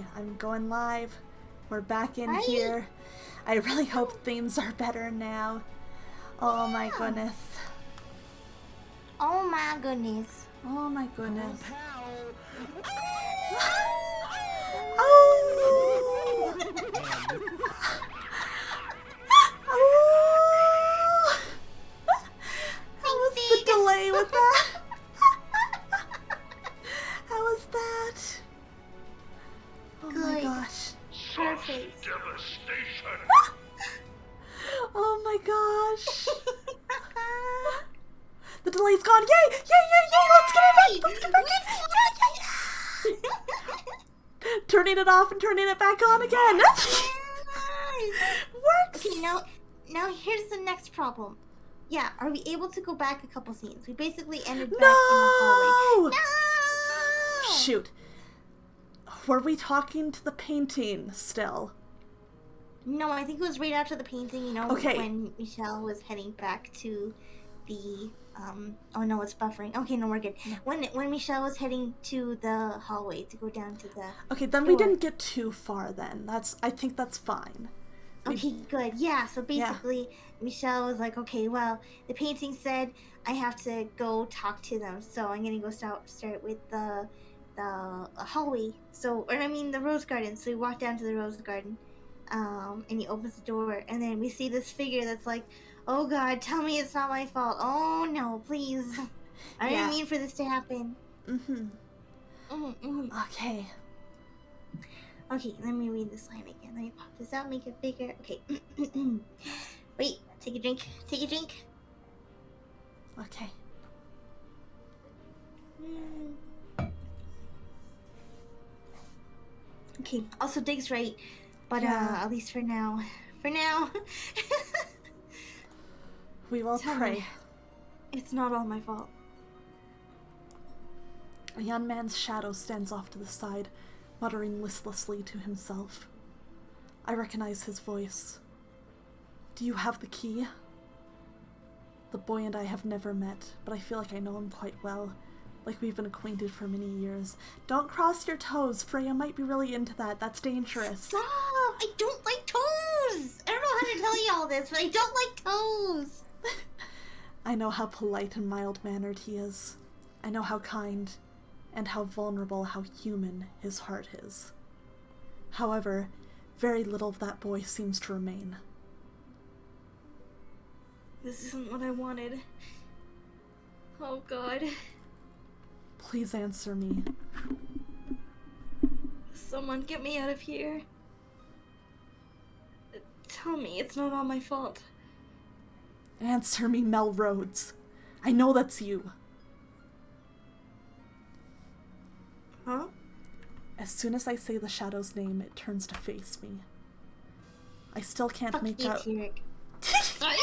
Okay, I'm going live. We're back in Hi. here. I really hope things are better now. Oh my Yeah. goodness. Oh my goodness. Oh my goodness. Oh. Oh! Oh! How was the delay with that? How was that? Oh my Good. gosh. Perfect. Devastation! Oh my gosh. The delay's gone. Yay! Yay! Yay! Yay! Let's get it back! Let's get back in! Yeah! Yeah! Yeah! Turning it off and turning it back on again. Works. Okay, now here's the next problem. Yeah, are we able to go back a couple scenes? We basically ended back in the hallway. No! Shoot. Were we talking to the painting still? No, I think it was right after the painting, Okay. when Michelle was heading back to the, oh no, it's buffering. Okay, no, we're good. When Michelle was heading to the hallway to go down to the Okay, then door. we didn't get too far then. I think that's fine. Okay, good. Yeah, so basically, Michelle was like, okay, well, the painting said I have to go talk to them, so I'm gonna go start with the hallway. The rose garden. So we walk down to the rose garden, and he opens the door, and then we see this figure that's like, oh God, tell me it's not my fault. Oh no, please. I didn't mean for this to happen. Okay. Okay, let me read this line again. Let me pop this out, make it bigger. Okay. Wait, take a drink. Take a drink. Okay. Okay, also Dig's right, but Yeah. at least for now. For now. We will Tell pray. me, it's not all my fault. A young man's shadow stands off to the side, muttering listlessly to himself. I recognize his voice. Do you have the key? The boy and I have never met, but I feel like I know him quite well, like we've been acquainted for many years. Don't cross your toes. Freyja might be really into that. That's dangerous. Stop! I don't like toes! I don't know how to tell you all this, but I don't like toes! I know how polite and mild-mannered he is. I know how kind, and how vulnerable, how human his heart is. However, very little of that boy seems to remain. This isn't what I wanted. Oh God. Please answer me. Someone get me out of here. Tell me it's not all my fault. Answer me, Mel Rhodes. I know that's you. Huh? As soon as I say the shadow's name, it turns to face me. I still can't Fuck make you, out... Tyrek. Sorry.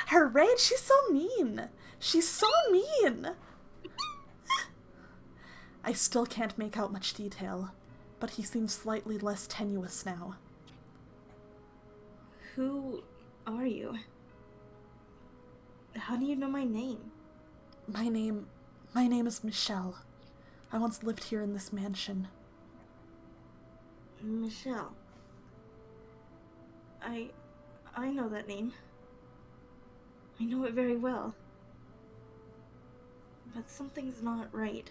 Her rage, she's so mean. She's so mean. I still can't make out much detail, but he seems slightly less tenuous now. Who are you? How do you know my name? My name is Michelle. I once lived here in this mansion. Michelle. I know that name. I know it very well. But something's not right.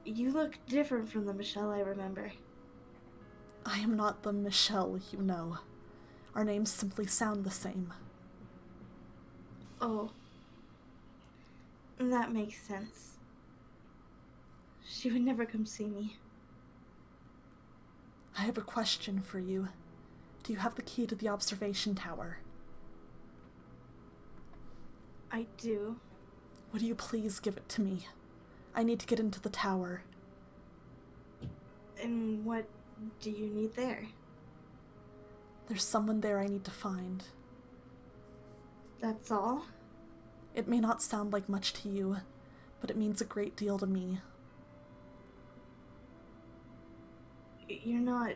You look different from the Michelle I remember. I am not the Michelle you know. Our names simply sound the same. Oh. That makes sense. She would never come see me. I have a question for you. Do you have the key to the observation tower? I do. Would you please give it to me? I need to get into the tower. And what do you need there? There's someone there I need to find. That's all? It may not sound like much to you, but it means a great deal to me. You're not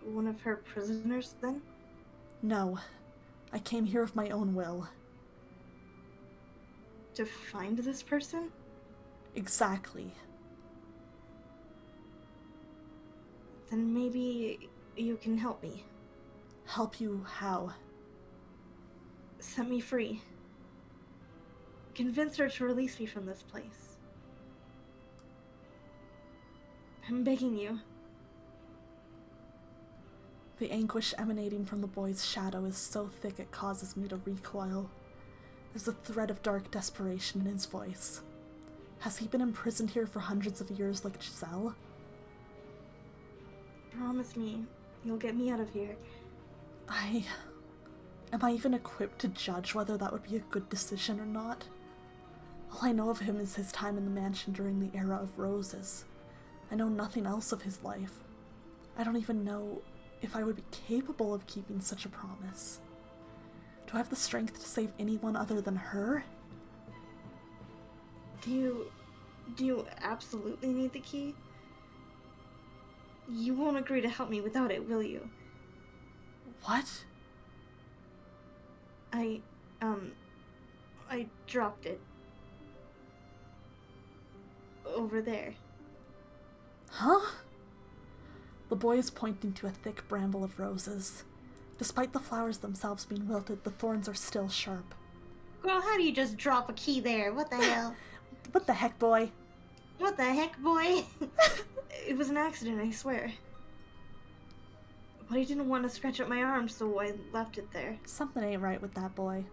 one of her prisoners, then? No. I came here of my own will. To find this person? Exactly. Then maybe you can help me. Help you how? Set me free. Convince her to release me from this place. I'm begging you. The anguish emanating from the boy's shadow is so thick it causes me to recoil. There's a thread of dark desperation in his voice. Has he been imprisoned here for hundreds of years like Giselle? Promise me you'll get me out of here. Am I even equipped to judge whether that would be a good decision or not? All I know of him is his time in the mansion during the era of roses. I know nothing else of his life. I don't even know if I would be capable of keeping such a promise. Do I have the strength to save anyone other than her? Do you absolutely need the key? You won't agree to help me without it, will you? What? I dropped it. Over there. Huh? The boy is pointing to a thick bramble of roses. Despite the flowers themselves being wilted, the thorns are still sharp. Girl, how do you just drop a key there? What the hell? What the heck, boy? What the heck, boy? It was an accident, I swear. But I didn't want to scratch up my arm, so I left it there. Something ain't right with that boy.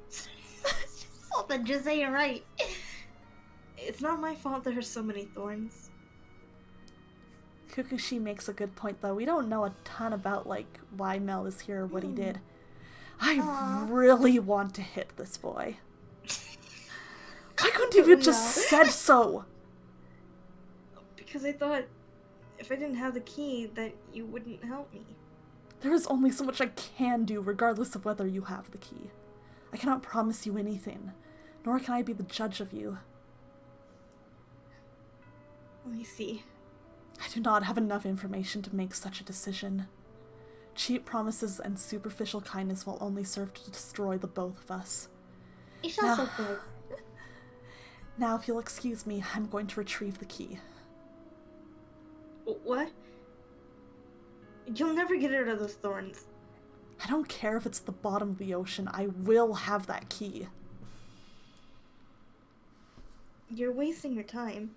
Something just ain't right. It's not my fault there are so many thorns. Kukushi makes a good point, though. We don't know a ton about, why Mel is here or what he did. I really want to hit this boy. Why couldn't you have just said so? Because I thought if I didn't have the key, that you wouldn't help me. There is only so much I can do, regardless of whether you have the key. I cannot promise you anything, nor can I be the judge of you. Let me see. I do not have enough information to make such a decision. Cheap promises and superficial kindness will only serve to destroy the both of us. It's also good. Now, if you'll excuse me, I'm going to retrieve the key. What? You'll never get rid of those thorns. I don't care if it's the bottom of the ocean. I will have that key. You're wasting your time.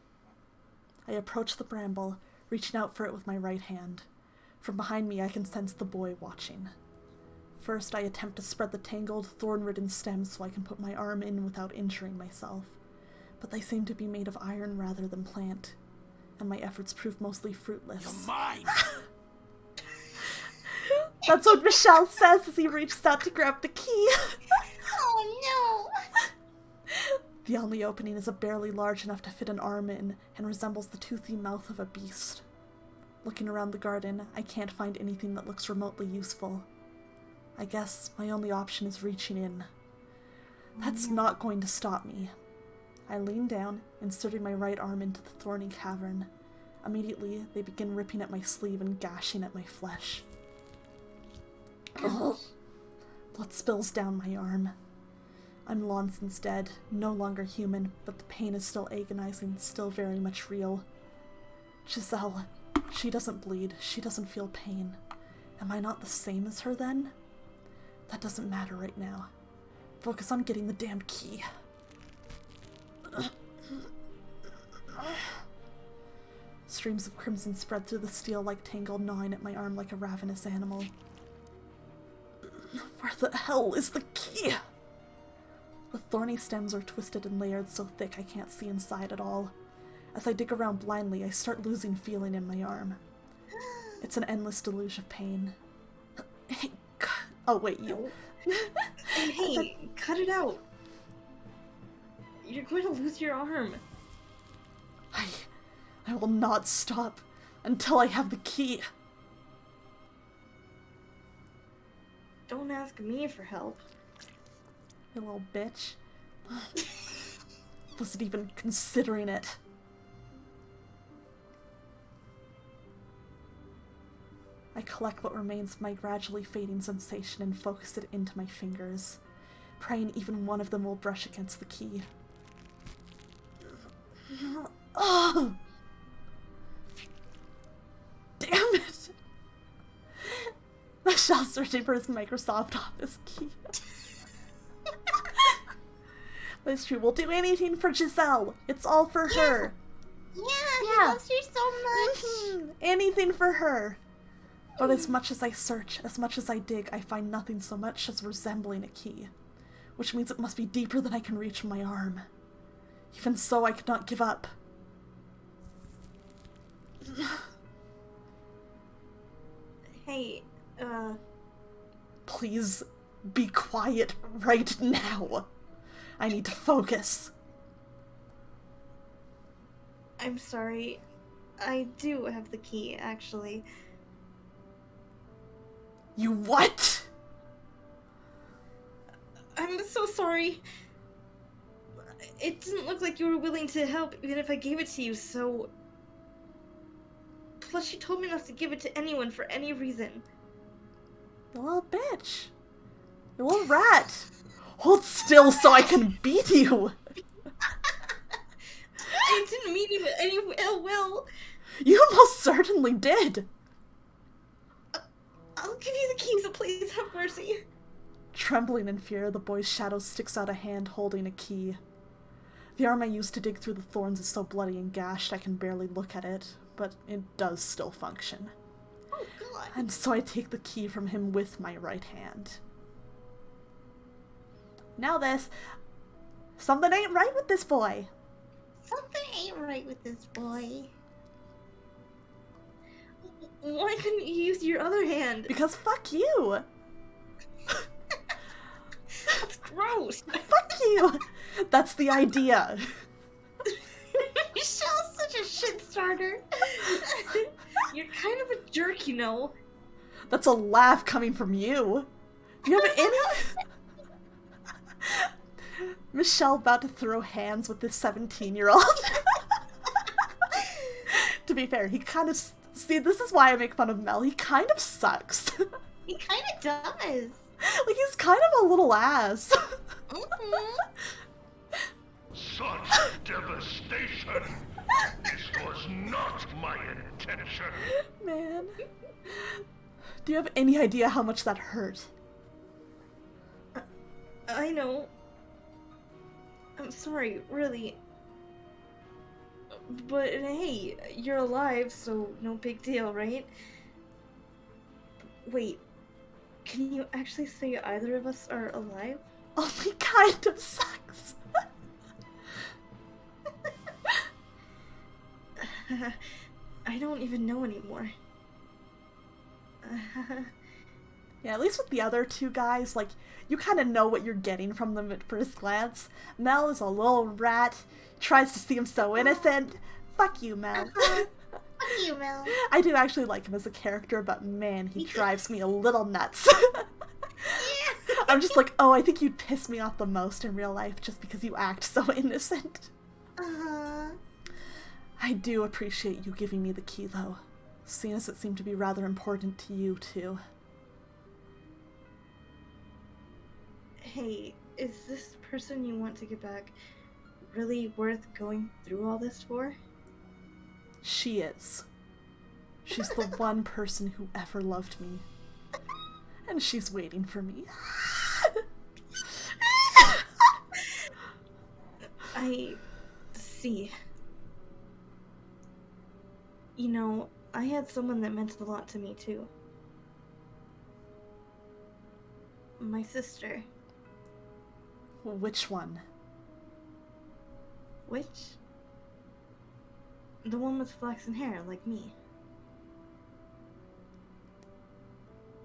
I approach the bramble, reaching out for it with my right hand. From behind me, I can sense the boy watching. First, I attempt to spread the tangled, thorn-ridden stems so I can put my arm in without injuring myself. But they seem to be made of iron rather than plant, and my efforts prove mostly fruitless. You're mine! That's what Michelle says as he reaches out to grab the key. Oh no! The only opening is barely large enough to fit an arm in and resembles the toothy mouth of a beast. Looking around the garden, I can't find anything that looks remotely useful. I guess my only option is reaching in. That's not going to stop me. I lean down, inserting my right arm into the thorny cavern. Immediately, they begin ripping at my sleeve and gashing at my flesh. Ugh. Blood spills down my arm. I'm Lonson's dead, no longer human, but the pain is still agonizing, still very much real. Giselle, she doesn't bleed, she doesn't feel pain. Am I not the same as her then? That doesn't matter right now. Focus on getting the damn key. Streams of crimson spread through the steel like tangle, gnawing at my arm like a ravenous animal. Where the hell is the key? The thorny stems are twisted and layered so thick I can't see inside at all. As I dig around blindly, I start losing feeling in my arm. It's an endless deluge of pain. Oh wait, you... Hey, cut it out! You're going to lose your arm. I will not stop until I have the key. Don't ask me for help. You little bitch. Wasn't even considering it. I collect what remains of my gradually fading sensation and focus it into my fingers, praying even one of them will brush against the key. Damn it! Michelle's searching for his Microsoft Office key. But it's true, we'll do anything for Giselle. It's all for her. Yeah, he loves you so much. Anything for her. But as much as I search, as much as I dig, I find nothing so much as resembling a key. Which means it must be deeper than I can reach my arm. Even so, I could not give up. Hey, Please be quiet right now. I need to focus. I'm sorry. I do have the key, actually. You what? I'm so sorry. It didn't look like you were willing to help, even if I gave it to you, so... Plus, you told me not to give it to anyone for any reason. You little bitch. You little rat. Hold still so I can beat you. I didn't mean you any ill will. You most certainly did. I'll give you the key, so please have mercy. Trembling in fear, the boy's shadow sticks out a hand holding a key. The arm I used to dig through the thorns is so bloody and gashed I can barely look at it, but it does still function. Oh, God. And so I take the key from him with my right hand. Now this. Something ain't right with this boy. Something ain't right with this boy. Why couldn't you use your other hand? Because fuck you. That's gross. Fuck you. That's the idea. Michelle's such a shit starter. You're kind of a jerk, you know. That's a laugh coming from you. Do you have any... Michelle about to throw hands with this 17-year-old. To be fair, he kind of... See, this is why I make fun of Mel. He kind of sucks. He kind of does. Like, he's kind of a little ass. Mm-hmm. Such devastation! This was not my intention! Man. Do you have any idea how much that hurt? I know. I'm sorry, really. But hey, you're alive, so no big deal, right? Wait, can you actually say either of us are alive? Only kind of sucks. I don't even know anymore. Yeah, at least with the other two guys, like, you kind of know what you're getting from them at first glance. Mel is a little rat, tries to seem so innocent. Fuck you, Mel. Fuck you, Mel. I do actually like him as a character, but man, he drives me a little nuts. I'm just like, oh, I think you'd piss me off the most in real life just because you act so innocent. Uh-huh. I do appreciate you giving me the key, though, seeing as it seemed to be rather important to you, too. Hey, is this person you want to get back really worth going through all this for? She is. She's the one person who ever loved me. And she's waiting for me. I see. You know, I had someone that meant a lot to me, too. My sister. Which one? Which? The one with flaxen hair, like me.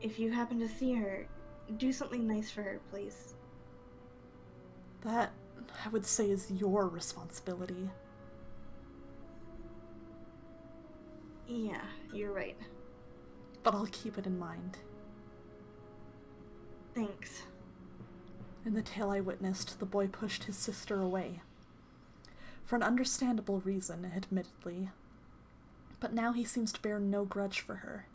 If you happen to see her, do something nice for her, please. That, I would say, is your responsibility. Yeah, you're right. But I'll keep it in mind. Thanks. In the tale I witnessed, the boy pushed his sister away. For an understandable reason, admittedly. But now he seems to bear no grudge for her.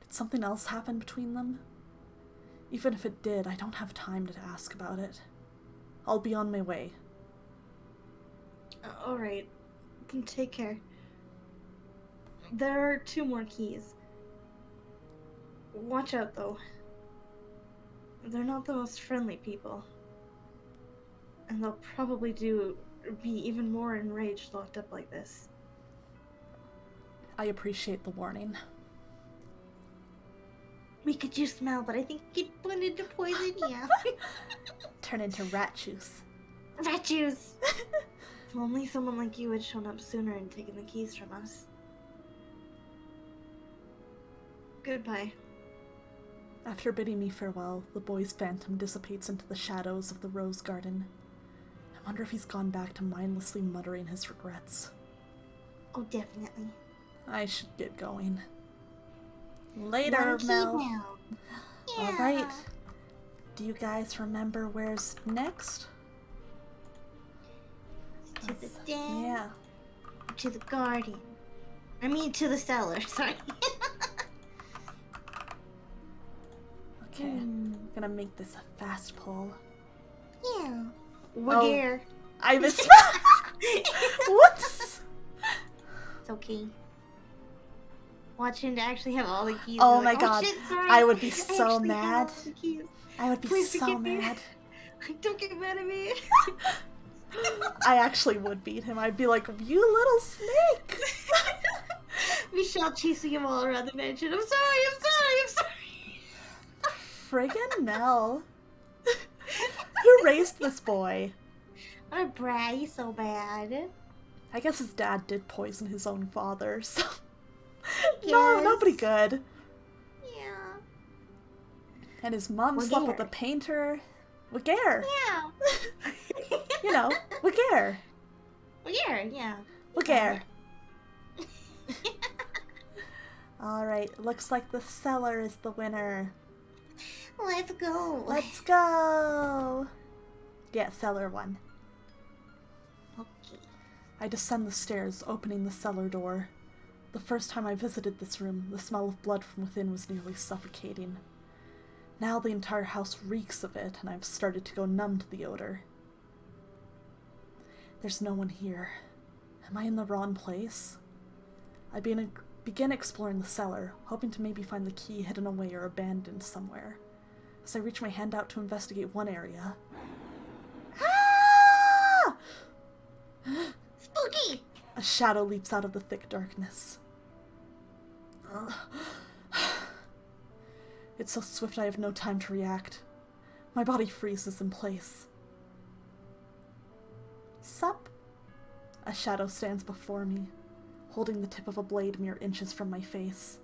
Did something else happen between them? Even if it did, I don't have time to ask about it. I'll be on my way. Alright. Take care. There are 2 more keys. Watch out, though. They're not the most friendly people. And they'll probably be even more enraged locked up like this. I appreciate the warning. We could use smell, but I think it wanted to poison you. Turn into rat juice. Rat juice! If only someone like you had shown up sooner and taken the keys from us. Goodbye. After bidding me farewell, the boy's phantom dissipates into the shadows of the rose garden. I wonder if he's gone back to mindlessly muttering his regrets. Oh, definitely. I should get going. Later, Mel. Yeah. Alright. Do you guys remember where's next? To the den. Yeah. To the garden. I mean, to the cellar, sorry. Okay, I'm gonna make this a fast pull. Yeah. We're here. I missed. Whoops! It's okay. Watch him to actually have all the keys. Oh Like, my god. shit, sorry. I would be I so actually have mad. all the keys. I would be Please so forgive me. mad. Don't get mad at me. I actually would beat him. I'd be like, you little snake! Michelle chasing him all around the mansion. I'm sorry. Friggin' Mel. Who raised this boy? What a brat, he's so bad. I guess his dad did poison his own father, so... Yes. Nobody good. Yeah. And his mom slept with a painter. Wagare. Yeah. You know, Wagare. Yeah. Wagare. Alright, looks like the cellar is the winner. Let's go. Let's go! Yeah, cellar won. Okay. I descend the stairs, opening the cellar door. The first time I visited this room, the smell of blood from within was nearly suffocating. Now the entire house reeks of it, and I've started to go numb to the odor. There's no one here. Am I in the wrong place? I begin exploring the cellar, hoping to maybe find the key hidden away or abandoned somewhere. As I reach my hand out to investigate one area... Ah! Spooky! A shadow leaps out of the thick darkness. Ugh. It's so swift I have no time to react. My body freezes in place. Sup? A shadow stands before me, holding the tip of a blade mere inches from my face.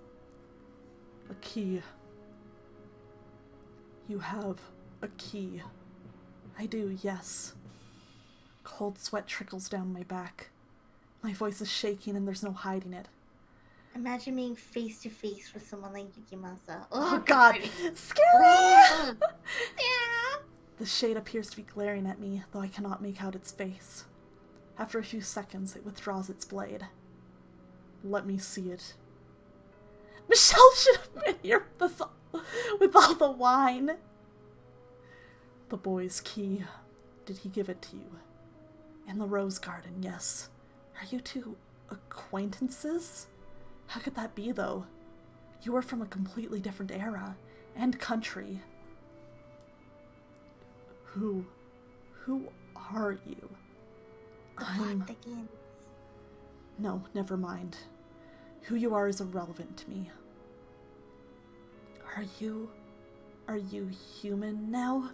A key. You have a key. I do, yes. Cold sweat trickles down my back. My voice is shaking and there's no hiding it. Imagine being face to face with someone like Yukimasa. Oh god! Scary! Yeah. The shade appears to be glaring at me, though I cannot make out its face. After a few seconds, it withdraws its blade. Let me see it. Michelle should have been here with all the wine. The boy's key. Did he give it to you? In the rose garden, yes. Are you two acquaintances? How could that be, though? You are from a completely different era and country. Who are you? No, never mind. Who you are is irrelevant to me. Are you human now?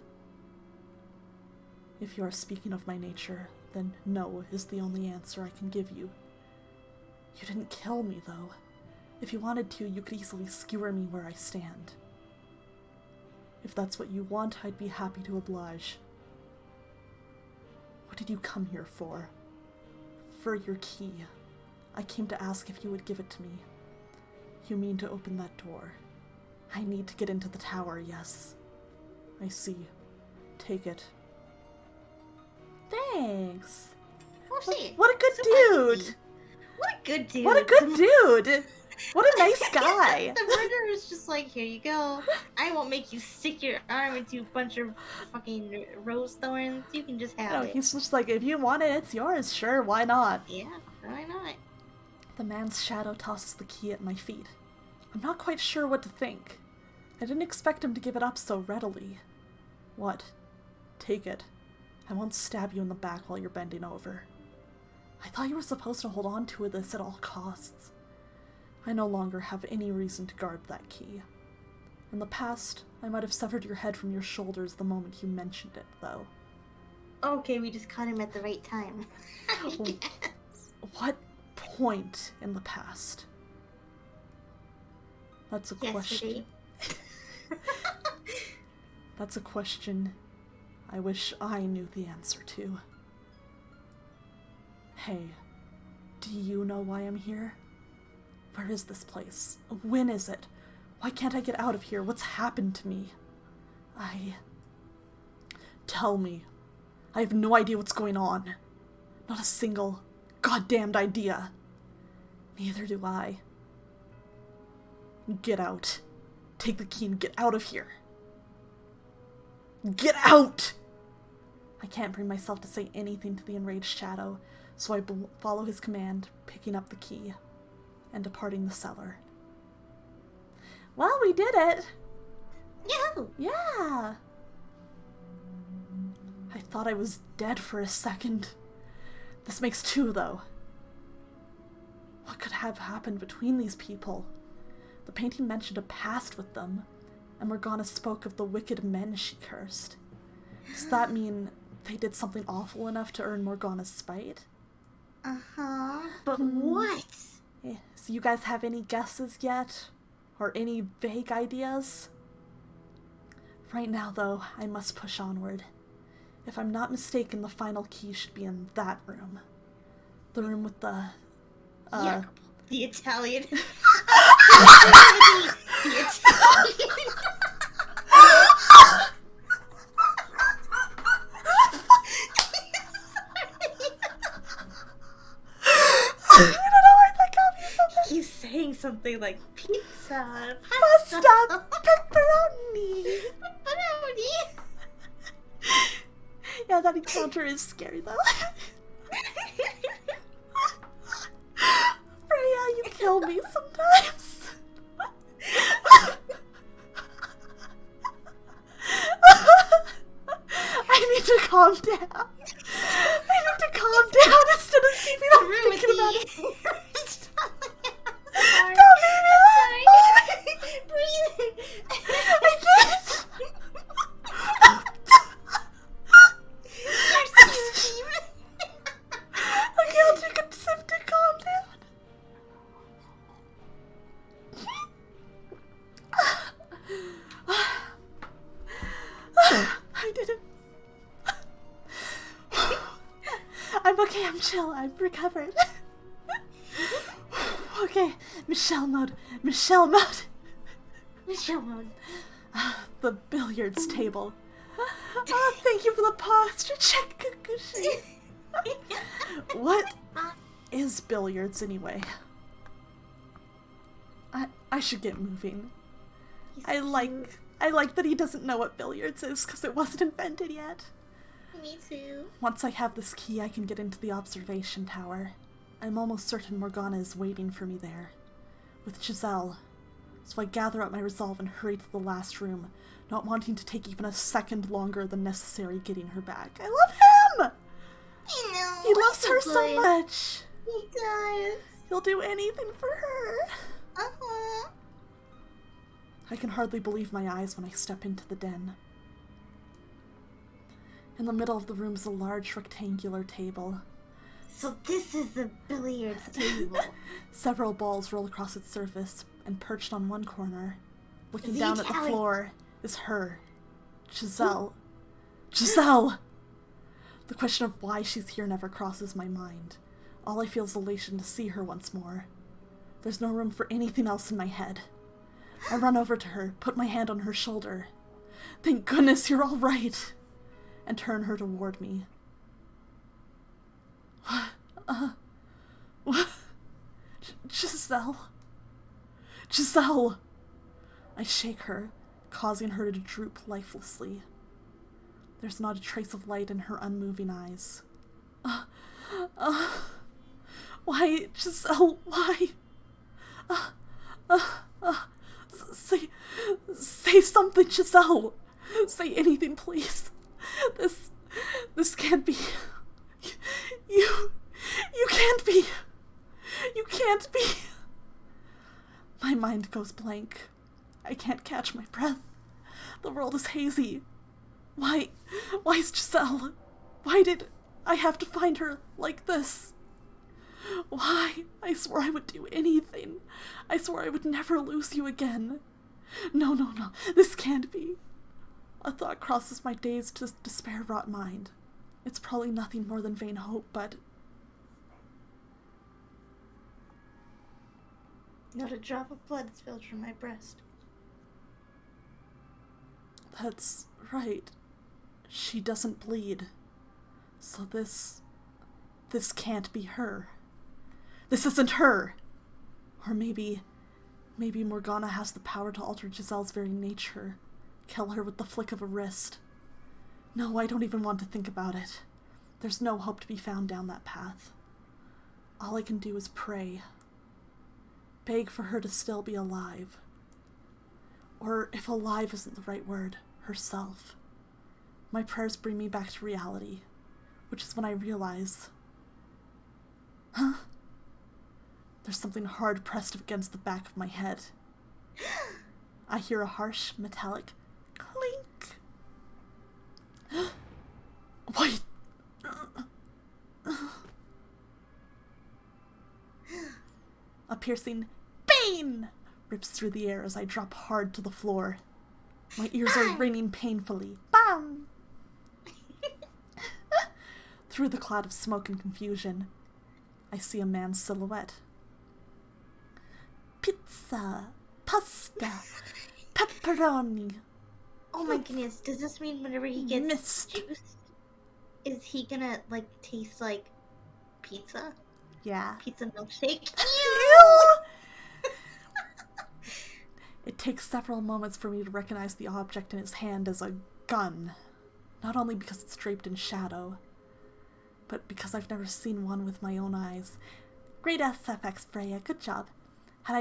If you are speaking of my nature, then no is the only answer I can give you. You didn't kill me, though. If you wanted to, you could easily skewer me where I stand. If that's what you want, I'd be happy to oblige. What did you come here for? For your key. I came to ask if you would give it to me. You mean to open that door. I need to get into the tower, yes. I see. Take it. Thanks. What a good dude! What a good dude! What a good dude! What a nice guy! The murderer is just like, here you go. I won't make you stick your arm into a bunch of fucking rose thorns. You can just have it. He's just like, if you want it, it's yours. Sure, why not? Yeah, why not? The man's shadow tosses the key at my feet. I'm not quite sure what to think. I didn't expect him to give it up so readily. What? Take it. I won't stab you in the back while you're bending over. I thought you were supposed to hold on to this at all costs. I no longer have any reason to guard that key. In the past, I might have severed your head from your shoulders the moment you mentioned it, though. Okay, we just caught him at the right time. I guess. What point in the past? That's a question. That's a question I wish I knew the answer to. Hey, do you know why I'm here? Where is this place? When is it? Why can't I get out of here? What's happened to me? Tell me. I have no idea what's going on. Not a single goddamned idea. Neither do I. Get out. Take the key and get out of here. Get out! I can't bring myself to say anything to the enraged shadow, so I follow his command, picking up the key and departing the cellar. Well, we did it! Yeah! I thought I was dead for a second. This makes two, though. What could have happened between these people? The painting mentioned a past with them, and Morgana spoke of the wicked men she cursed. Does that mean they did something awful enough to earn Morgana's spite? Uh-huh. But what? So you guys have any guesses yet? Or any vague ideas? Right now, though, I must push onward. If I'm not mistaken, the final key should be in that room. The room with the... Yeah, the Italian. the Italian. He's saying something like pizza, pasta, pepperoni. Pepperoni. Yeah, that encounter is scary, though. Freyja, you kill me sometimes. I need to calm down. I need to calm down instead of keeping on thinking about it. Don't leave me alone. Breathe. I can't. Okay, I'll take a sip to calm down. I did it. I'm okay, I'm chill, I'm recovered. Okay, Michelle mode. Michelle mode. Michelle mode. The billiards table. Oh, thank you for the posture check, Kukushi. What is billiards anyway? I should get moving. I like that he doesn't know what billiards is because it wasn't invented yet. Me too. Once I have this key, I can get into the observation tower. I'm almost certain Morgana is waiting for me there, with Giselle. So I gather up my resolve and hurry to the last room, not wanting to take even a second longer than necessary getting her back. I love him! I know. He loves her so much. He does. He'll do anything for her. Uh-huh. I can hardly believe my eyes when I step into the den. In the middle of the room is a large rectangular table. So this is the billiards table. Several balls roll across its surface, and perched on one corner, looking The down at the Italian- floor, is her. Giselle. Giselle! The question of why she's here never crosses my mind. All I feel is elation to see her once more. There's no room for anything else in my head. I run over to her, put my hand on her shoulder. Thank goodness you're all right! And turn her toward me. What? Giselle. Giselle! I shake her, causing her to droop lifelessly. There's not a trace of light in her unmoving eyes. Why, Giselle, why? Say something, Giselle. Say anything, please. This can't be. You can't be. You can't be. My mind goes blank. I can't catch my breath. The world is hazy. Why is Giselle? Why did I have to find her like this? Why? I swore I would do anything. I swore I would never lose you again. No. This can't be. A thought crosses my dazed, despair-wrought mind. It's probably nothing more than vain hope, but... Not a drop of blood spilled from my breast. That's right. She doesn't bleed. So this can't be her. This isn't her! Or maybe Morgana has the power to alter Giselle's very nature. Kill her with the flick of a wrist. No, I don't even want to think about it. There's no hope to be found down that path. All I can do is pray. Beg for her to still be alive. Or, if alive isn't the right word, herself. My prayers bring me back to reality, which is when I realize... Huh? There's something hard pressed against the back of my head. I hear a harsh, metallic clink. Wait! A piercing bang rips through the air as I drop hard to the floor. My ears are ringing painfully. Bam! Through the cloud of smoke and confusion, I see a man's silhouette. Pizza, pasta, pepperoni. Oh my goodness, does this mean whenever he gets Mist. juiced, is he gonna, like, taste like pizza? Yeah. Pizza milkshake? It takes several moments for me to recognize the object in his hand as a gun. Not only because it's draped in shadow, but because I've never seen one with my own eyes. Great SFX, Freyja. Good job. Had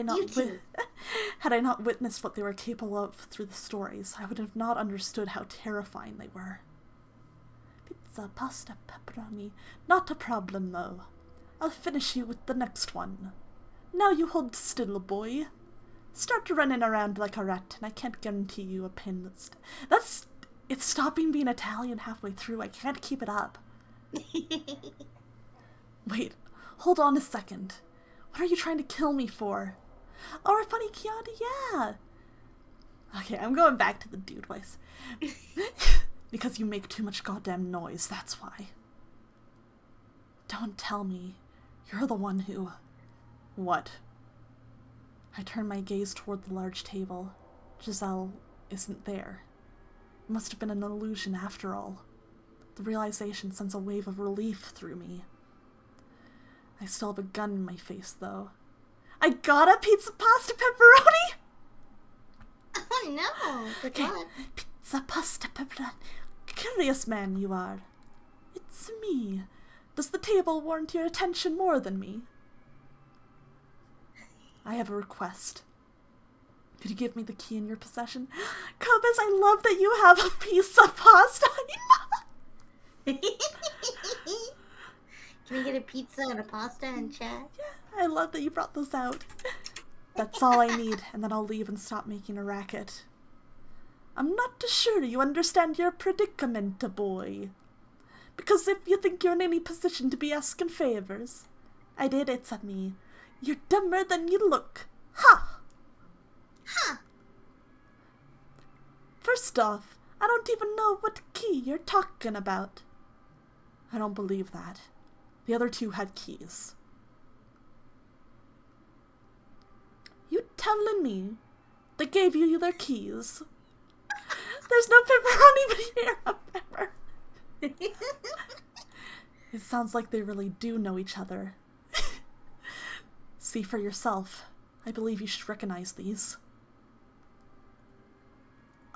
I not witnessed what they were capable of through the stories, I would have not understood how terrifying they were. Pizza, pasta, pepperoni. Not a problem, though. I'll finish you with the next one. Now you hold still, boy. Start running around like a rat, and I can't guarantee you a pin that's... It's stopping being Italian halfway through. I can't keep it up. Wait, hold on a second. What are you trying to kill me for? Oh, a funny Chianti, yeah! Okay, I'm going back to the dude voice. Because you make too much goddamn noise, that's why. Don't tell me you're the one who... What? I turn my gaze toward the large table. Giselle isn't there. It must have been an illusion after all. The realization sends a wave of relief through me. I still have a gun in my face, though. I got a pizza, pasta, pepperoni! Oh no! Good God. Pizza, pasta, pepperoni. Curious man you are. It's me. Does the table warrant your attention more than me? I have a request. Could you give me the key in your possession? Cobus, I love that you have a piece of pasta. Can we get a pizza and a pasta and chat? Yeah, I love that you brought those out. That's all I need, and then I'll leave and stop making a racket. I'm not too sure you understand your predicament, boy. Because if you think you're in any position to be asking favors, I did it at me. You're dumber than you look. Ha! Huh. First off, I don't even know what key you're talking about. I don't believe that. The other two had keys. You telling me they gave you their keys? There's no pepperoni, but here a pepper. It sounds like they really do know each other. See for yourself. I believe you should recognize these.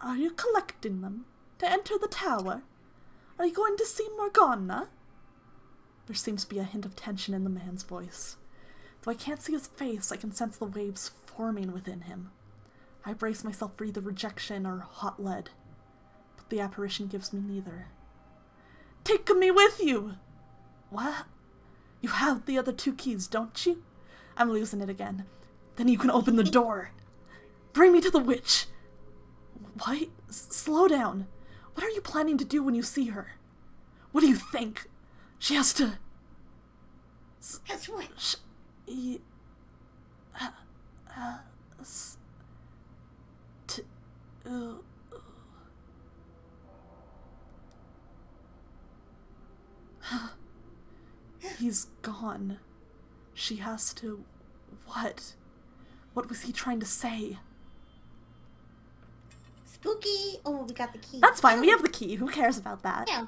Are you collecting them to enter the tower? Are you going to see Morgana? There seems to be a hint of tension in the man's voice. Though I can't see his face, I can sense the waves forming within him. I brace myself for either rejection or hot lead, but the apparition gives me neither. Take me with you! What? You have the other 2 keys, don't you? I'm losing it again. Then you can open the door. Bring me to the witch. What? Slow down. What are you planning to do when you see her? What do you think? She has to... That's what? He's gone. She has to... What? What was he trying to say? Spooky. Oh, we got the key. That's fine, we have the key. Who cares about that? Yeah.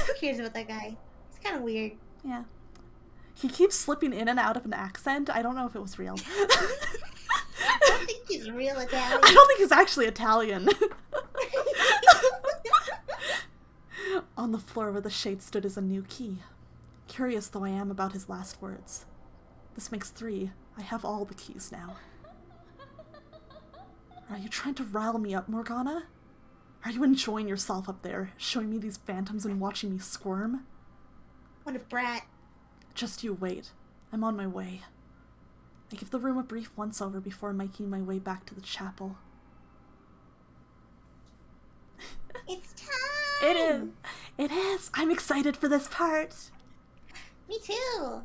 Who cares about that guy? He's kind of weird. Yeah. He keeps slipping in and out of an accent. I don't know if it was real. I don't think he's real Italian. I don't think he's actually Italian. On the floor where the shade stood is a new key. Curious though I am about his last words. This makes 3. I have all the keys now. Are you trying to rile me up, Morgana? Are you enjoying yourself up there, showing me these phantoms and watching me squirm? What a brat. Just you wait. I'm on my way. I give the room a brief once-over before making my way back to the chapel. It's time! It is! It is! I'm excited for this part! Me too!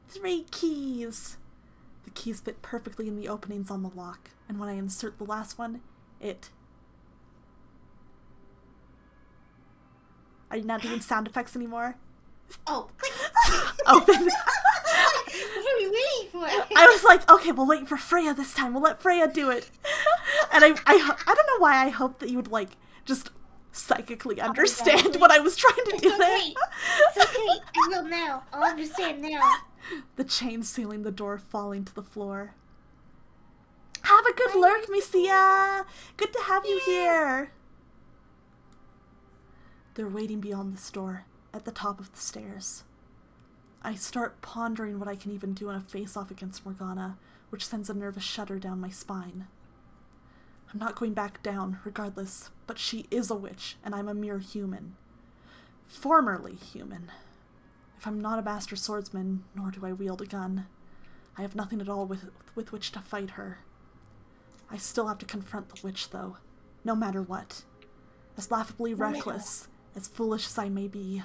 3 keys! The keys fit perfectly in the openings on the lock, and when I insert the last one, Are you not doing sound effects anymore? Oh, click! Open! What are we waiting for? I was like, okay, we'll wait for Freyja this time. We'll let Freyja do it. And I don't know why I hoped that you would, like, just psychically understand what I was trying to do there. It's okay. I will now. I'll understand now. The chain sealing the door falling to the floor. Have a good lurk, Misia! Good to have you here! They're waiting beyond this door, at the top of the stairs. I start pondering what I can even do in a face-off against Morgana, which sends a nervous shudder down my spine. I'm not going back down, regardless, but she is a witch, and I'm a mere human. Formerly human. If I'm not a master swordsman, nor do I wield a gun, I have nothing at all with which to fight her. I still have to confront the witch, though, no matter what. As laughably reckless, as foolish as I may be,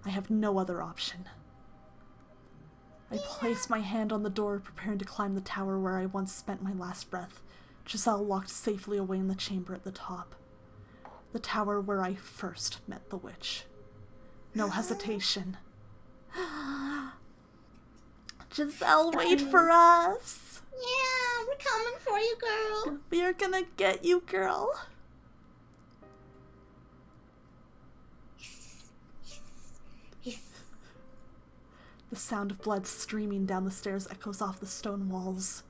I have no other option. I place my hand on the door, preparing to climb the tower where I once spent my last breath, Giselle locked safely away in the chamber at the top. The tower where I first met the witch. No hesitation. Giselle, wait for us! Yeah, we're coming for you, girl. We're gonna get you, girl. The sound of blood streaming down the stairs echoes off the stone walls.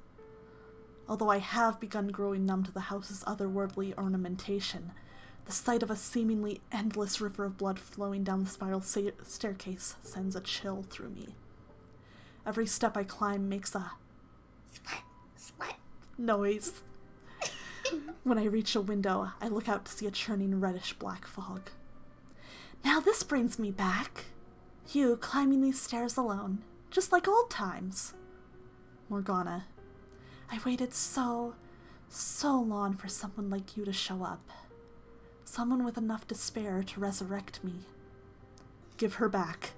Although I have begun growing numb to the house's otherworldly ornamentation, the sight of a seemingly endless river of blood flowing down the spiral staircase sends a chill through me. Every step I climb makes a Splat noise. When I reach a window, I look out to see a churning reddish-black fog. Now this brings me back. You climbing these stairs alone, just like old times. Morgana, I waited so long for someone like you to show up. Someone with enough despair to resurrect me. Give her back.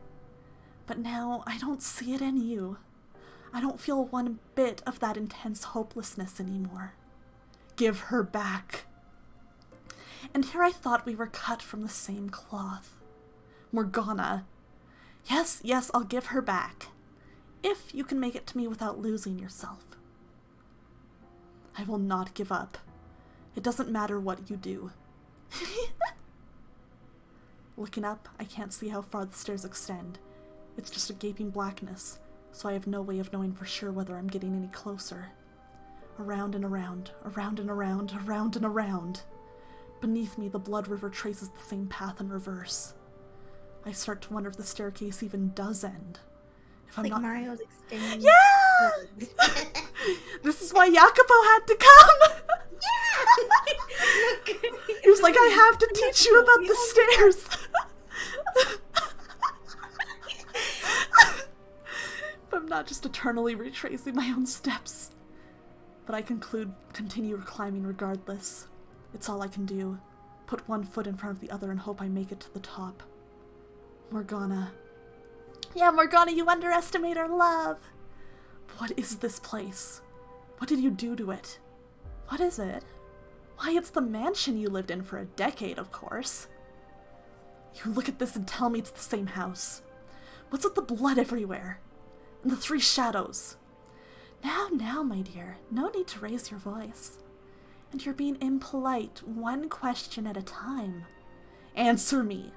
But now I don't see it in you. I don't feel one bit of that intense hopelessness anymore. Give her back. And here I thought we were cut from the same cloth. Morgana. Yes, I'll give her back. If you can make it to me without losing yourself. I will not give up. It doesn't matter what you do. Looking up, I can't see how far the stairs extend. It's just a gaping blackness, so I have no way of knowing for sure whether I'm getting any closer. Around and around, around and around, around and around. beneath me the blood river traces the same path in reverse. I start to wonder if the staircase even does end. If I'm like not... Mario's extending. Yeah! This is why Jacopo had to come! Yeah! He was like, I have to teach you about the stairs! If I'm not just eternally retracing my own steps. But I continue climbing regardless. It's all I can do. Put one foot in front of the other and hope I make it to the top. Morgana. Yeah, Morgana, you underestimate our love! What is this place? What did you do to it? What is it? Why, it's the mansion you lived in for a decade, of course. You look at this and tell me it's the same house. What's with the blood everywhere? And the three shadows? Now, my dear, no need to raise your voice. And you're being impolite, one question at a time. Answer me.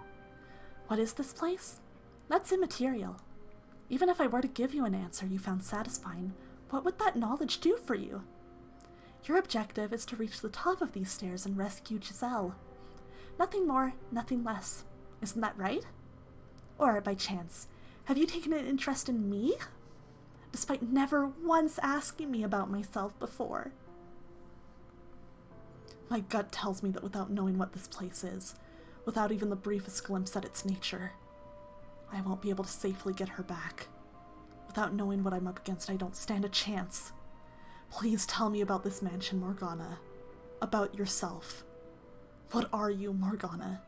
What is this place? That's immaterial. Even if I were to give you an answer you found satisfying, what would that knowledge do for you? Your objective is to reach the top of these stairs and rescue Giselle. Nothing more, nothing less. Isn't that right? Or, by chance, have you taken an interest in me? Despite never once asking me about myself before. My gut tells me that without knowing what this place is, without even the briefest glimpse at its nature, I won't be able to safely get her back. Without knowing what I'm up against, I don't stand a chance. Please tell me about this mansion, Morgana. About yourself. What are you, Morgana?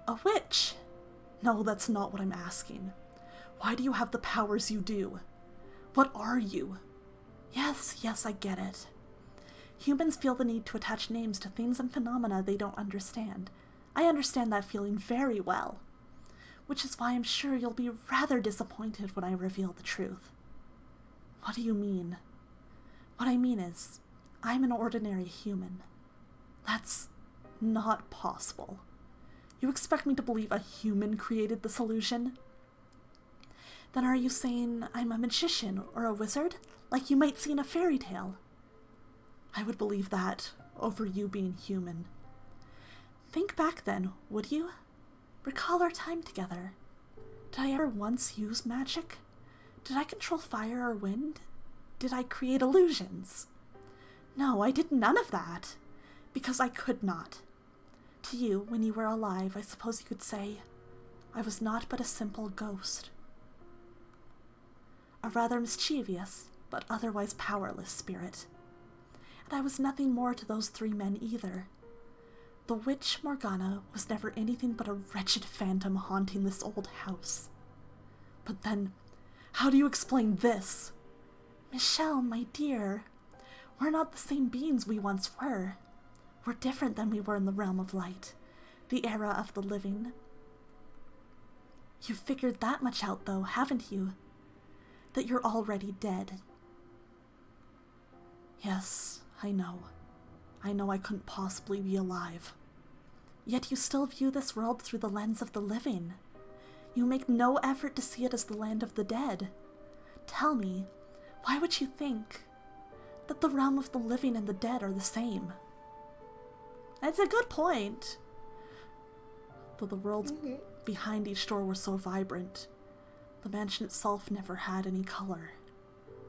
A witch? No, that's not what I'm asking. Why do you have the powers you do? What are you? Yes, I get it. Humans feel the need to attach names to things and phenomena they don't understand. I understand that feeling very well. Which is why I'm sure you'll be rather disappointed when I reveal the truth. What do you mean? What I mean is, I'm an ordinary human. That's not possible. You expect me to believe a human created this illusion? Then are you saying I'm a magician or a wizard, like you might see in a fairy tale? I would believe that over you being human. Think back then, would you? Recall our time together. Did I ever once use magic? Did I control fire or wind? Did I create illusions? No, I did none of that, because I could not. To you, when you were alive, I suppose you could say, I was not but a simple ghost. A rather mischievous, but otherwise powerless spirit. And I was nothing more to those three men either. The witch Morgana was never anything but a wretched phantom haunting this old house. But then, how do you explain this? Michelle, my dear, we're not the same beings we once were. We're different than we were in the realm of light, the era of the living. You've figured that much out, though, haven't you? That you're already dead. Yes, I know. I know I couldn't possibly be alive. Yet you still view this world through the lens of the living. You make no effort to see it as the land of the dead. Tell me, why would you think that the realm of the living and the dead are the same? That's a good point. Though the worlds behind each door were so vibrant, the mansion itself never had any color.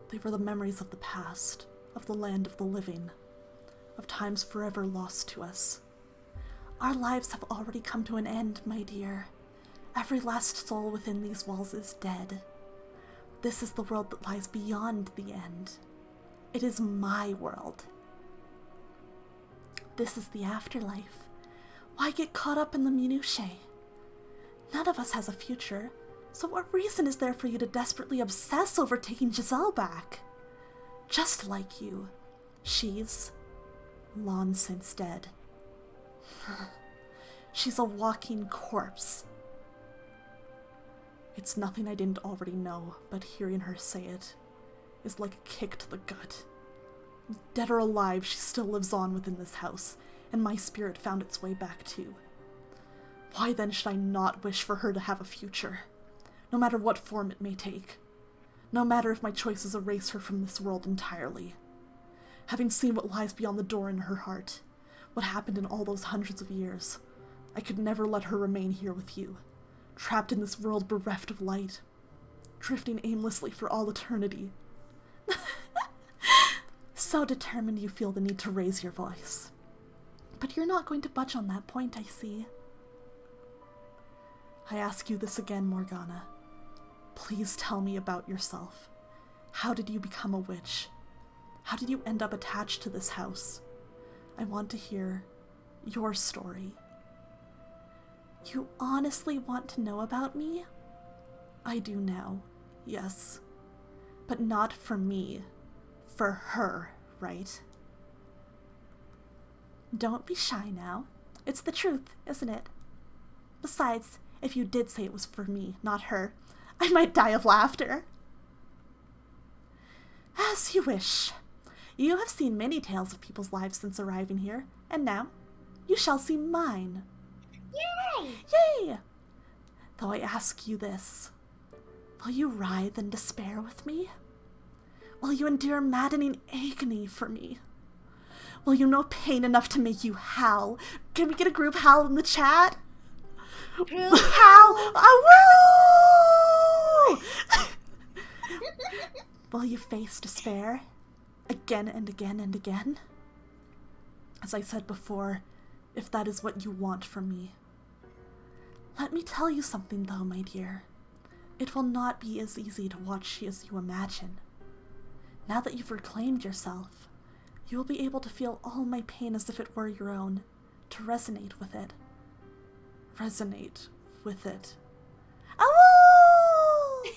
They were the memories of the past, of the land of the living, of times forever lost to us. Our lives have already come to an end, my dear. Every last soul within these walls is dead. This is the world that lies beyond the end. It is my world. This is the afterlife. Why get caught up in the minutiae? None of us has a future, so what reason is there for you to desperately obsess over taking Giselle back? Just like you, she's long since dead. She's a walking corpse. It's nothing I didn't already know, but hearing her say it is like a kick to the gut. Dead or alive, she still lives on within this house, and my spirit found its way back too. Why then should I not wish for her to have a future, no matter what form it may take? No matter if my choices erase her from this world entirely. Having seen what lies beyond the door in her heart, What happened in all those hundreds of years. I could never let her remain here with you, trapped in this world bereft of light, drifting aimlessly for all eternity. So determined you feel the need to raise your voice. But you're not going to budge on that point, I see. I ask you this again, Morgana. Please tell me about yourself. How did you become a witch? How did you end up attached to this house? I want to hear your story. You honestly want to know about me? I do now, yes. But not for me. For her, right? Don't be shy now. It's the truth, isn't it? Besides, if you did say it was for me, not her, I might die of laughter. As you wish. You have seen many tales of people's lives since arriving here, and now you shall see mine. Yay! Yay! Though I ask you this, will you writhe in despair with me? Will you endure maddening agony for me? Will you know pain enough to make you howl? Can we get a group howl in the chat? Group howl! Woo! Will you face despair? Again and again and again? As I said before, if that is what you want from me. Let me tell you something though, my dear. It will not be as easy to watch as you imagine. Now that you've reclaimed yourself, you will be able to feel all my pain as if it were your own, to resonate with it. Resonate with it. Oh!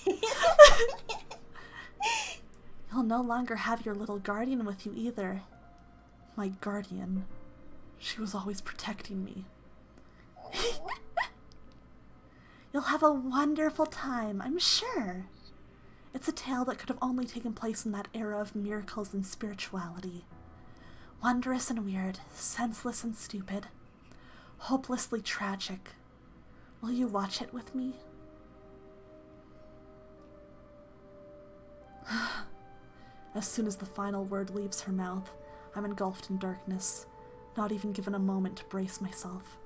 You'll no longer have your little guardian with you either. My guardian. She was always protecting me. You'll have a wonderful time, I'm sure. It's a tale that could have only taken place in that era of miracles and spirituality. Wondrous and weird, senseless and stupid, hopelessly tragic. Will you watch it with me? As soon as the final word leaves her mouth, I'm engulfed in darkness, not even given a moment to brace myself.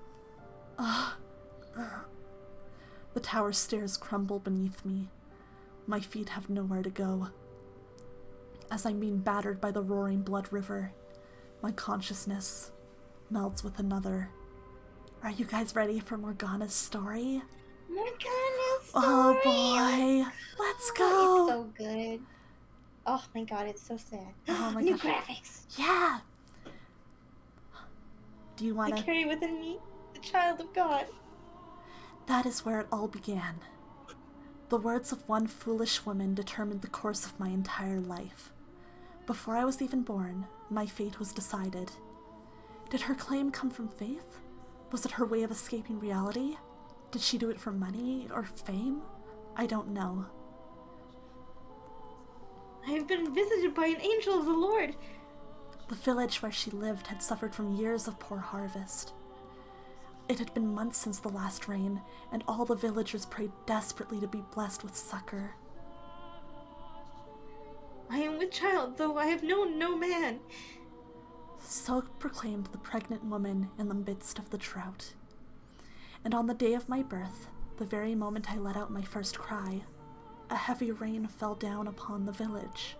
The tower's stairs crumble beneath me. My feet have nowhere to go. As I'm being battered by the roaring blood river, my consciousness melds with another. Are you guys ready for Morgana's story? Morgana's story! Oh boy! Let's go! It's so good. Oh my god, it's so sad. Oh my New gosh. graphics! Yeah! Do you want I to... carry within me the child of God. That is where it all began. The words of one foolish woman determined the course of my entire life. Before I was even born, my fate was decided. Did her claim come from faith? Was it her way of escaping reality? Did she do it for money or fame? I don't know. I have been visited by an angel of the Lord. The village where she lived had suffered from years of poor harvest. It had been months since the last rain, and all the villagers prayed desperately to be blessed with succor. I am with child, though I have known no man. So proclaimed the pregnant woman in the midst of the drought. And on the day of my birth, the very moment I let out my first cry, a heavy rain fell down upon the village.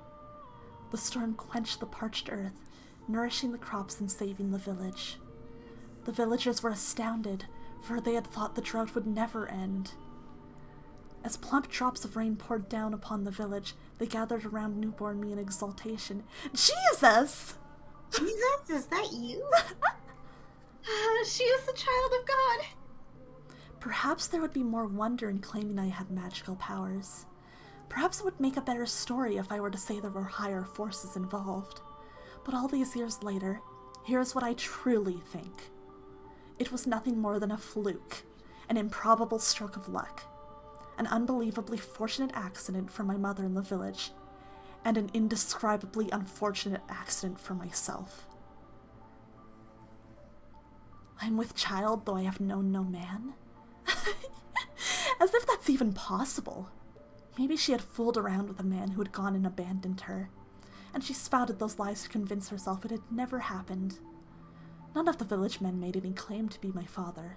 The storm quenched the parched earth, nourishing the crops and saving the village. The villagers were astounded, for they had thought the drought would never end. As plump drops of rain poured down upon the village, they gathered around newborn me in exultation. Jesus! Jesus, is that you? She is the child of God. Perhaps there would be more wonder in claiming I had magical powers. Perhaps it would make a better story if I were to say there were higher forces involved. But all these years later, here's what I truly think. It was nothing more than a fluke, an improbable stroke of luck, an unbelievably fortunate accident for my mother in the village, and an indescribably unfortunate accident for myself. I'm with child, though I have known no man? As if that's even possible. Maybe she had fooled around with a man who had gone and abandoned her, and she spouted those lies to convince herself it had never happened. None of the village men made any claim to be my father.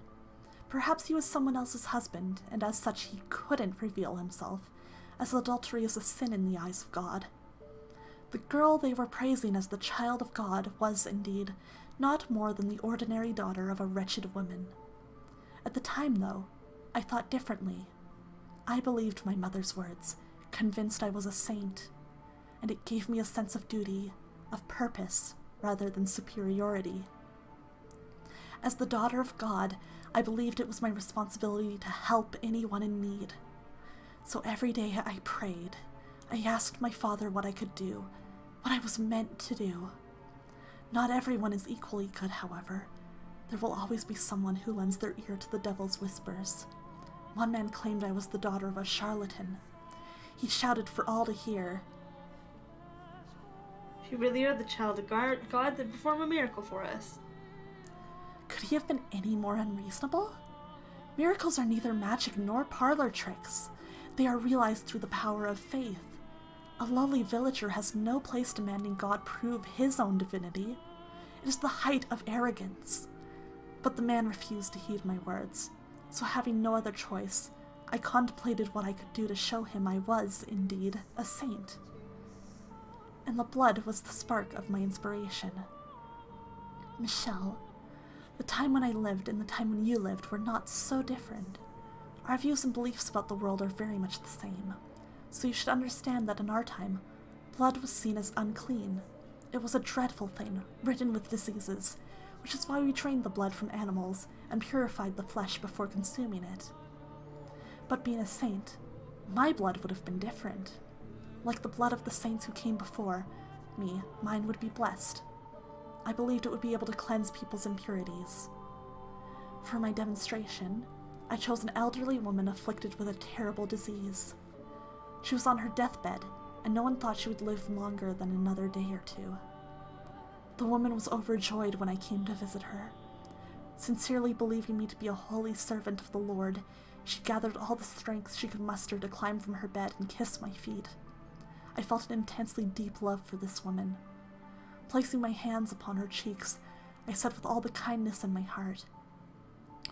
Perhaps he was someone else's husband, and as such he couldn't reveal himself, as adultery is a sin in the eyes of God. The girl they were praising as the child of God was, indeed, not more than the ordinary daughter of a wretched woman. At the time, though, I thought differently. I believed my mother's words, convinced I was a saint, and it gave me a sense of duty, of purpose, rather than superiority. As the daughter of God, I believed it was my responsibility to help anyone in need. So every day I prayed. I asked my father what I could do, what I was meant to do. Not everyone is equally good, however. There will always be someone who lends their ear to the devil's whispers. One man claimed I was the daughter of a charlatan. He shouted for all to hear. If you really are the child of God, then perform a miracle for us. Could he have been any more unreasonable? Miracles are neither magic nor parlor tricks. They are realized through the power of faith. A lowly villager has no place demanding God prove his own divinity. It is the height of arrogance. But the man refused to heed my words, so having no other choice, I contemplated what I could do to show him I was, indeed, a saint. And the blood was the spark of my inspiration. Michelle, the time when I lived and the time when you lived were not so different. Our views and beliefs about the world are very much the same, so you should understand that in our time, blood was seen as unclean. It was a dreadful thing, ridden with diseases, which is why we drained the blood from animals and purified the flesh before consuming it. But being a saint, my blood would have been different. Like the blood of the saints who came before me, mine would be blessed. I believed it would be able to cleanse people's impurities. For my demonstration, I chose an elderly woman afflicted with a terrible disease. She was on her deathbed, and no one thought she would live longer than another day or two. The woman was overjoyed when I came to visit her. Sincerely believing me to be a holy servant of the Lord, she gathered all the strength she could muster to climb from her bed and kiss my feet. I felt an intensely deep love for this woman. Placing my hands upon her cheeks, I said with all the kindness in my heart,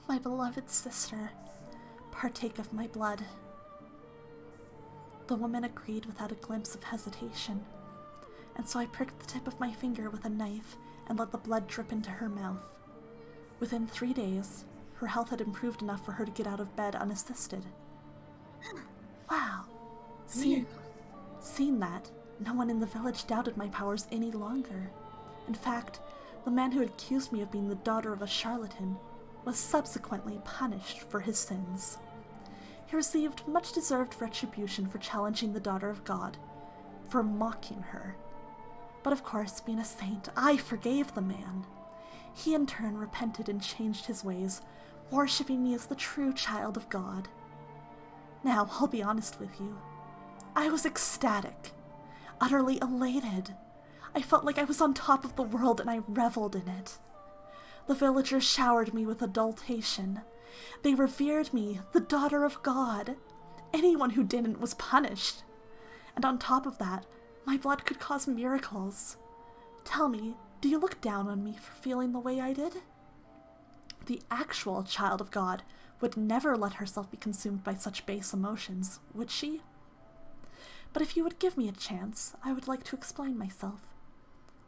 "My beloved sister, partake of my blood." The woman agreed without a glimpse of hesitation, and so I pricked the tip of my finger with a knife and let the blood drip into her mouth. Within 3 days, her health had improved enough for her to get out of bed unassisted. Wow. Seeing that, no one in the village doubted my powers any longer. In fact, the man who had accused me of being the daughter of a charlatan was subsequently punished for his sins. He received much-deserved retribution for challenging the daughter of God, for mocking her. But of course, being a saint, I forgave the man. He in turn repented and changed his ways, worshipping me as the true child of God. Now, I'll be honest with you. I was ecstatic, utterly elated. I felt like I was on top of the world and I reveled in it. The villagers showered me with adulation. They revered me, the daughter of God. Anyone who didn't was punished. And on top of that, my blood could cause miracles. Tell me, do you look down on me for feeling the way I did? The actual child of God would never let herself be consumed by such base emotions, would she? But if you would give me a chance, I would like to explain myself.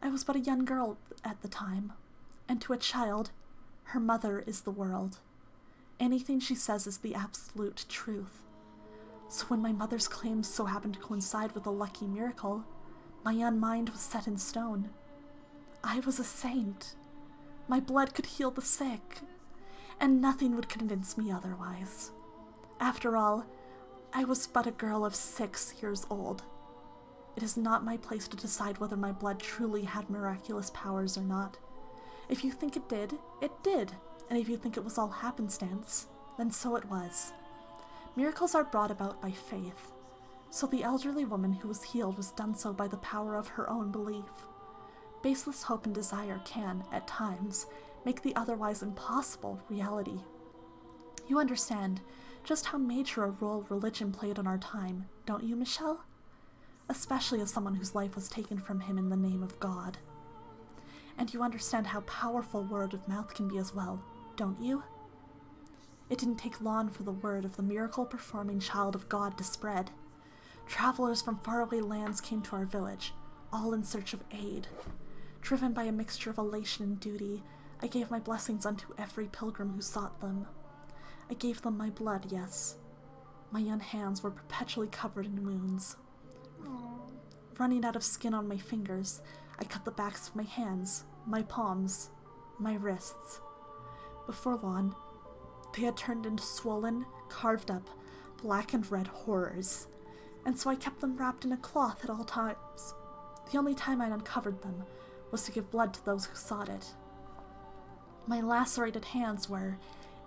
I was but a young girl at the time, and to a child, her mother is the world. Anything she says is the absolute truth. So when my mother's claims so happened to coincide with a lucky miracle, my young mind was set in stone. I was a saint. My blood could heal the sick, and nothing would convince me otherwise. After all, I was but a girl of 6 years old. It is not my place to decide whether my blood truly had miraculous powers or not. If you think it did, and if you think it was all happenstance, then so it was. Miracles are brought about by faith, so the elderly woman who was healed was done so by the power of her own belief. Baseless hope and desire can, at times, make the otherwise impossible reality. You understand just how major a role religion played in our time, don't you, Michelle? Especially as someone whose life was taken from him in the name of God. And you understand how powerful word of mouth can be as well, don't you? It didn't take long for the word of the miracle-performing child of God to spread. Travelers from faraway lands came to our village, all in search of aid. Driven by a mixture of elation and duty, I gave my blessings unto every pilgrim who sought them. I gave them my blood, yes. My young hands were perpetually covered in wounds. Running out of skin on my fingers, I cut the backs of my hands, my palms, my wrists. Before long, they had turned into swollen, carved up, black and red horrors, and so I kept them wrapped in a cloth at all times. The only time I uncovered them was to give blood to those who sought it. My lacerated hands were,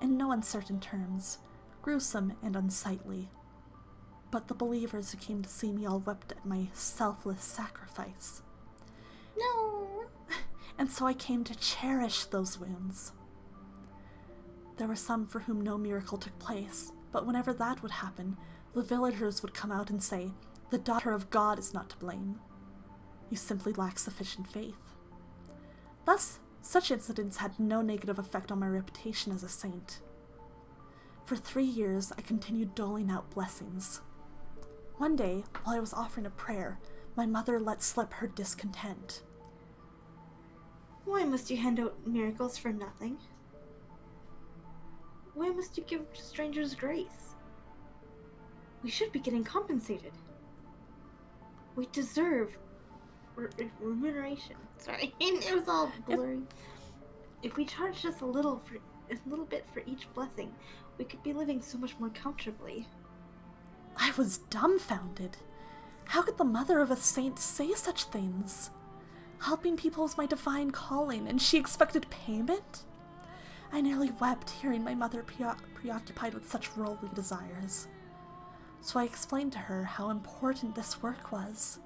in no uncertain terms, gruesome and unsightly. But the believers who came to see me all wept at my selfless sacrifice. No. And so I came to cherish those wounds. There were some for whom no miracle took place, but whenever that would happen, the villagers would come out and say, "The daughter of God is not to blame. You simply lack sufficient faith." Thus, such incidents had no negative effect on my reputation as a saint. For 3 years, I continued doling out blessings. One day, while I was offering a prayer, my mother let slip her discontent. Why must you hand out miracles for nothing? Why must you give strangers grace? We should be getting compensated. We deserve remuneration. Sorry, it was all blurry. If we charged us a little bit for each blessing, we could be living so much more comfortably. I was dumbfounded. How could the mother of a saint say such things? Helping people was my divine calling, and she expected payment? I nearly wept hearing my mother preoccupied with such worldly desires. So I explained to her how important this work was.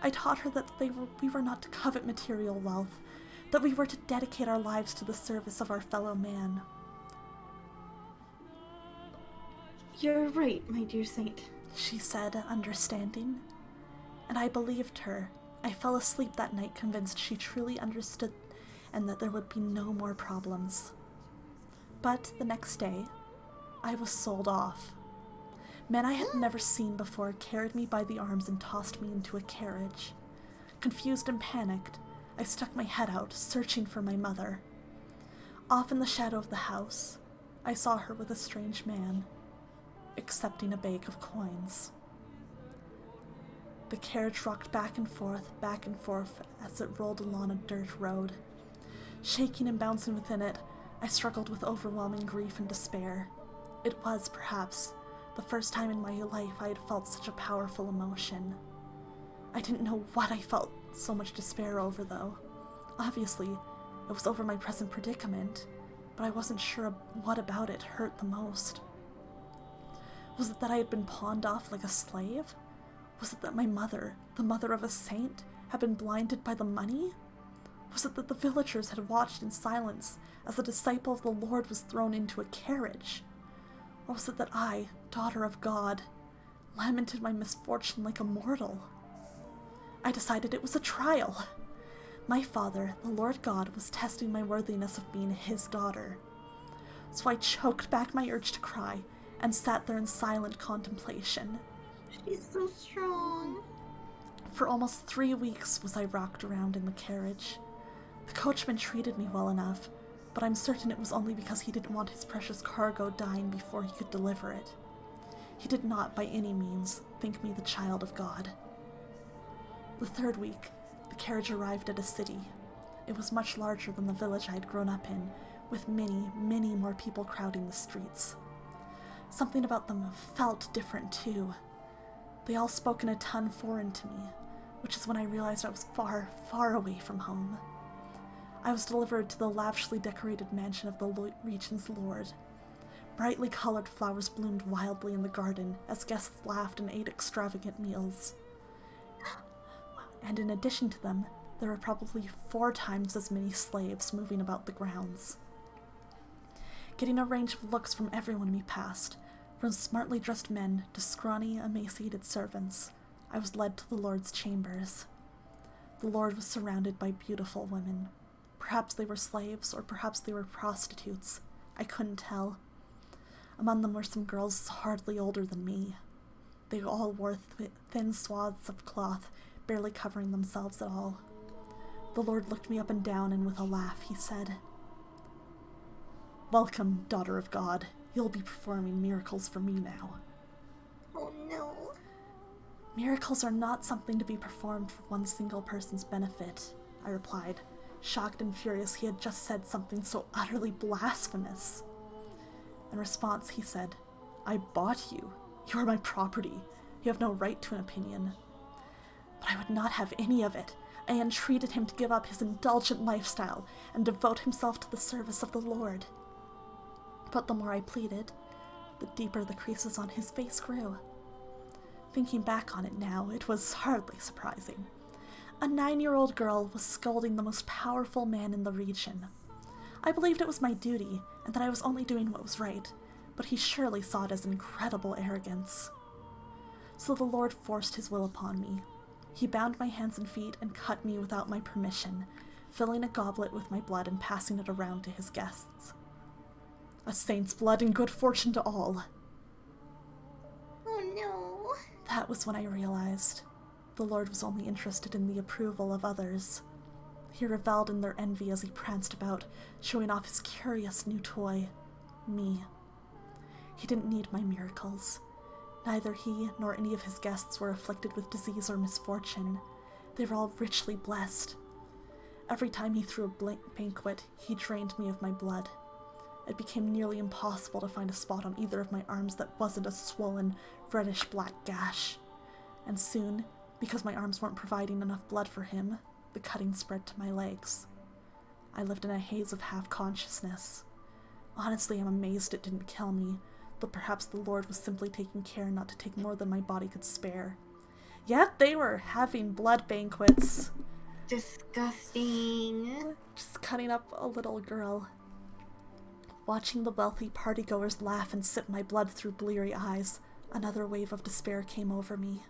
I taught her that we were not to covet material wealth, that we were to dedicate our lives to the service of our fellow man. You're right, my dear saint, she said, understanding. And I believed her. I fell asleep that night convinced she truly understood and that there would be no more problems. But the next day, I was sold off. Men I had never seen before carried me by the arms and tossed me into a carriage. Confused and panicked, I stuck my head out, searching for my mother. Off in the shadow of the house, I saw her with a strange man, accepting a bag of coins. The carriage rocked back and forth as it rolled along a dirt road. Shaking and bouncing within it, I struggled with overwhelming grief and despair. It was, perhaps, the first time in my life I had felt such a powerful emotion. I didn't know what I felt so much despair over, though. Obviously, it was over my present predicament, but I wasn't sure what about it hurt the most. Was it that I had been pawned off like a slave? Was it that my mother, the mother of a saint, had been blinded by the money? Was it that the villagers had watched in silence as the disciple of the Lord was thrown into a carriage? Or was it that I, daughter of God, lamented my misfortune like a mortal? I decided it was a trial. My father, the Lord God, was testing my worthiness of being his daughter. So I choked back my urge to cry and sat there in silent contemplation. She's so strong. For almost 3 weeks was I rocked around in the carriage. The coachman treated me well enough, but I'm certain it was only because he didn't want his precious cargo dying before he could deliver it. He did not, by any means, think me the child of God. The 3rd week, the carriage arrived at a city. It was much larger than the village I had grown up in, with many, many more people crowding the streets. Something about them felt different, too. They all spoke in a tongue foreign to me, which is when I realized I was far, far away from home. I was delivered to the lavishly decorated mansion of the region's lord. Brightly colored flowers bloomed wildly in the garden as guests laughed and ate extravagant meals. And in addition to them, there were probably 4 times as many slaves moving about the grounds. Getting a range of looks from everyone we passed, from smartly dressed men to scrawny, emaciated servants, I was led to the Lord's chambers. The Lord was surrounded by beautiful women. Perhaps they were slaves, or perhaps they were prostitutes. I couldn't tell. Among them were some girls hardly older than me. They all wore thin swaths of cloth, barely covering themselves at all. The Lord looked me up and down, and with a laugh he said, "Welcome, daughter of God. You'll be performing miracles for me now." Oh no. "Miracles are not something to be performed for one single person's benefit," I replied, shocked and furious he had just said something so utterly blasphemous. In response, he said, "I bought you. You are my property. You have no right to an opinion." But I would not have any of it. I entreated him to give up his indulgent lifestyle and devote himself to the service of the Lord. But the more I pleaded, the deeper the creases on his face grew. Thinking back on it now, it was hardly surprising. A 9-year-old girl was scolding the most powerful man in the region. I believed it was my duty, and that I was only doing what was right, but he surely saw it as incredible arrogance. So the Lord forced his will upon me. He bound my hands and feet and cut me without my permission, filling a goblet with my blood and passing it around to his guests. "A saint's blood and good fortune to all." Oh no. That was when I realized the Lord was only interested in the approval of others. He reveled in their envy as he pranced about, showing off his curious new toy, me. He didn't need my miracles. Neither he nor any of his guests were afflicted with disease or misfortune. They were all richly blessed. Every time he threw a banquet, he drained me of my blood. It became nearly impossible to find a spot on either of my arms that wasn't a swollen, reddish-black gash. And soon, because my arms weren't providing enough blood for him, the cutting spread to my legs. I lived in a haze of half-consciousness. Honestly, I'm amazed it didn't kill me, but perhaps the Lord was simply taking care not to take more than my body could spare. Yet they were having blood banquets. Disgusting. Just cutting up a little girl. Watching the wealthy partygoers laugh and sip my blood through bleary eyes, another wave of despair came over me.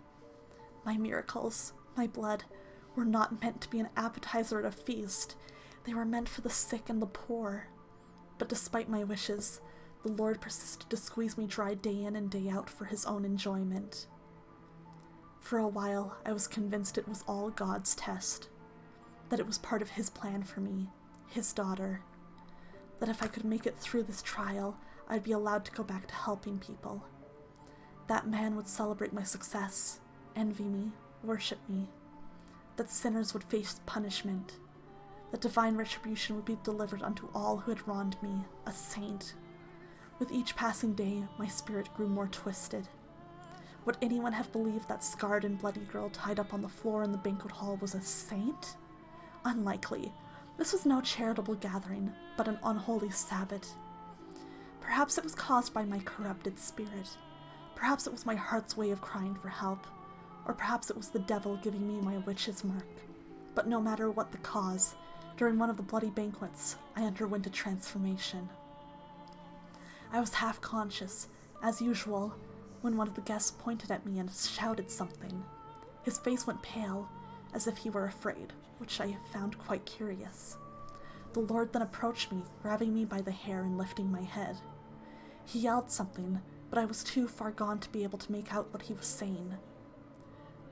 My miracles, my blood, were not meant to be an appetizer at a feast. They were meant for the sick and the poor. But despite my wishes, the Lord persisted to squeeze me dry day in and day out for his own enjoyment. For a while, I was convinced it was all God's test, that it was part of his plan for me, his daughter, that if I could make it through this trial, I'd be allowed to go back to helping people. That man would celebrate my success, envy me, worship me, that sinners would face punishment, that divine retribution would be delivered unto all who had wronged me, a saint. With each passing day, my spirit grew more twisted. Would anyone have believed that scarred and bloody girl tied up on the floor in the banquet hall was a saint? Unlikely. This was no charitable gathering, but an unholy Sabbath. Perhaps it was caused by my corrupted spirit. Perhaps it was my heart's way of crying for help. Or perhaps it was the devil giving me my witch's mark. But no matter what the cause, during one of the bloody banquets, I underwent a transformation. I was half-conscious, as usual, when one of the guests pointed at me and shouted something. His face went pale, as if he were afraid, which I found quite curious. The Lord then approached me, grabbing me by the hair and lifting my head. He yelled something, but I was too far gone to be able to make out what he was saying.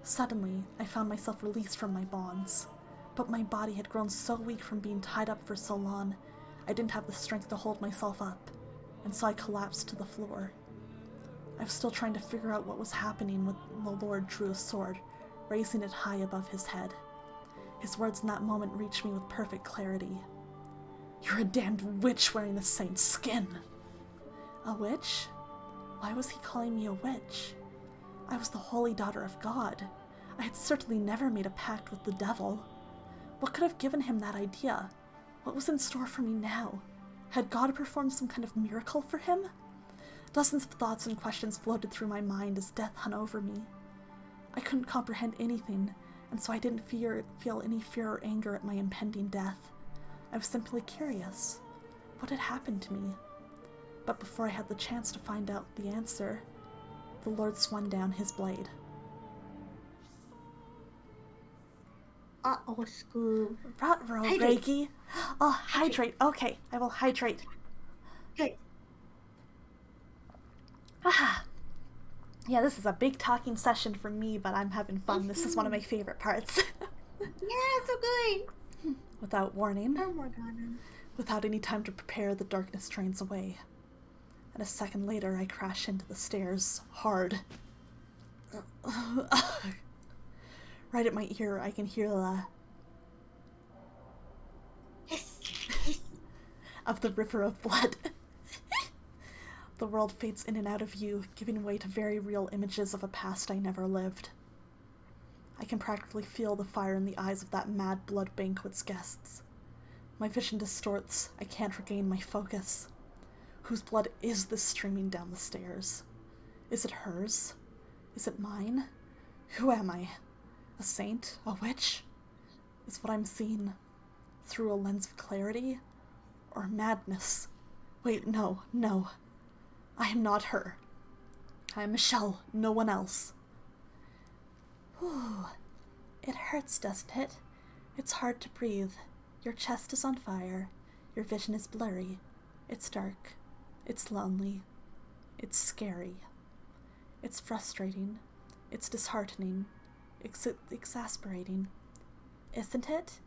Suddenly, I found myself released from my bonds, but my body had grown so weak from being tied up for so long, I didn't have the strength to hold myself up, and so I collapsed to the floor. I was still trying to figure out what was happening when the Lord drew a sword, raising it high above his head. His words in that moment reached me with perfect clarity. "You're a damned witch wearing the saint's skin." A witch? Why was he calling me a witch? I was the holy daughter of God. I had certainly never made a pact with the devil. What could have given him that idea? What was in store for me now? Had God performed some kind of miracle for him? Dozens of thoughts and questions floated through my mind as death hung over me. I couldn't comprehend anything, and so I didn't feel any fear or anger at my impending death. I was simply curious. What had happened to me? But before I had the chance to find out the answer, the Lord swung down his blade. Uh-oh, Scoob. Ruh-roh, Hydrate. Reiki. Oh, hydrate. Okay, I will hydrate. Good. Ah. Yeah, this is a big talking session for me, but I'm having fun. This is one of my favorite parts. Yeah, so good. Without warning, Oh, Morgana. without any time to prepare, the darkness drains away. And a second later, I crash into the stairs, hard. Right at my ear, I can hear the Hiss, hiss. of the river of blood. The world fades in and out of view, giving way to very real images of a past I never lived. I can practically feel the fire in the eyes of that mad blood banquet's guests. My vision distorts. I can't regain my focus. Whose blood is this streaming down the stairs? Is it hers? Is it mine? Who am I? A saint? A witch? Is what I'm seeing through a lens of clarity? Or madness? Wait, no. I am not her. I am Michelle, no one else. Whew. It hurts, doesn't it? It's hard to breathe. Your chest is on fire. Your vision is blurry. It's dark. It's lonely. It's scary. It's frustrating. It's disheartening. Exasperating. Isn't it?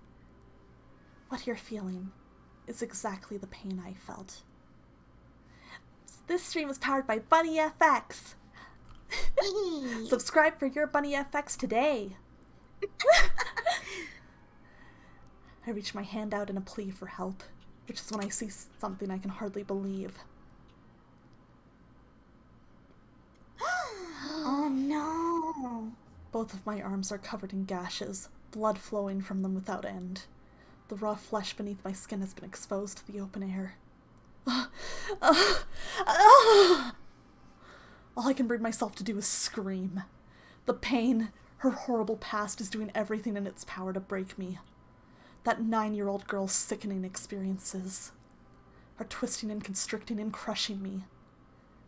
What you're feeling is exactly the pain I felt. This stream is powered by Bunny FX. Subscribe for your Bunny FX today. I reach my hand out in a plea for help, which is when I see something I can hardly believe. Oh no. Both of my arms are covered in gashes, blood flowing from them without end. The raw flesh beneath my skin has been exposed to the open air. All I can bring myself to do is scream. The pain, her horrible past, is doing everything in its power to break me. That 9-year-old girl's sickening experiences are twisting and constricting and crushing me.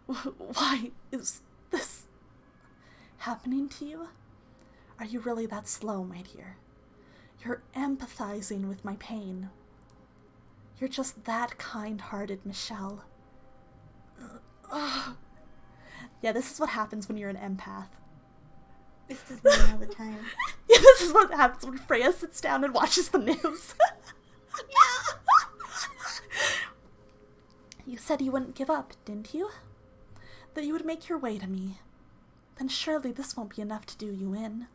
Why is this happening to you? Are you really that slow, my dear? You're empathizing with my pain. You're just that kind-hearted, Michelle. Yeah, this is what happens when you're an empath. This is me all the time. Yeah, this is what happens when Freyja sits down and watches the news. You said you wouldn't give up, didn't you? That you would make your way to me. Then surely this won't be enough to do you in.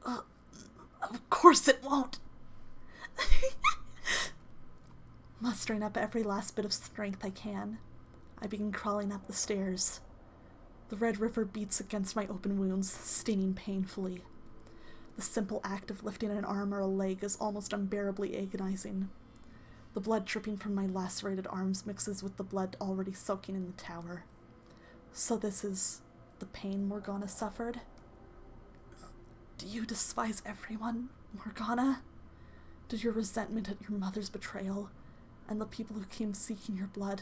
Of course it won't. Mustering up every last bit of strength I can, I begin crawling up the stairs. The red river beats against my open wounds, stinging painfully. The simple act of lifting an arm or a leg is almost unbearably agonizing. The blood dripping from my lacerated arms mixes with the blood already soaking in the tower. So this is the pain Morgana suffered? Do you despise everyone, Morgana? Did your resentment at your mother's betrayal, and the people who came seeking your blood,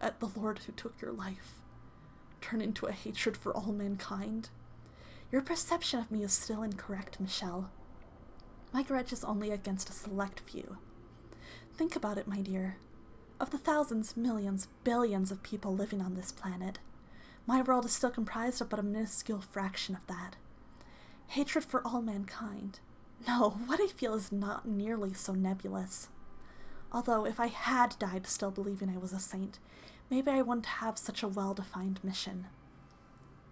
at the Lord who took your life, turn into a hatred for all mankind? Your perception of me is still incorrect, Michelle. My grudge is only against a select few. Think about it, my dear. Of the thousands, millions, billions of people living on this planet, my world is still comprised of but a minuscule fraction of that. Hatred for all mankind. No, what I feel is not nearly so nebulous. Although, if I had died still believing I was a saint, maybe I wouldn't have such a well-defined mission.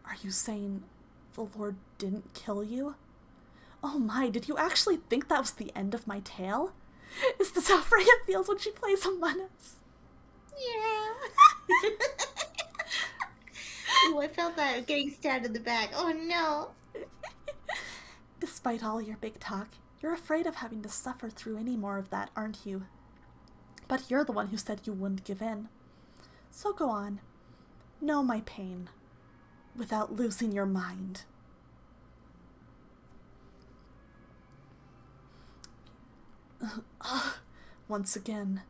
Are you saying the Lord didn't kill you? Oh my, did you actually think that was the end of my tale? Is this how Freyja feels when she plays Among Us? Yeah. Ooh, I felt that getting stabbed in the back. Oh no. Despite all your big talk, you're afraid of having to suffer through any more of that, aren't you? But you're the one who said you wouldn't give in. So go on. Know my pain. Without losing your mind. Once again,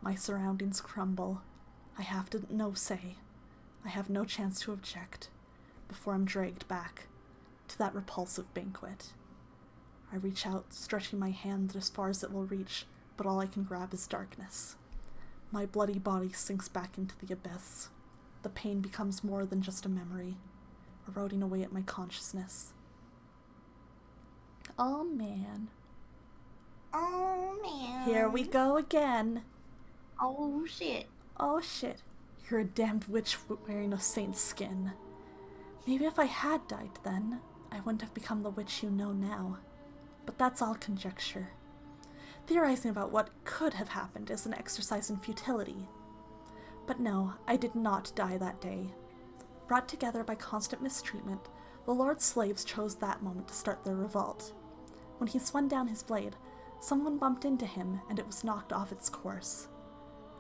my surroundings crumble. I have to no say. I have no chance to object before I'm dragged back to that repulsive banquet. I reach out, stretching my hand as far as it will reach, but all I can grab is darkness. My bloody body sinks back into the abyss. The pain becomes more than just a memory, eroding away at my consciousness. Oh man. Oh man. Here we go again. Oh shit. Oh shit. You're a damned witch wearing a saint's skin. Maybe if I had died then, I wouldn't have become the witch you know now. But that's all conjecture. Theorizing about what could have happened is an exercise in futility. But no, I did not die that day. Brought together by constant mistreatment, the Lord's slaves chose that moment to start their revolt. When he swung down his blade, someone bumped into him and it was knocked off its course.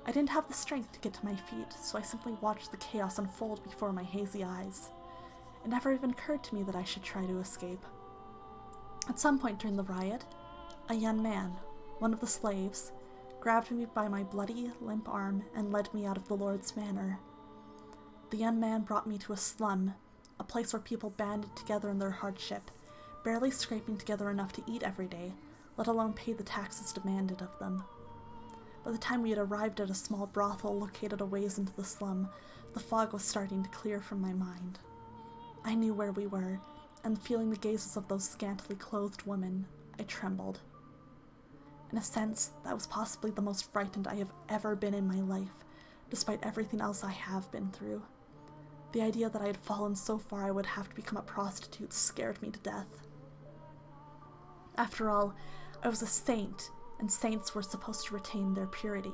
I didn't have the strength to get to my feet, so I simply watched the chaos unfold before my hazy eyes. It never even occurred to me that I should try to escape. At some point during the riot, a young man, one of the slaves, grabbed me by my bloody, limp arm and led me out of the Lord's manor. The young man brought me to a slum, a place where people banded together in their hardship, barely scraping together enough to eat every day, let alone pay the taxes demanded of them. By the time we had arrived at a small brothel located a ways into the slum, the fog was starting to clear from my mind. I knew where we were, and feeling the gazes of those scantily clothed women, I trembled. In a sense, that was possibly the most frightened I have ever been in my life, despite everything else I have been through. The idea that I had fallen so far I would have to become a prostitute scared me to death. After all, I was a saint, and saints were supposed to retain their purity.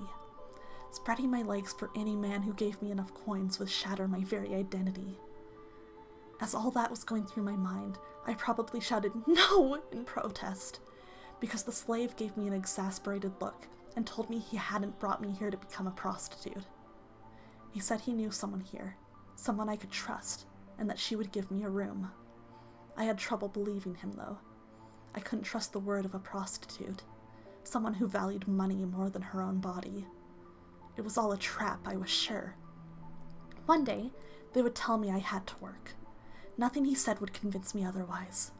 Spreading my legs for any man who gave me enough coins would shatter my very identity. As all that was going through my mind, I probably shouted "No!" in protest, because the slave gave me an exasperated look and told me he hadn't brought me here to become a prostitute. He said he knew someone here, someone I could trust, and that she would give me a room. I had trouble believing him, though. I couldn't trust the word of a prostitute, someone who valued money more than her own body. It was all a trap, I was sure. One day, they would tell me I had to work. Nothing he said would convince me otherwise.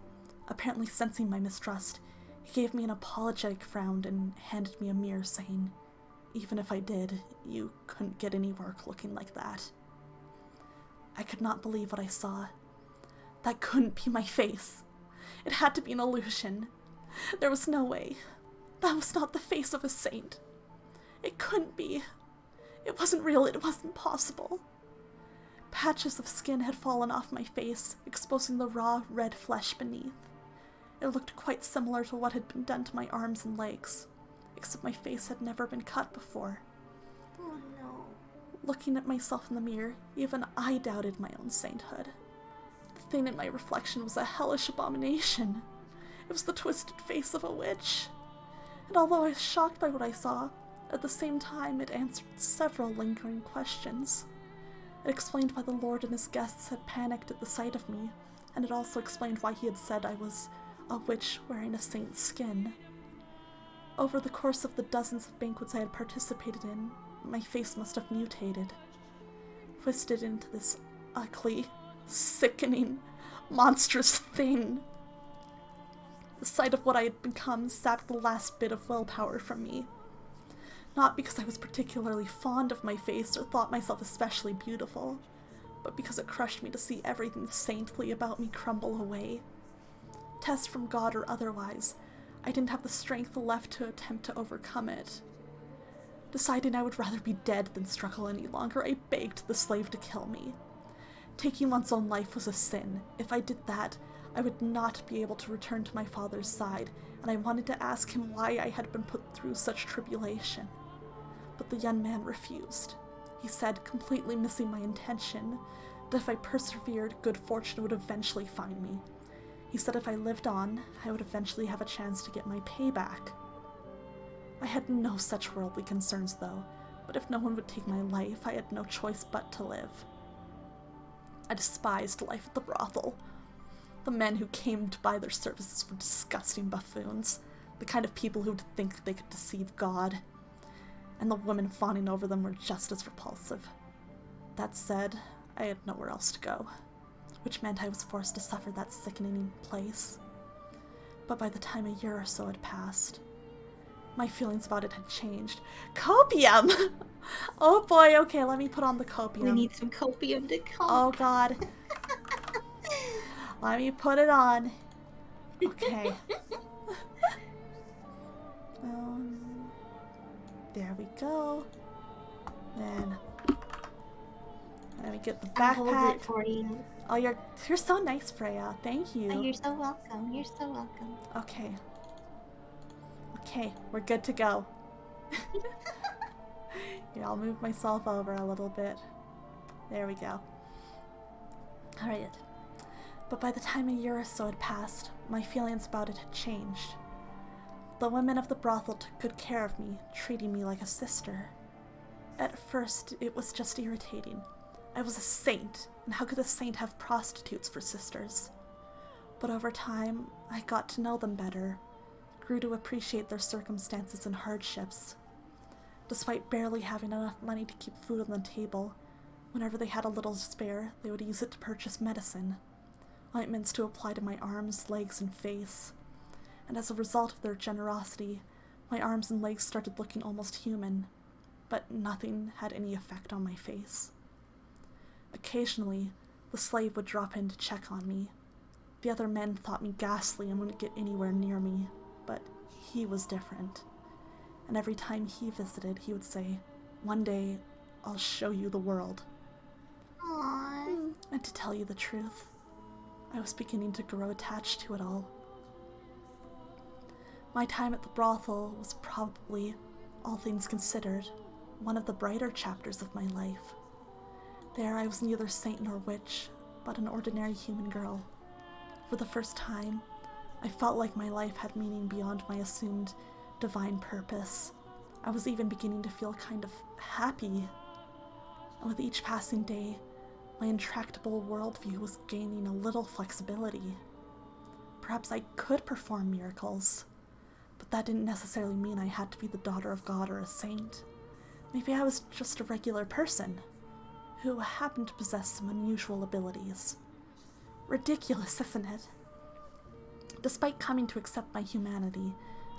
Apparently sensing my mistrust, he gave me an apologetic frown and handed me a mirror, saying, "Even if I did, you couldn't get any work looking like that." I could not believe what I saw. That couldn't be my face. It had to be an illusion. There was no way. That was not the face of a saint. It couldn't be. It wasn't real. It wasn't possible. Patches of skin had fallen off my face, exposing the raw, red flesh beneath. It looked quite similar to what had been done to my arms and legs, except my face had never been cut before. Oh no. Looking at myself in the mirror, even I doubted my own sainthood. The thing in my reflection was a hellish abomination. It was the twisted face of a witch. And although I was shocked by what I saw, at the same time it answered several lingering questions. It explained why the Lord and his guests had panicked at the sight of me, and it also explained why he had said I was a witch wearing a saint's skin. Over the course of the dozens of banquets I had participated in, my face must have mutated, twisted into this ugly, sickening, monstrous thing. The sight of what I had become sapped the last bit of willpower from me. Not because I was particularly fond of my face or thought myself especially beautiful, but because it crushed me to see everything saintly about me crumble away. Test from God or otherwise, I didn't have the strength left to attempt to overcome it. Deciding I would rather be dead than struggle any longer, I begged the slave to kill me. Taking one's own life was a sin. If I did that, I would not be able to return to my father's side, and I wanted to ask him why I had been put through such tribulation. But the young man refused. He said, completely missing my intention, that if I persevered, good fortune would eventually find me. He said if I lived on, I would eventually have a chance to get my payback. I had no such worldly concerns, though, but if no one would take my life, I had no choice but to live. I despised life at the brothel. The men who came to buy their services were disgusting buffoons, the kind of people who'd think they could deceive God. And the women fawning over them were just as repulsive. That said, I had nowhere else to go, which meant I was forced to suffer that sickening place. But by the time a year or so had passed, my feelings about it had changed. Copium! Oh boy, okay, let me put on the copium. We need some copium to come. Oh god. Let me put it on. Okay. There we go. Then let me get the backpack. I'll hold it for you. Oh, you're so nice, Freyja. Thank you. Oh, you're so welcome. You're so welcome. Okay. Okay, we're good to go. Here, I'll move myself over a little bit. There we go. Alright. But by the time a year or so had passed, my feelings about it had changed. The women of the brothel took good care of me, treating me like a sister. At first, it was just irritating. I was a saint, and how could a saint have prostitutes for sisters? But over time, I got to know them better, grew to appreciate their circumstances and hardships. Despite barely having enough money to keep food on the table, whenever they had a little to spare, they would use it to purchase medicine, ointments to apply to my arms, legs, and face. And as a result of their generosity, my arms and legs started looking almost human, but nothing had any effect on my face. Occasionally, the slave would drop in to check on me. The other men thought me ghastly and wouldn't get anywhere near me, but he was different. And every time he visited, he would say, "One day, I'll show you the world." Aww. And to tell you the truth, I was beginning to grow attached to it all. My time at the brothel was probably, all things considered, one of the brighter chapters of my life. There I was neither saint nor witch, but an ordinary human girl. For the first time, I felt like my life had meaning beyond my assumed divine purpose. I was even beginning to feel kind of happy. And with each passing day, my intractable worldview was gaining a little flexibility. Perhaps I could perform miracles, but that didn't necessarily mean I had to be the daughter of God or a saint. Maybe I was just a regular person who happened to possess some unusual abilities. Ridiculous, isn't it? Despite coming to accept my humanity,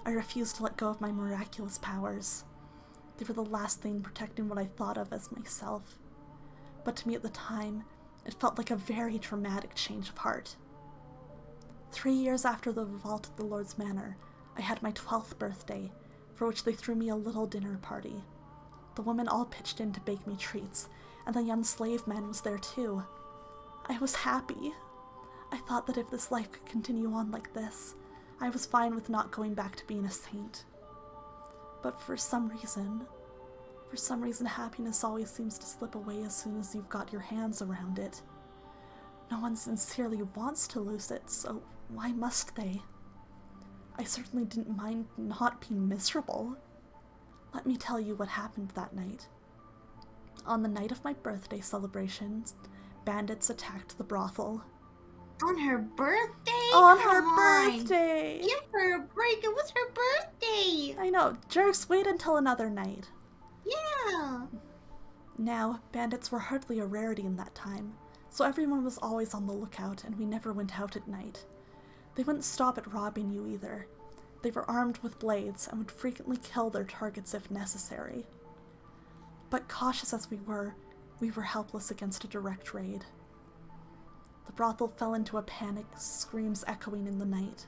I refused to let go of my miraculous powers. They were the last thing protecting what I thought of as myself. But to me at the time, it felt like a very dramatic change of heart. 3 years after the revolt at the Lord's Manor, I had my 12th birthday, for which they threw me a little dinner party. The women all pitched in to bake me treats, and the young slave man was there too. I was happy. I thought that if this life could continue on like this, I was fine with not going back to being a saint. But for some reason happiness always seems to slip away as soon as you've got your hands around it. No one sincerely wants to lose it, so why must they? I certainly didn't mind not being miserable. Let me tell you what happened that night. On the night of my birthday celebrations, bandits attacked the brothel. On her birthday? On Come her on. birthday! Give her a break. It was her birthday. I know. Jerks, wait until another night. Yeah. Now, bandits were hardly a rarity in that time, so everyone was always on the lookout and we never went out at night. They wouldn't stop at robbing you either. They were armed with blades and would frequently kill their targets if necessary. But cautious as we were helpless against a direct raid. The brothel fell into a panic, screams echoing in the night.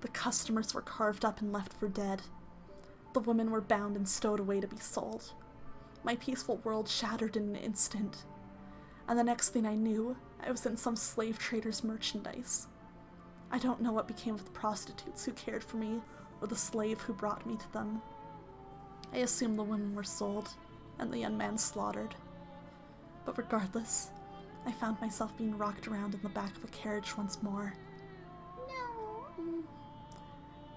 The customers were carved up and left for dead. The women were bound and stowed away to be sold. My peaceful world shattered in an instant. And the next thing I knew, I was in some slave trader's merchandise. I don't know what became of the prostitutes who cared for me, or the slave who brought me to them. I assume the women were sold, and the young man slaughtered. But regardless, I found myself being rocked around in the back of a carriage once more. No.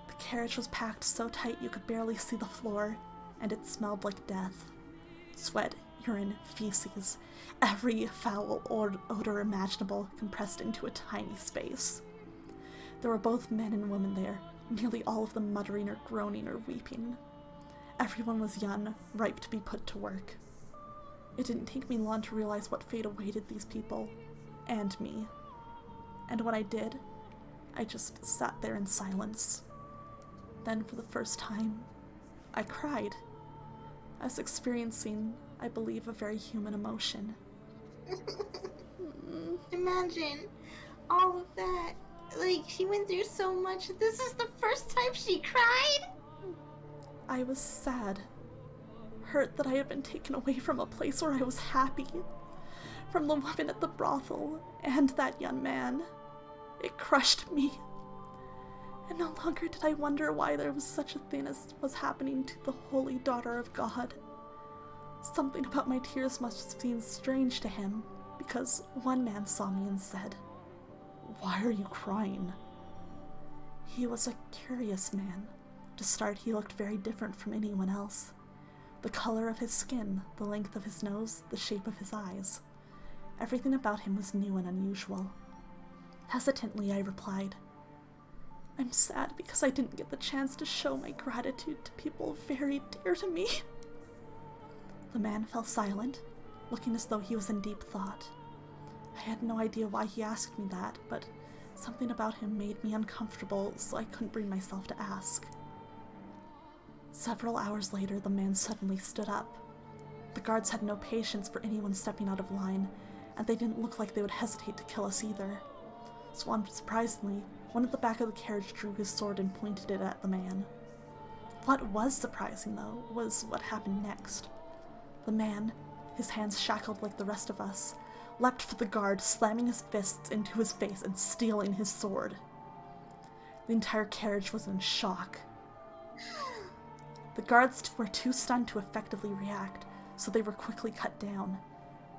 The carriage was packed so tight you could barely see the floor, and it smelled like death. Sweat, urine, feces, every foul odor imaginable compressed into a tiny space. There were both men and women there, nearly all of them muttering or groaning or weeping. Everyone was young, ripe to be put to work. It didn't take me long to realize what fate awaited these people, and me. And when I did, I just sat there in silence. Then, for the first time, I cried. I was experiencing, I believe, a very human emotion. Imagine all of that. Like, she went through so much. This is the first time she cried? I was sad. Hurt that I had been taken away from a place where I was happy. From the woman at the brothel and that young man. It crushed me. And no longer did I wonder why there was such a thing as was happening to the holy daughter of God. Something about my tears must have seemed strange to him, because one man saw me and said, "Why are you crying?" He was a curious man. To start, he looked very different from anyone else. The color of his skin, the length of his nose, the shape of his eyes. Everything about him was new and unusual. Hesitantly, I replied, "I'm sad because I didn't get the chance to show my gratitude to people very dear to me." The man fell silent, looking as though he was in deep thought. I had no idea why he asked me that, but something about him made me uncomfortable, so I couldn't bring myself to ask. Several hours later, the man suddenly stood up. The guards had no patience for anyone stepping out of line, and they didn't look like they would hesitate to kill us either. So unsurprisingly, one at the back of the carriage drew his sword and pointed it at the man. What was surprising, though, was what happened next. The man, his hands shackled like the rest of us, leapt for the guard, slamming his fists into his face and stealing his sword. The entire carriage was in shock. The guards were too stunned to effectively react, so they were quickly cut down.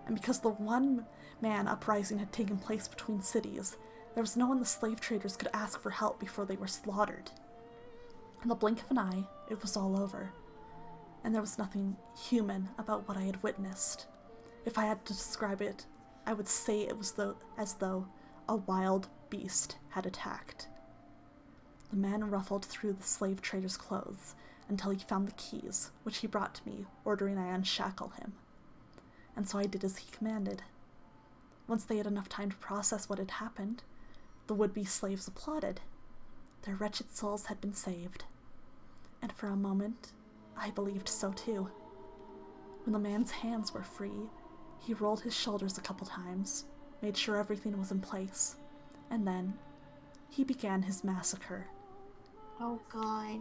And because the one-man uprising had taken place between cities, there was no one the slave traders could ask for help before they were slaughtered. In the blink of an eye, it was all over, and there was nothing human about what I had witnessed. If I had to describe it, I would say it was as though a wild beast had attacked. The man ruffled through the slave trader's clothes until he found the keys, which he brought to me, ordering I unshackle him. And so I did as he commanded. Once they had enough time to process what had happened, the would-be slaves applauded. Their wretched souls had been saved. And for a moment, I believed so too. When the man's hands were free, he rolled his shoulders a couple times, made sure everything was in place, and then he began his massacre. Oh God.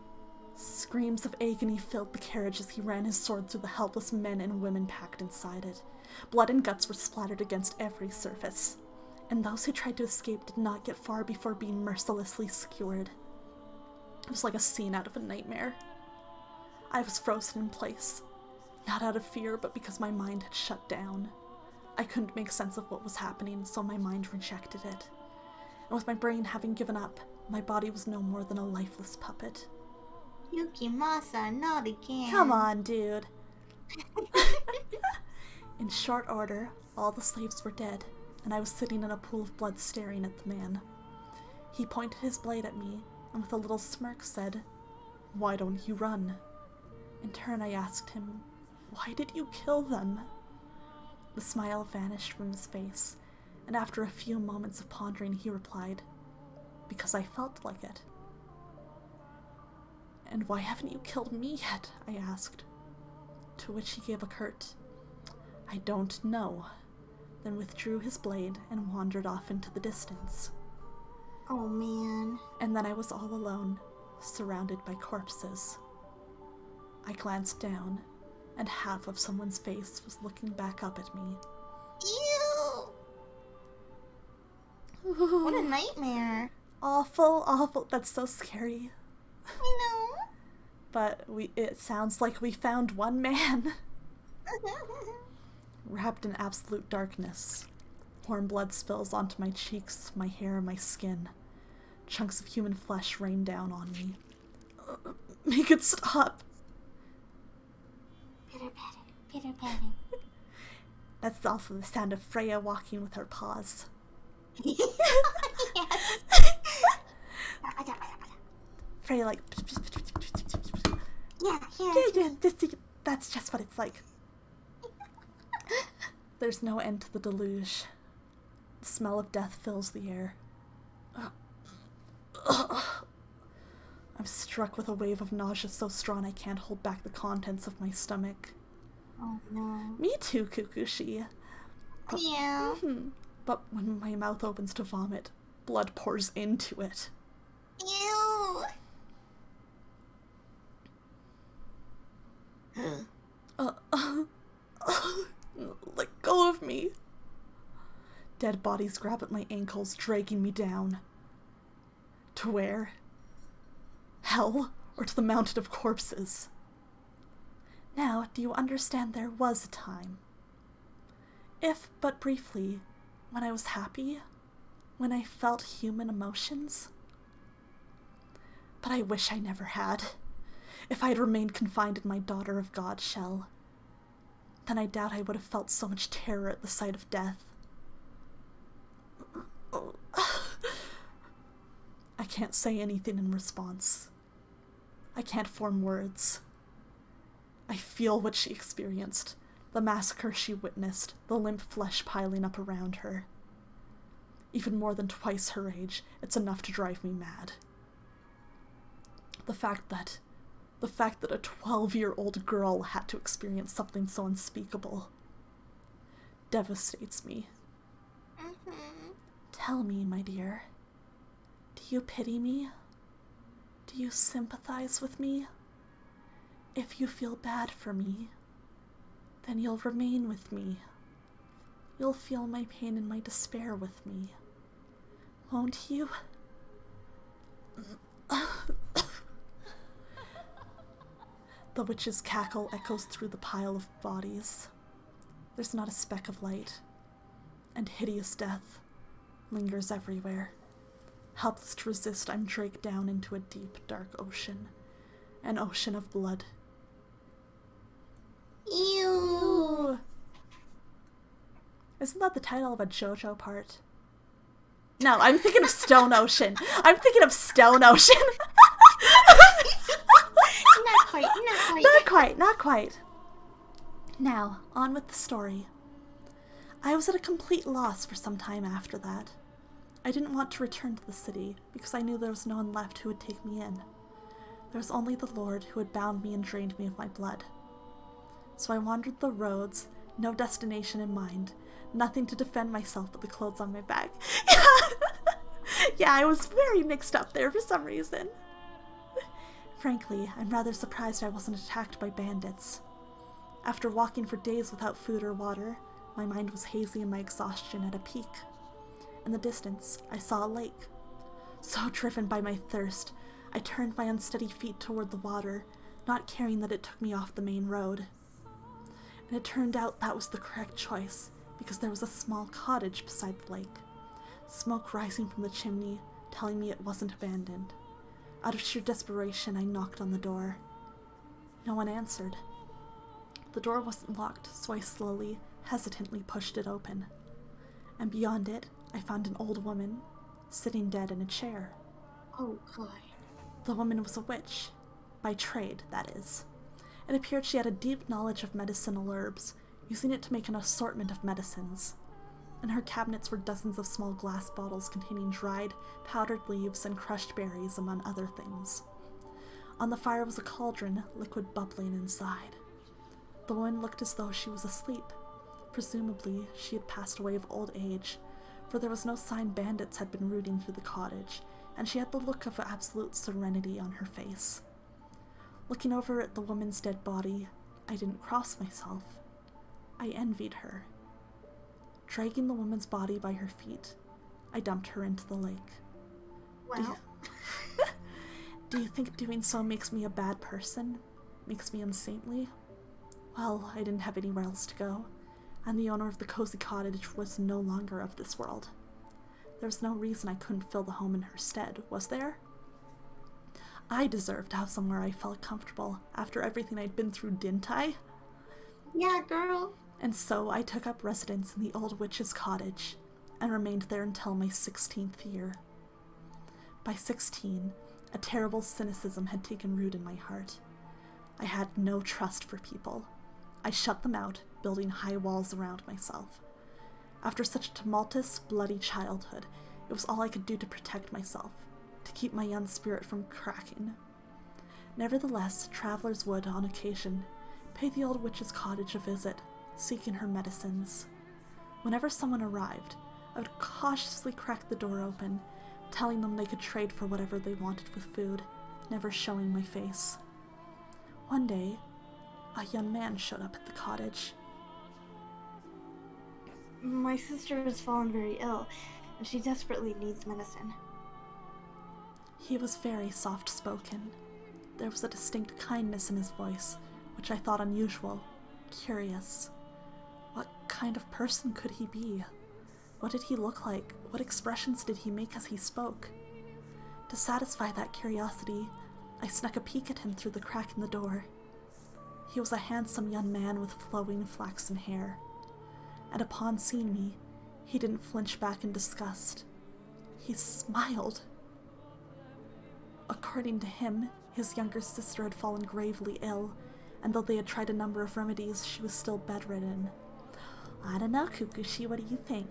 Screams of agony filled the carriage as he ran his sword through the helpless men and women packed inside it. Blood and guts were splattered against every surface, and those who tried to escape did not get far before being mercilessly skewered. It was like a scene out of a nightmare. I was frozen in place, not out of fear, but because my mind had shut down. I couldn't make sense of what was happening, so my mind rejected it. And with my brain having given up, my body was no more than a lifeless puppet. Yukimasa, not again. Come on, dude. In short order, all the slaves were dead, and I was sitting in a pool of blood staring at the man. He pointed his blade at me, and with a little smirk said, "Why don't you run?" In turn, I asked him, "Why did you kill them?" The smile vanished from his face, and after a few moments of pondering, he replied, "Because I felt like it." "And why haven't you killed me yet?" I asked. To which he gave a curt, "I don't know," then withdrew his blade and wandered off into the distance. Oh man. And then I was all alone, surrounded by corpses. I glanced down, and half of someone's face was looking back up at me. Ew. What a nightmare. Awful, awful. That's so scary. I know. But it sounds like we found one man. Wrapped in absolute darkness. Warm blood spills onto my cheeks, my hair, my skin. Chunks of human flesh rain down on me. Make it stop. Pitter patter, pitter patter. That's also the sound of Freyja walking with her paws. Yes. Freyja like... Yeah. That's just what it's like. There's no end to the deluge. The smell of death fills the air. I'm struck with a wave of nausea so strong I can't hold back the contents of my stomach. Oh no. Me too, Kukushi. But, Yeah. but when my mouth opens to vomit, blood pours into it. Ew. Let go of me. Dead bodies grab at my ankles, dragging me down. To where? Hell, or to the mountain of corpses? Now, do you understand there was a time? If but briefly, when I was happy, when I felt human emotions? But I wish I never had. If I had remained confined in my Daughter of God shell, then I doubt I would have felt so much terror at the sight of death. I can't say anything in response. I can't form words. I feel what she experienced, the massacre she witnessed, the limp flesh piling up around her. Even more than twice her age, it's enough to drive me mad. The fact that a 12-year-old girl had to experience something so unspeakable devastates me. Tell me, my dear, do you pity me? Do you sympathize with me? If you feel bad for me, then you'll remain with me. You'll feel my pain and my despair with me. Won't you? The witch's cackle echoes through the pile of bodies. There's not a speck of light, and hideous death lingers everywhere. Helpless to resist, I'm dragged down into a deep, dark ocean. An ocean of blood. Ew. Isn't that the title of a JoJo part? No, I'm thinking of Stone Ocean. I'm thinking of Stone Ocean. Not quite. Now, on with the story. I was at a complete loss for some time after that. I didn't want to return to the city, because I knew there was no one left who would take me in. There was only the Lord who had bound me and drained me of my blood. So I wandered the roads, no destination in mind, nothing to defend myself but the clothes on my back. Yeah, I was very mixed up there for some reason. Frankly, I'm rather surprised I wasn't attacked by bandits. After walking for days without food or water, my mind was hazy and my exhaustion at a peak. In the distance, I saw a lake. So driven by my thirst, I turned my unsteady feet toward the water, not caring that it took me off the main road. And it turned out that was the correct choice, because there was a small cottage beside the lake. Smoke rising from the chimney, telling me it wasn't abandoned. Out of sheer desperation, I knocked on the door. No one answered. The door wasn't locked, so I slowly, hesitantly pushed it open. And beyond it, I found an old woman, sitting dead in a chair. Oh, God. The woman was a witch. By trade, that is. It appeared she had a deep knowledge of medicinal herbs, using it to make an assortment of medicines. In her cabinets were dozens of small glass bottles containing dried, powdered leaves and crushed berries, among other things. On the fire was a cauldron, liquid bubbling inside. The woman looked as though she was asleep. Presumably, she had passed away of old age, for there was no sign bandits had been rooting through the cottage, and she had the look of absolute serenity on her face. Looking over at the woman's dead body, I didn't cross myself. I envied her. Dragging the woman's body by her feet, I dumped her into the lake. Well. Do you think doing so makes me a bad person? Makes me unsaintly? Well, I didn't have anywhere else to go, and the owner of the cozy cottage was no longer of this world. There was no reason I couldn't fill the home in her stead, was there? I deserved to have somewhere I felt comfortable after everything I'd been through, didn't I? Yeah, girl. And so I took up residence in the old witch's cottage, and remained there until my 16th year. By 16, a terrible cynicism had taken root in my heart. I had no trust for people. I shut them out, building high walls around myself. After such a tumultuous, bloody childhood, it was all I could do to protect myself, to keep my young spirit from cracking, Nevertheless, travelers would, on occasion, pay the old witch's cottage a visit, seeking her medicines. Whenever someone arrived, I would cautiously crack the door open, telling them they could trade for whatever they wanted with food, never showing my face. One day, a young man showed up at the cottage. My sister has fallen very ill, and she desperately needs medicine. He was very soft-spoken. There was a distinct kindness in his voice, which I thought unusual, curious. What kind of person could he be? What did he look like? What expressions did he make as he spoke? To satisfy that curiosity, I snuck a peek at him through the crack in the door. He was a handsome young man with flowing flaxen hair, and upon seeing me, he didn't flinch back in disgust. He smiled. According to him, his younger sister had fallen gravely ill, and though they had tried a number of remedies, she was still bedridden. I don't know, Kukushi, what do you think?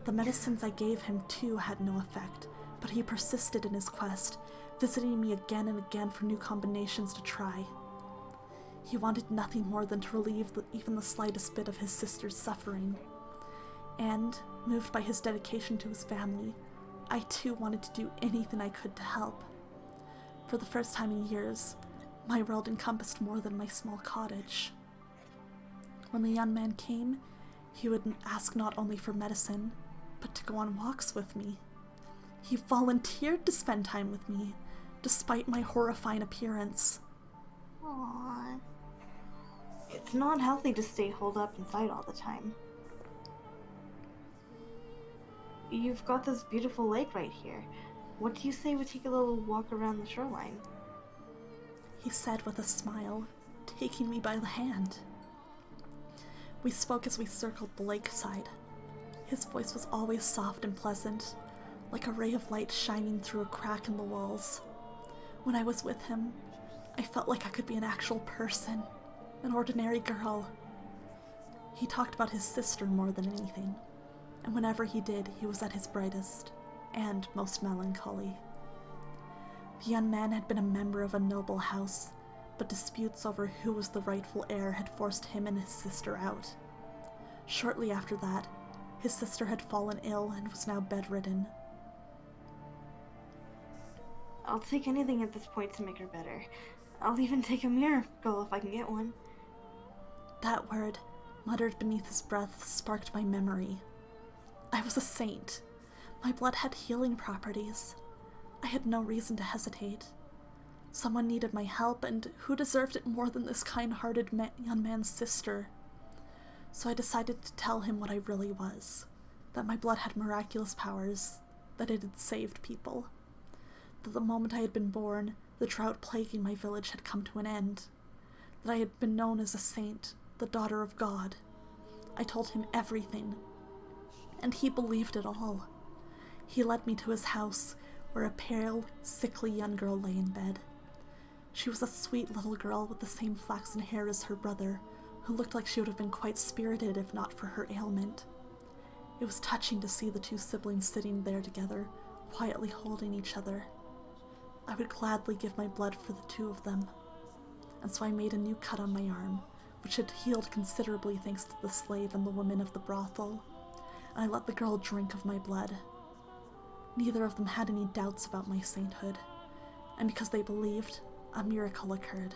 The medicines I gave him, too, had no effect, but he persisted in his quest, visiting me again and again for new combinations to try. He wanted nothing more than to relieve even the slightest bit of his sister's suffering. And, moved by his dedication to his family, I too wanted to do anything I could to help. For the first time in years, my world encompassed more than my small cottage. When the young man came, he would ask not only for medicine, but to go on walks with me. He volunteered to spend time with me, despite my horrifying appearance. Aww. It's not healthy to stay holed up inside all the time. You've got this beautiful lake right here. What do you say we take a little walk around the shoreline? He said with a smile, taking me by the hand. We spoke as we circled the lakeside. His voice was always soft and pleasant, like a ray of light shining through a crack in the walls. When I was with him, I felt like I could be an actual person, an ordinary girl. He talked about his sister more than anything, and whenever he did, he was at his brightest and most melancholy. The young man had been a member of a noble house, but disputes over who was the rightful heir had forced him and his sister out. Shortly after that, his sister had fallen ill and was now bedridden. I'll take anything at this point to make her better. I'll even take a miracle if I can get one. That word, muttered beneath his breath, sparked my memory. I was a saint. My blood had healing properties. I had no reason to hesitate. Someone needed my help, and who deserved it more than this kind-hearted young man's sister? So I decided to tell him what I really was, that my blood had miraculous powers, that it had saved people. That the moment I had been born, the drought plaguing my village had come to an end. That I had been known as a saint, the daughter of God. I told him everything, and he believed it all. He led me to his house, where a pale, sickly young girl lay in bed. She was a sweet little girl with the same flaxen hair as her brother, who looked like she would have been quite spirited if not for her ailment. It was touching to see the two siblings sitting there together, quietly holding each other. I would gladly give my blood for the two of them, and so I made a new cut on my arm, which had healed considerably thanks to the slave and the women of the brothel, and I let the girl drink of my blood. Neither of them had any doubts about my sainthood, and because they believed, a miracle occurred.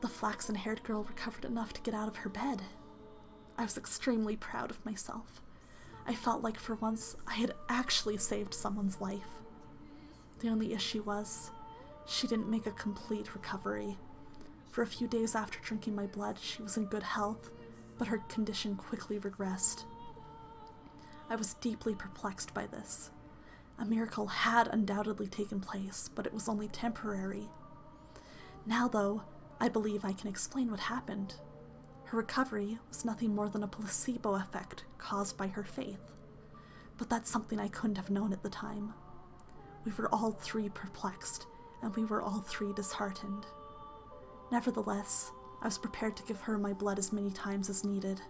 The flaxen-haired girl recovered enough to get out of her bed. I was extremely proud of myself. I felt like for once I had actually saved someone's life. The only issue was, she didn't make a complete recovery. For a few days after drinking my blood, she was in good health, but her condition quickly regressed. I was deeply perplexed by this. A miracle had undoubtedly taken place, but it was only temporary. Now, though, I believe I can explain what happened. Her recovery was nothing more than a placebo effect caused by her faith. But that's something I couldn't have known at the time. We were all three perplexed, and we were all three disheartened. Nevertheless, I was prepared to give her my blood as many times as needed.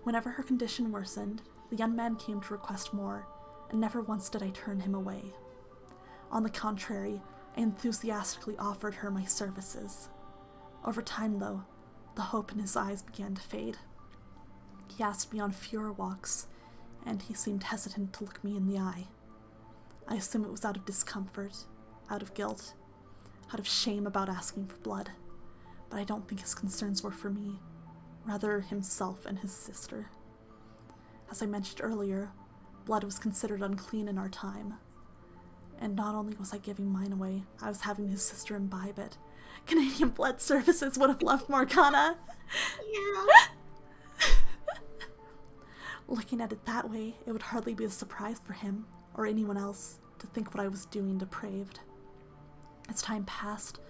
Whenever her condition worsened, the young man came to request more, and never once did I turn him away. On the contrary, I enthusiastically offered her my services. Over time, though, the hope in his eyes began to fade. He asked me on fewer walks, and he seemed hesitant to look me in the eye. I assume it was out of discomfort, out of guilt, out of shame about asking for blood, but I don't think his concerns were for me, rather himself and his sister. As I mentioned earlier, blood was considered unclean in our time, and not only was I giving mine away, I was having his sister imbibe it. Canadian Blood Services would have loved Morgana! Yeah. Looking at it that way, it would hardly be a surprise for him, or anyone else, to think what I was doing depraved. As time passed,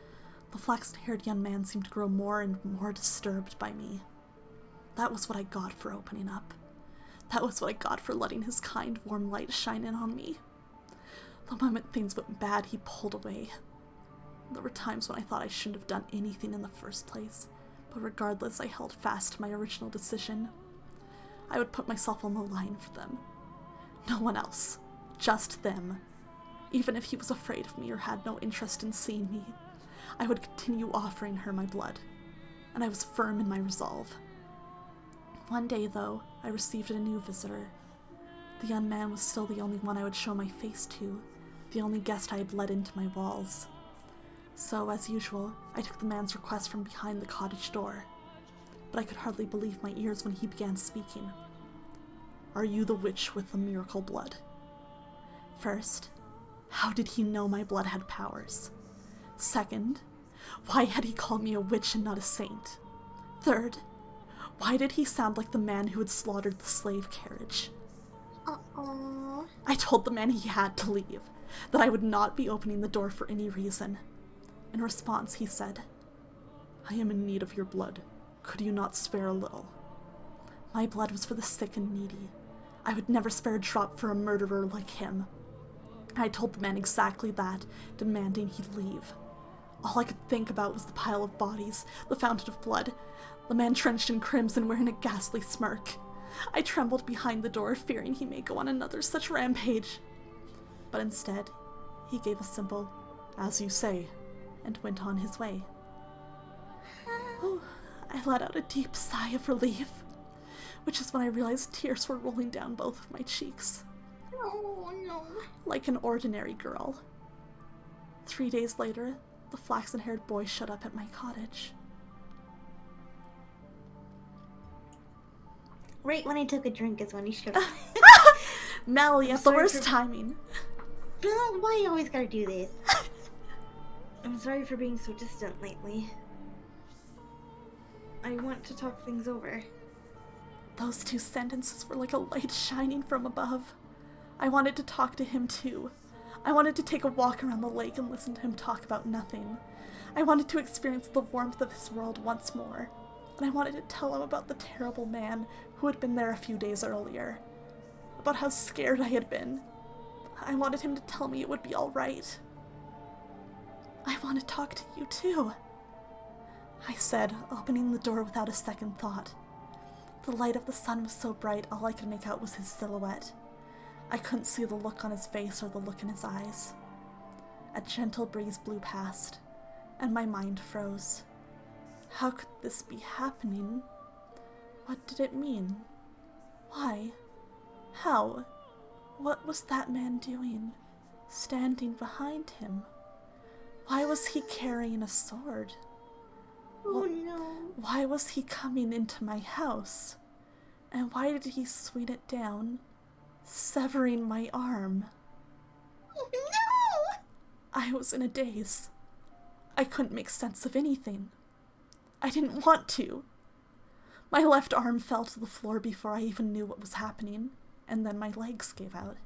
the flaxen-haired young man seemed to grow more and more disturbed by me. That was what I got for opening up. That was what I got for letting his kind, warm light shine in on me. The moment things went bad, he pulled away. There were times when I thought I shouldn't have done anything in the first place, but regardless, I held fast to my original decision. I would put myself on the line for them. No one else. Just them. Even if he was afraid of me or had no interest in seeing me, I would continue offering her my blood, and I was firm in my resolve. One day, though, I received a new visitor. The young man was still the only one I would show my face to, the only guest I had let into my walls. So, as usual, I took the man's request from behind the cottage door. But I could hardly believe my ears when he began speaking. "Are you the witch with the miracle blood?" First, how did he know my blood had powers? Second, why had he called me a witch and not a saint? Third, why did he sound like the man who had slaughtered the slave carriage? Uh-oh. I told the man he had to leave, that I would not be opening the door for any reason. In response, he said, "I am in need of your blood. Could you not spare a little?" My blood was for the sick and needy. I would never spare a drop for a murderer like him. I told the man exactly that, demanding he leave. All I could think about was the pile of bodies, the fountain of blood, the man drenched in crimson wearing a ghastly smirk. I trembled behind the door, fearing he may go on another such rampage. But instead, he gave a simple, "As you say," and went on his way. Oh, I let out a deep sigh of relief, which is when I realized tears were rolling down both of my cheeks. Oh, no. Like an ordinary girl. 3 days later, the flaxen-haired boy showed up at my cottage. Right when I took a drink is when he showed up. Melly, at the worst timing. Bill, why you always gotta do this? I'm sorry for being so distant lately. I want to talk things over. Those 2 sentences were like a light shining from above. I wanted to talk to him too. I wanted to take a walk around the lake and listen to him talk about nothing. I wanted to experience the warmth of his world once more. And I wanted to tell him about the terrible man who had been there a few days earlier. About how scared I had been. I wanted him to tell me it would be all right. "I want to talk to you too," I said, opening the door without a second thought. The light of the sun was so bright, all I could make out was his silhouette. I couldn't see the look on his face or the look in his eyes. A gentle breeze blew past, and my mind froze. How could this be happening? What did it mean? Why? How? What was that man doing, standing behind him? Why was he carrying a sword? Oh no. Why was he coming into my house? And why did he swing it down, severing my arm? Oh no! I was in a daze. I couldn't make sense of anything. I didn't want to. My left arm fell to the floor before I even knew what was happening, and then my legs gave out.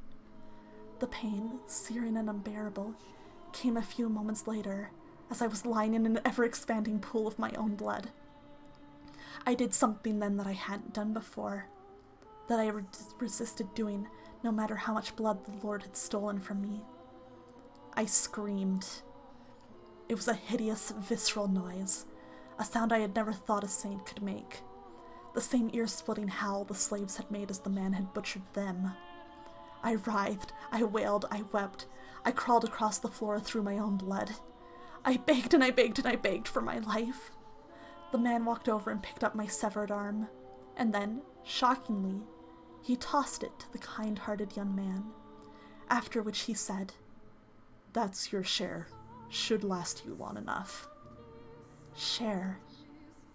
The pain, searing and unbearable, came a few moments later, as I was lying in an ever-expanding pool of my own blood. I did something then that I hadn't done before, that I resisted doing, no matter how much blood the Lord had stolen from me. I screamed. It was a hideous, visceral noise, a sound I had never thought a saint could make. The same ear-splitting howl the slaves had made as the man had butchered them. I writhed, I wailed, I wept. I crawled across the floor through my own blood. I begged and I begged and I begged for my life. The man walked over and picked up my severed arm, and then, shockingly, he tossed it to the kind-hearted young man, after which he said, "That's your share. Should last you long enough." Share?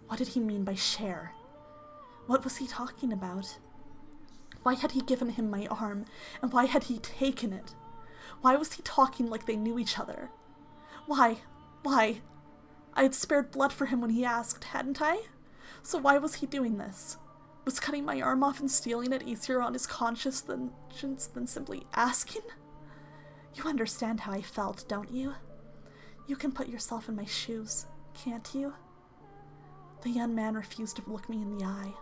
What did he mean by share? What was he talking about? Why had he given him my arm, and why had he taken it? Why was he talking like they knew each other? Why? Why? I had spared blood for him when he asked, hadn't I? So why was he doing this? Was cutting my arm off and stealing it easier on his conscience than simply asking? You understand how I felt, don't you? You can put yourself in my shoes, can't you? The young man refused to look me in the eye.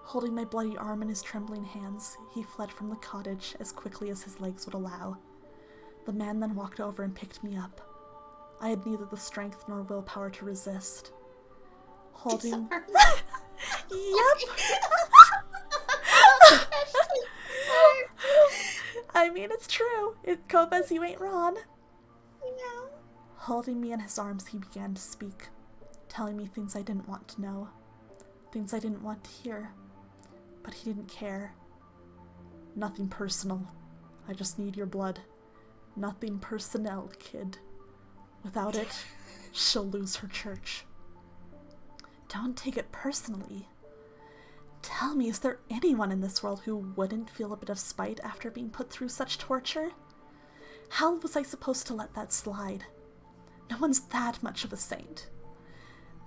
Holding my bloody arm in his trembling hands, he fled from the cottage as quickly as his legs would allow. The man then walked over and picked me up. I had neither the strength nor willpower to resist. Holding... Yep! I mean, it's true. Kobes, you ain't wrong. Yeah. Holding me in his arms, he began to speak, telling me things I didn't want to know, things I didn't want to hear. But he didn't care. Nothing personal. I just need your blood. Nothing personnel, kid. Without it, she'll lose her church. Don't take it personally. Tell me, is there anyone in this world who wouldn't feel a bit of spite after being put through such torture? How was I supposed to let that slide? No one's that much of a saint.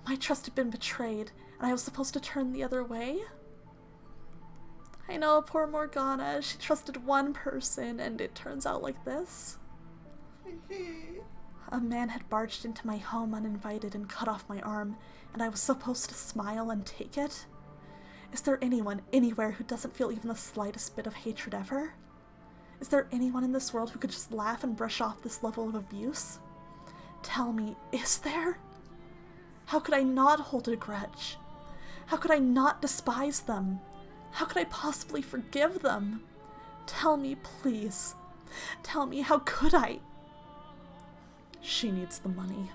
My trust had been betrayed, and I was supposed to turn the other way? I know, poor Morgana, she trusted one person, and it turns out like this. A man had barged into my home uninvited and cut off my arm, and I was supposed to smile and take it? Is there anyone, anywhere, who doesn't feel even the slightest bit of hatred ever? Is there anyone in this world who could just laugh and brush off this level of abuse? Tell me, is there? How could I not hold a grudge? How could I not despise them? How could I possibly forgive them? Tell me, please. Tell me, how could I? She needs the money.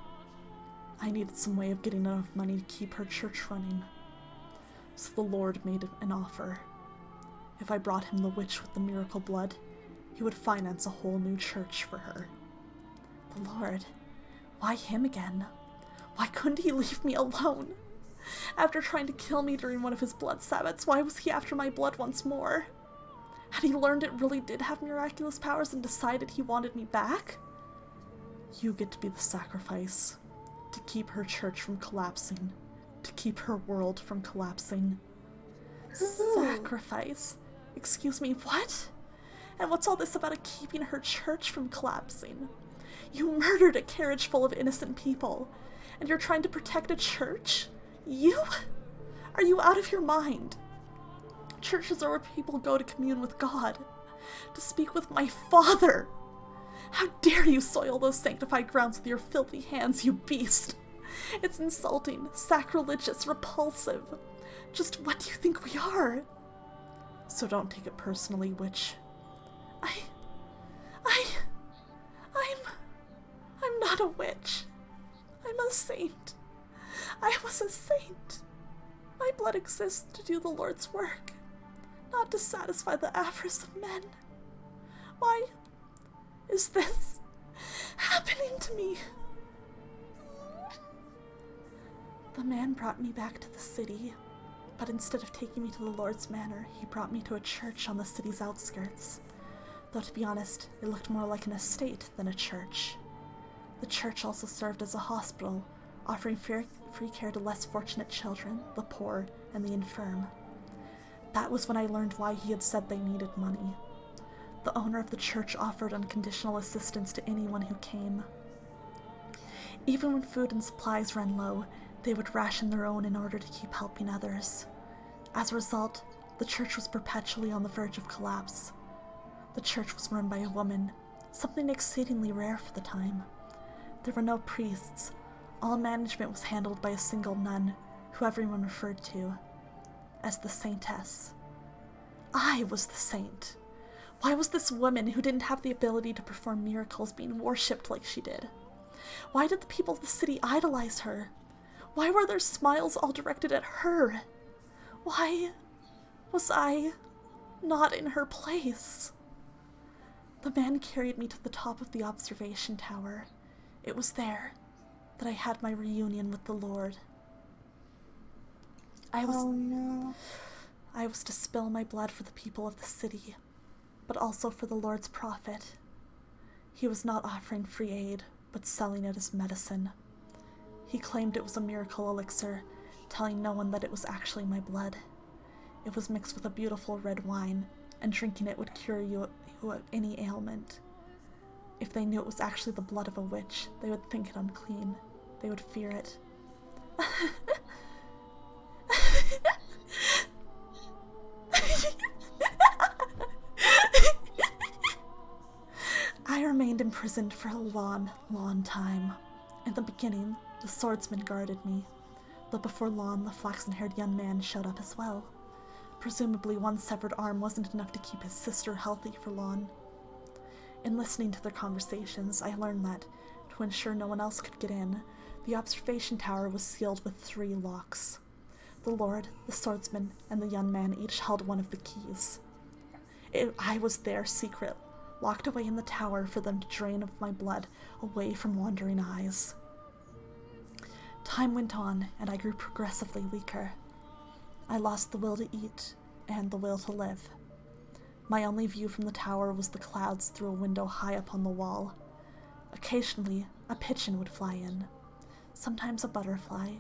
I needed some way of getting enough money to keep her church running. So the Lord made an offer. If I brought him the witch with the miracle blood, he would finance a whole new church for her. The Lord? Why him again? Why couldn't he leave me alone? After trying to kill me during one of his blood sabbats, why was he after my blood once more? Had he learned it really did have miraculous powers and decided he wanted me back? You get to be the sacrifice, to keep her church from collapsing, to keep her world from collapsing. Sacrifice? Excuse me, what? And what's all this about keeping her church from collapsing? You murdered a carriage full of innocent people, and you're trying to protect a church? You? Are you out of your mind? Churches are where people go to commune with God, to speak with my Father. How dare you soil those sanctified grounds with your filthy hands, you beast! It's insulting, sacrilegious, repulsive. Just what do you think we are? So don't take it personally, witch. I'm not a witch. I'm a saint. I was a saint. My blood exists to do the Lord's work, not to satisfy the avarice of men. Why is this happening to me? The man brought me back to the city, but instead of taking me to the Lord's manor, he brought me to a church on the city's outskirts. Though to be honest, it looked more like an estate than a church. The church also served as a hospital, offering free care to less fortunate children, the poor, and the infirm. That was when I learned why he had said they needed money. The owner of the church offered unconditional assistance to anyone who came. Even when food and supplies ran low, they would ration their own in order to keep helping others. As a result, the church was perpetually on the verge of collapse. The church was run by a woman, something exceedingly rare for the time. There were no priests. All management was handled by a single nun, who everyone referred to as the Saintess. I was the saint. Why was this woman who didn't have the ability to perform miracles being worshipped like she did? Why did the people of the city idolize her? Why were their smiles all directed at her? Why was I not in her place? The man carried me to the top of the observation tower. It was there that I had my reunion with the Lord. Oh no. I was to spill my blood for the people of the city, but also for the Lord's prophet. He was not offering free aid, but selling it as medicine. He claimed it was a miracle elixir, telling no one that it was actually my blood. It was mixed with a beautiful red wine, and drinking it would cure you of any ailment. If they knew it was actually the blood of a witch, they would think it unclean. They would fear it. I remained imprisoned for a long, long time. In the beginning, the swordsman guarded me, but before long, the flaxen-haired young man showed up as well. Presumably, one severed arm wasn't enough to keep his sister healthy for long. In listening to their conversations, I learned that, to ensure no one else could get in, the observation tower was sealed with 3 locks. The Lord, the swordsman, and the young man each held one of the keys. I was their secret, locked away in the tower for them to drain of my blood away from wandering eyes. Time went on, and I grew progressively weaker. I lost the will to eat and the will to live. My only view from the tower was the clouds through a window high up on the wall. Occasionally, a pigeon would fly in, sometimes a butterfly,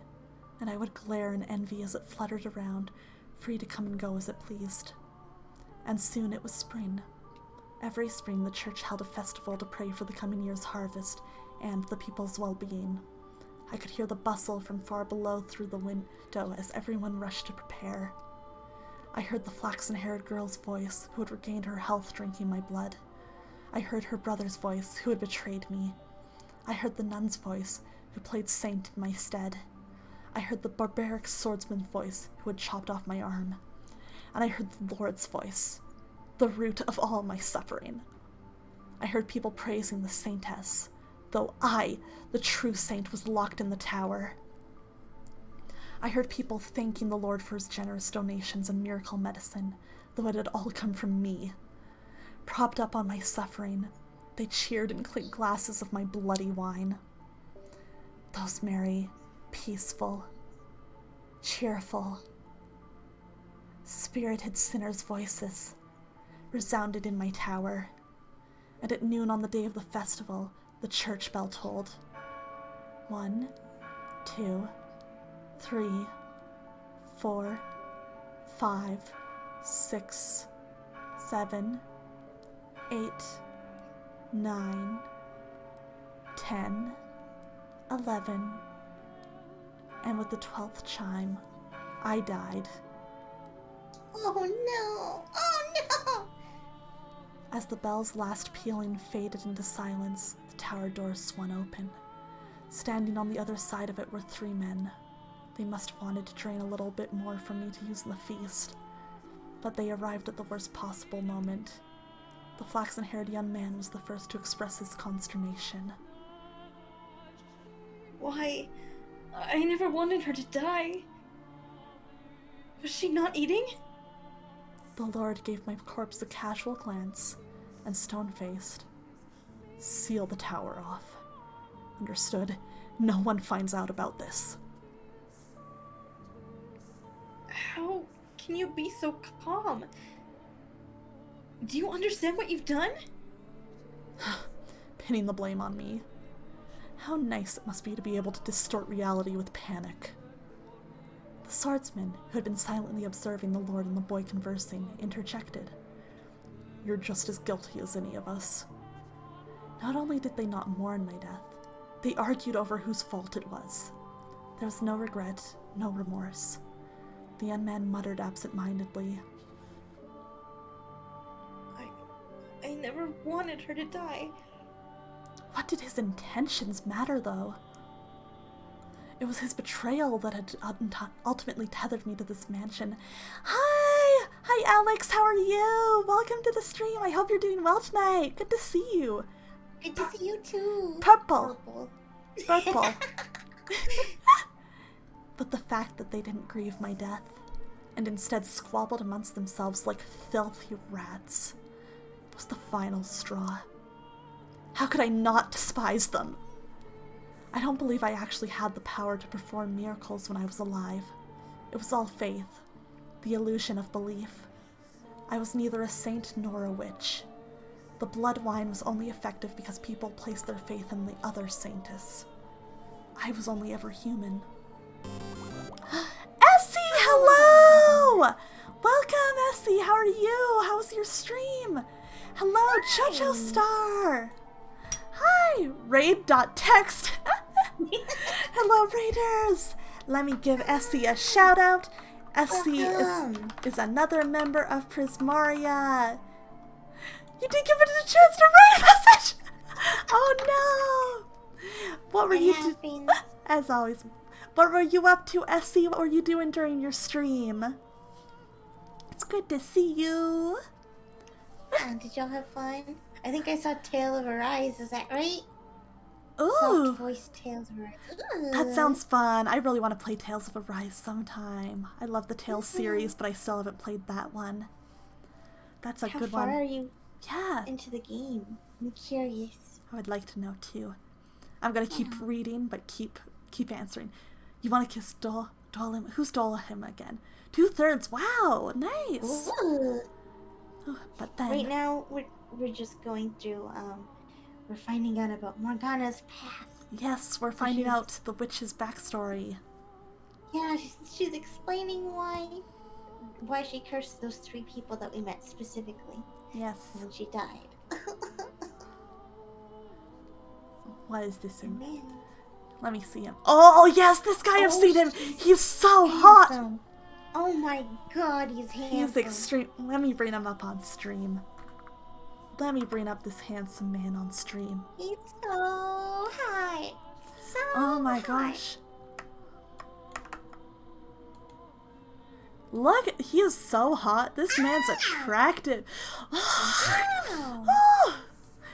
and I would glare in envy as it fluttered around, free to come and go as it pleased. And soon it was spring. Every spring the church held a festival to pray for the coming year's harvest and the people's well-being. I could hear the bustle from far below through the window as everyone rushed to prepare. I heard the flaxen-haired girl's voice, who had regained her health drinking my blood. I heard her brother's voice, who had betrayed me. I heard the nun's voice, who played saint in my stead. I heard the barbaric swordsman's voice, who had chopped off my arm. And I heard the Lord's voice, the root of all my suffering. I heard people praising the saintess, though I, the true saint, was locked in the tower. I heard people thanking the Lord for his generous donations and miracle medicine, though it had all come from me. Propped up on my suffering, they cheered and clinked glasses of my bloody wine. Those merry, peaceful, cheerful, spirited sinners' voices resounded in my tower, and at noon on the day of the festival, the church bell tolled. 1, 2, 3, 4, 5, 6, 7, 8, 9, 10, 11, and with the 12th chime, I died. Oh no! Oh no! As the bell's last pealing faded into silence, the tower doors swung open. Standing on the other side of it were 3 men. They must have wanted to drain a little bit more from me to use in the feast, but they arrived at the worst possible moment. The flaxen-haired young man was the first to express his consternation. Why? I never wanted her to die. Was she not eating? The Lord gave my corpse a casual glance, and stone-faced, "Seal the tower off. Understood? No one finds out about this." How can you be so calm? Do you understand what you've done? Pinning the blame on me. How nice it must be to be able to distort reality with panic. The swordsman, who had been silently observing the Lord and the boy conversing, interjected. "You're just as guilty as any of us." Not only did they not mourn my death, they argued over whose fault it was. There was no regret, no remorse. The young man muttered absent-mindedly. I never wanted her to die. What did his intentions matter, though? It was his betrayal that had ultimately tethered me to this mansion. Hi! Hi Alex, how are you? Welcome to the stream. I hope you're doing well tonight. Good to see you. Good to see you too. Purple. But the fact that they didn't grieve my death, and instead squabbled amongst themselves like filthy rats, was the final straw. How could I not despise them? I don't believe I actually had the power to perform miracles when I was alive. It was all faith, the illusion of belief. I was neither a saint nor a witch. The blood wine was only effective because people placed their faith in the other saintess. I was only ever human. Essie, hello! Welcome, Essie. How are you? How's your stream? Hello, Jojo Star. Hi, raid.text. Hello, raiders. Let me give Essie a shout out. Essie is another member of Prismaria. You didn't give it a chance to write a message. Oh no. What were you doing? As always. What were you up to, Essie? What were you doing during your stream? It's good to see you. Did y'all have fun? I think I saw Tale of Arise, is that right? Ooh. Soft voice Tales of Arise. Ooh. That sounds fun. I really want to play Tales of Arise sometime. I love the Tales series, but I still haven't played that one. That's a good one. How far are you Yeah. into the game? I'm curious. I would like to know too. I'm gonna keep reading, but keep answering. You want to kiss Dolim? Who's Dolim again? 2/3. Wow, nice. Ooh. But then Right now, we're just going through. We're finding out about Morgana's past. yes, we're finding out the witch's backstory. Yeah, she's explaining why she cursed those 3 people that we met specifically. Yes. When she died. What is this in? Man. Let me see him. Oh yes, this guy! I've seen him. He's so hot. Handsome. Oh my god, he's handsome. He's extreme. Let me bring him up on stream. Let me bring up this handsome man on stream. He's so hot. So Oh my gosh. Look, he is so hot. This man's attractive.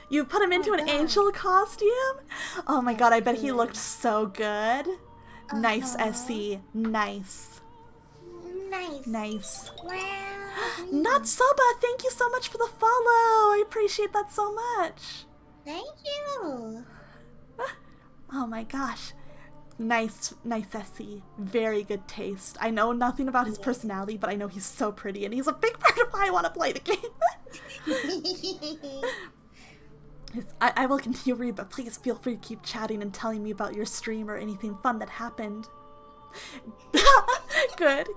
You put him into an angel costume? Oh my god, I bet he looked so good. Nice, Essie. Nice. Nice. Wow. Not Soba, thank you so much for the follow. I appreciate that so much. Thank you. Oh my gosh. Nice Essie. Very good taste. I know nothing about his personality, but I know he's so pretty, and he's a big part of why I want to play the game. I will continue to read, but please feel free to keep chatting and telling me about your stream or anything fun that happened. Good.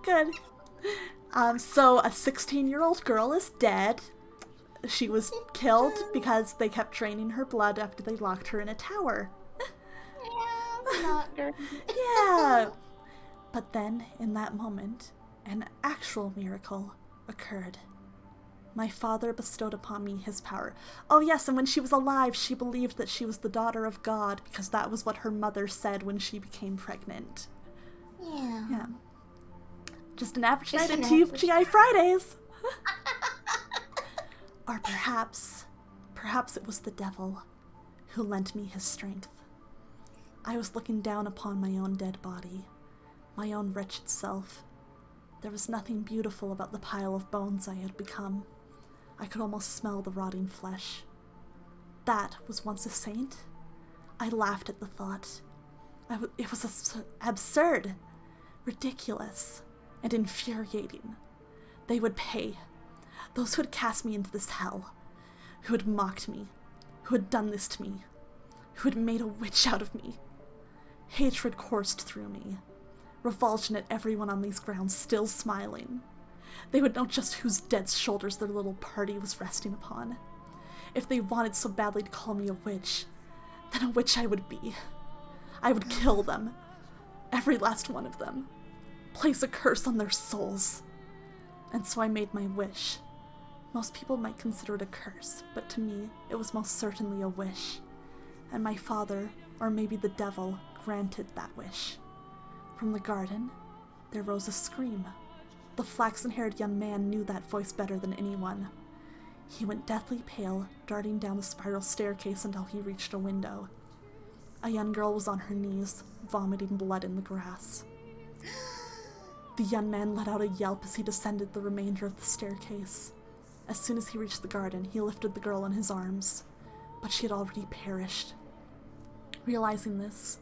So a 16-year-old girl is dead. She was killed because they kept draining her blood after they locked her in a tower. Not good. Yeah. But then, in that moment, an actual miracle occurred. My father bestowed upon me his power. Oh yes, and when she was alive, she believed that she was the daughter of God because that was what her mother said when she became pregnant. Yeah. Just an average night at TFGI Fridays. Or perhaps it was the devil who lent me his strength. I was looking down upon my own dead body, my own wretched self. There was nothing beautiful about the pile of bones I had become. I could almost smell the rotting flesh. That was once a saint? I laughed at the thought. It was absurd, ridiculous, and infuriating. They would pay. Those who had cast me into this hell, who had mocked me, who had done this to me, who had made a witch out of me. Hatred coursed through me, revulsion at everyone on these grounds still smiling. They would know just whose dead shoulders their little party was resting upon. If they wanted so badly to call me a witch, then a witch I would be. I would kill them, every last one of them, place a curse on their souls. And so I made my wish. Most people might consider it a curse, but to me, it was most certainly a wish. And my father, or maybe the devil, granted that wish. From the garden, there rose a scream. The flaxen-haired young man knew that voice better than anyone. He went deathly pale, darting down the spiral staircase until he reached a window. A young girl was on her knees, vomiting blood in the grass. The young man let out a yelp as he descended the remainder of the staircase. As soon as he reached the garden, he lifted the girl in his arms, but she had already perished. Realizing this,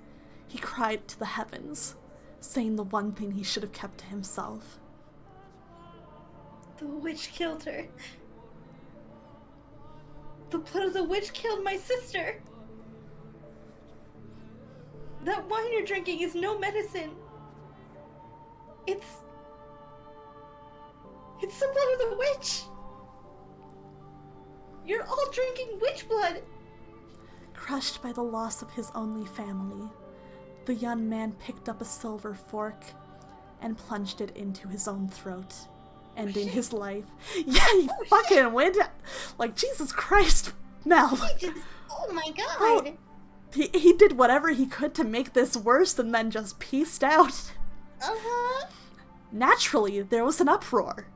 he cried to the heavens, saying the one thing he should have kept to himself. The witch killed her. The blood of the witch killed my sister. That wine you're drinking is no medicine. It's the blood of the witch. You're all drinking witch blood. Crushed by the loss of his only family, the young man picked up a silver fork and plunged it into his own throat, ending his life. Yeah, he fucking went. Like, Jesus Christ, Mel. Oh my god. Oh, he did whatever he could to make this worse and then just pieced out. Uh-huh. Naturally, there was an uproar.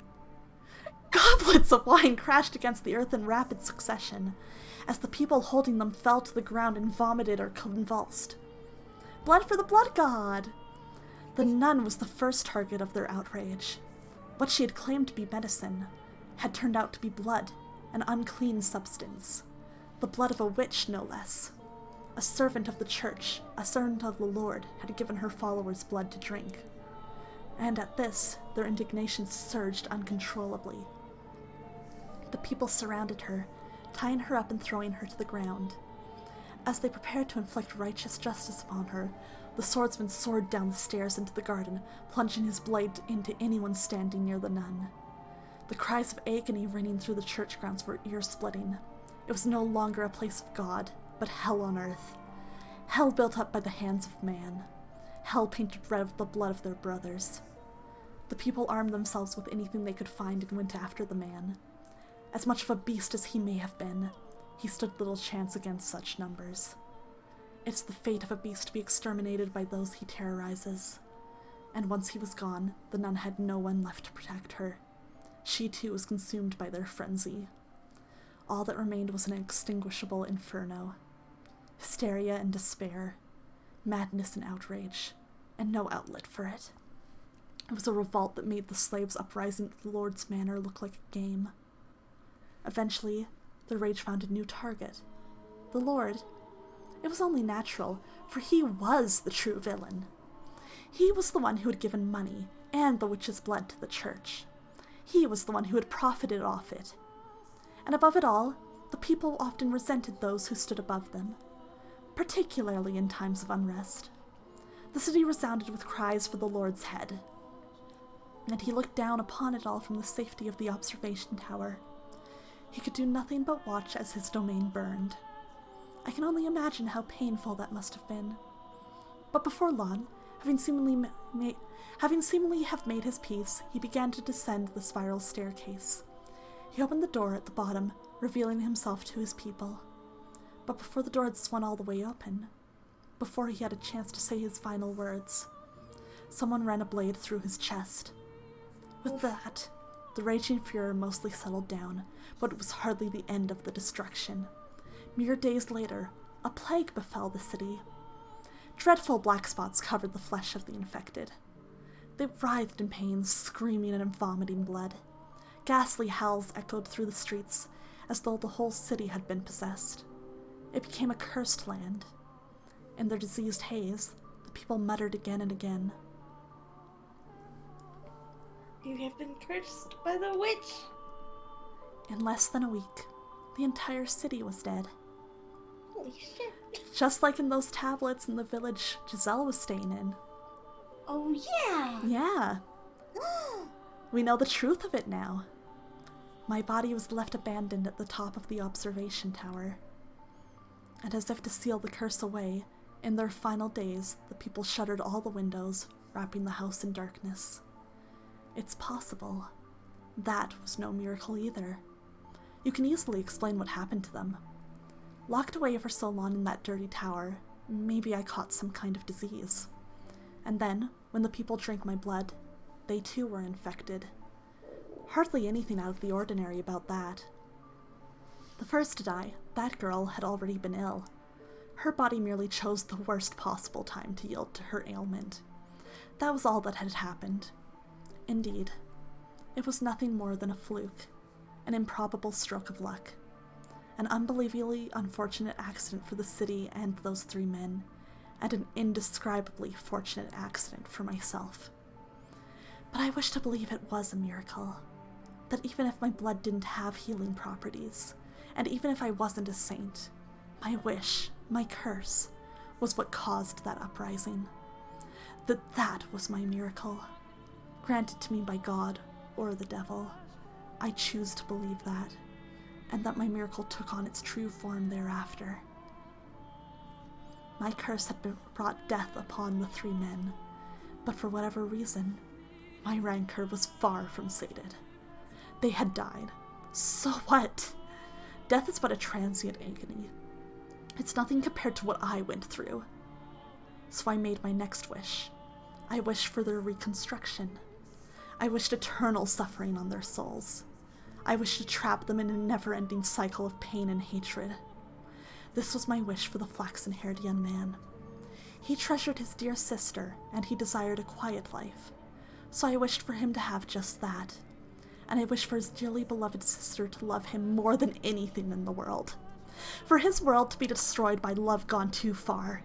Goblets of wine crashed against the earth in rapid succession, as the people holding them fell to the ground and vomited or convulsed. Blood for the blood god! The nun was the first target of their outrage. What she had claimed to be medicine had turned out to be blood, an unclean substance. The blood of a witch, no less. A servant of the church, a servant of the Lord, had given her followers blood to drink. And at this, their indignation surged uncontrollably. The people surrounded her, tying her up and throwing her to the ground. As they prepared to inflict righteous justice upon her, the swordsman soared down the stairs into the garden, plunging his blade into anyone standing near the nun. The cries of agony ringing through the church grounds were ear-splitting. It was no longer a place of God, but hell on earth. Hell built up by the hands of man. Hell painted red with the blood of their brothers. The people armed themselves with anything they could find and went after the man. As much of a beast as he may have been, he stood little chance against such numbers. It's the fate of a beast to be exterminated by those he terrorizes. And once he was gone, the nun had no one left to protect her. She too was consumed by their frenzy. All that remained was an inextinguishable inferno. Hysteria and despair, madness and outrage, and no outlet for it. It was a revolt that made the slaves uprising at the Lord's manor look like a game. Eventually, the rage found a new target. The Lord. It was only natural, for he was the true villain. He was the one who had given money and the witch's blood to the church. He was the one who had profited off it. And above it all, the people often resented those who stood above them, particularly in times of unrest. The city resounded with cries for the Lord's head, and he looked down upon it all from the safety of the observation tower. He could do nothing but watch as his domain burned. I can only imagine how painful that must have been. But before long, having seemingly have made his peace, he began to descend the spiral staircase. He opened the door at the bottom, revealing himself to his people. But before the door had swung all the way open, before he had a chance to say his final words, someone ran a blade through his chest. With that, the raging furor mostly settled down, but it was hardly the end of the destruction. Mere days later, a plague befell the city. Dreadful black spots covered the flesh of the infected. They writhed in pain, screaming and vomiting blood. Ghastly howls echoed through the streets, as though the whole city had been possessed. It became a cursed land. In their diseased haze, the people muttered again and again. You have been cursed by the witch. In less than a week, the entire city was dead. Holy shit. Just like in those tablets in the village Giselle was staying in. Oh yeah. Yeah. We know the truth of it now. My body was left abandoned at the top of the observation tower. And as if to seal the curse away, in their final days, the people shuttered all the windows, wrapping the house in darkness. It's possible. That was no miracle either. You can easily explain what happened to them. Locked away for so long in that dirty tower, maybe I caught some kind of disease. And then, when the people drank my blood, they too were infected. Hardly anything out of the ordinary about that. The first to die, that girl, had already been ill. Her body merely chose the worst possible time to yield to her ailment. That was all that had happened. Indeed, it was nothing more than a fluke, an improbable stroke of luck, an unbelievably unfortunate accident for the city and those 3 men, and an indescribably fortunate accident for myself. But I wish to believe it was a miracle, that even if my blood didn't have healing properties, and even if I wasn't a saint, my wish, my curse, was what caused that uprising. That was my miracle, granted to me by God or the devil. I choose to believe that, and that my miracle took on its true form thereafter. My curse had brought death upon the 3 men, but for whatever reason, my rancor was far from sated. They had died. So what? Death is but a transient agony. It's nothing compared to what I went through. So I made my next wish. I wished for their reconstruction. I wished eternal suffering on their souls. I wished to trap them in a never-ending cycle of pain and hatred. This was my wish for the flaxen-haired young man. He treasured his dear sister, and he desired a quiet life. So I wished for him to have just that. And I wished for his dearly beloved sister to love him more than anything in the world. For his world to be destroyed by love gone too far.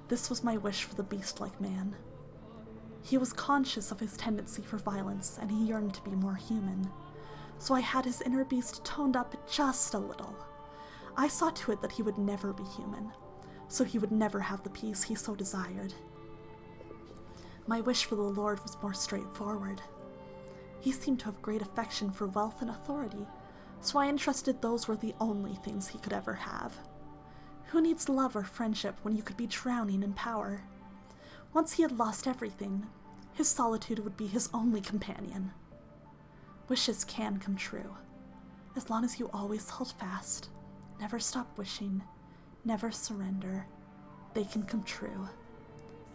This was my wish for the beast-like man. He was conscious of his tendency for violence, and he yearned to be more human. So I had his inner beast toned up just a little. I saw to it that he would never be human, so he would never have the peace he so desired. My wish for the Lord was more straightforward. He seemed to have great affection for wealth and authority, so I entrusted those were the only things he could ever have. Who needs love or friendship when you could be drowning in power? Once he had lost everything, his solitude would be his only companion. Wishes can come true, as long as you always hold fast, never stop wishing, never surrender. They can come true.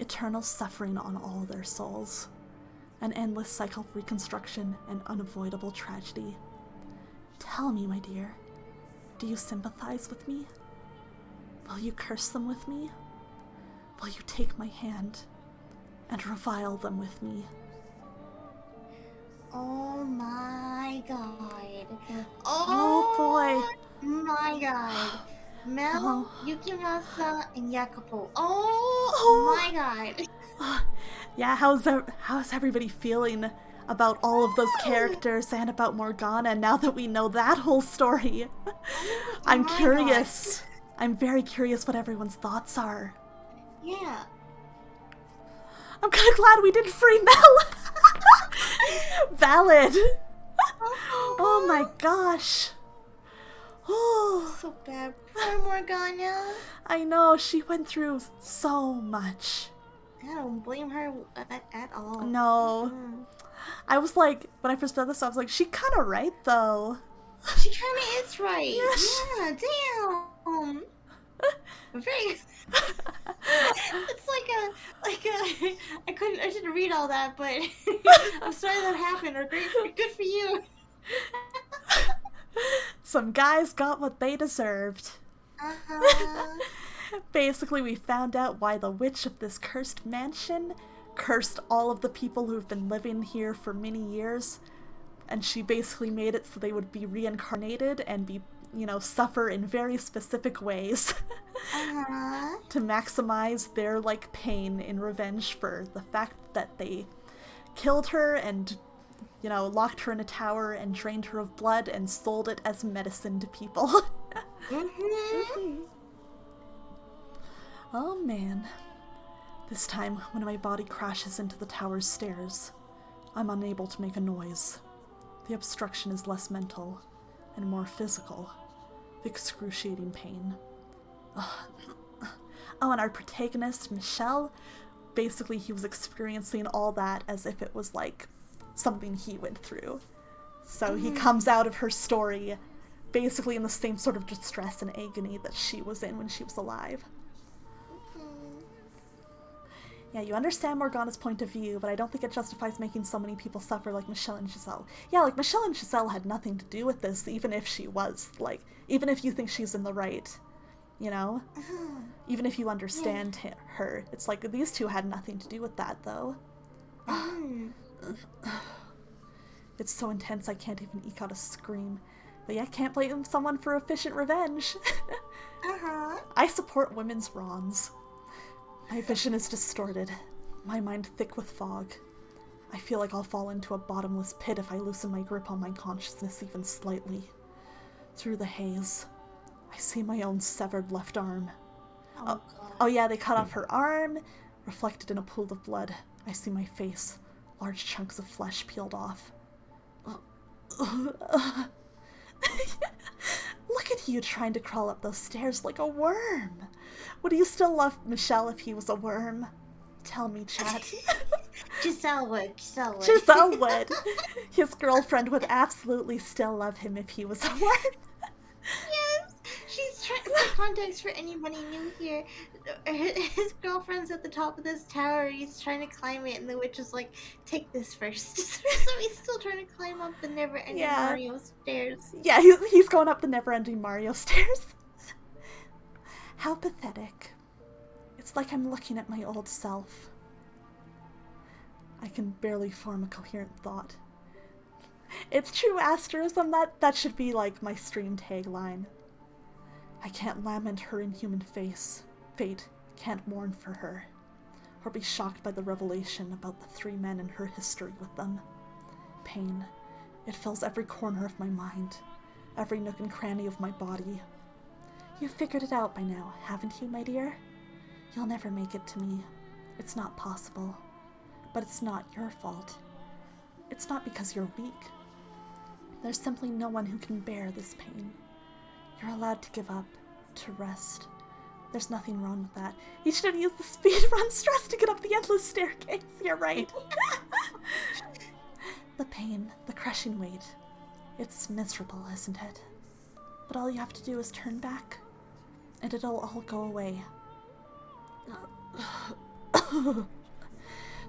Eternal suffering on all their souls. An endless cycle of reconstruction and unavoidable tragedy. Tell me, my dear, do you sympathize with me? Will you curse them with me? Will you take my hand and revile them with me? Oh my god. Oh boy. My god. Mel, Oh. Yukimasa, and Jacopo. Oh my god. Yeah, how's everybody feeling about all of those characters and about Morgana now that we know that whole story? I'm my curious. I'm very curious what everyone's thoughts are. Yeah. I'm kind of glad we did free Mel. Valid. Oh my gosh. Oh, So bad. Poor Morgana. I know, she went through so much. I don't blame her at all. No. Mm. I was like, when I first read this, I was like, she kind of right though. She kind of is right. Yes. Yeah, damn. Very. It's I didn't read all that, but I'm sorry that happened. Or great, good for you. Some guys got what they deserved. Uh-huh. Basically, we found out why the witch of this cursed mansion cursed all of the people who've been living here for many years, and she basically made it so they would be reincarnated and be, suffer in very specific ways Uh-huh. to maximize their, pain in revenge for the fact that they killed her and, locked her in a tower and drained her of blood and sold it as medicine to people. Mm-hmm. Oh man. This time, when my body crashes into the tower's stairs, I'm unable to make a noise. The obstruction is less mental and more physical. The excruciating pain. Ugh. Oh, and our protagonist, Michel, basically he was experiencing all that as if it was something he went through. So he comes out of her story basically in the same sort of distress and agony that she was in when she was alive. Yeah, you understand Morgana's point of view, but I don't think it justifies making so many people suffer like Michelle and Giselle. Yeah, like, Michelle and Giselle had nothing to do with this, even if she was, like, even if you think she's in the right, you know? Even if you understand her. It's like, these two had nothing to do with that, though. It's so intense I can't even eke out a scream. But yeah, can't blame someone for efficient revenge. I support women's wrongs. My vision is distorted, my mind thick with fog. I feel like I'll fall into a bottomless pit if I loosen my grip on my consciousness even slightly. Through the haze, I see my own severed left arm. Oh yeah, they cut off her arm. Reflected in a pool of blood, I see my face, large chunks of flesh peeled off. Look at you trying to crawl up those stairs like a worm. Would you still love Michelle if he was a worm? Tell me, chat. Giselle would. Giselle would. His girlfriend would absolutely still love him if he was a worm. Yes, she's trying. For context for anybody new here, his girlfriend's at the top of this tower. He's trying to climb it, and the witch is like, "Take this first." So he's still trying to climb up the never-ending Mario stairs. Yeah, he's going up the never-ending Mario stairs. How pathetic. It's like I'm looking at my old self. I can barely form a coherent thought. It's true asterism, that should be like my stream tagline. I can't lament her inhuman fate, can't mourn for her, or be shocked by the revelation about the 3 men and her history with them. Pain, it fills every corner of my mind, every nook and cranny of my body. You've figured it out by now, haven't you, my dear? You'll never make it to me. It's not possible. But it's not your fault. It's not because you're weak. There's simply no one who can bear this pain. You're allowed to give up, to rest. There's nothing wrong with that. You should have used the speedrun stress to get up the endless staircase. You're right. The pain, the crushing weight. It's miserable, isn't it? But all you have to do is turn back, and it'll all go away.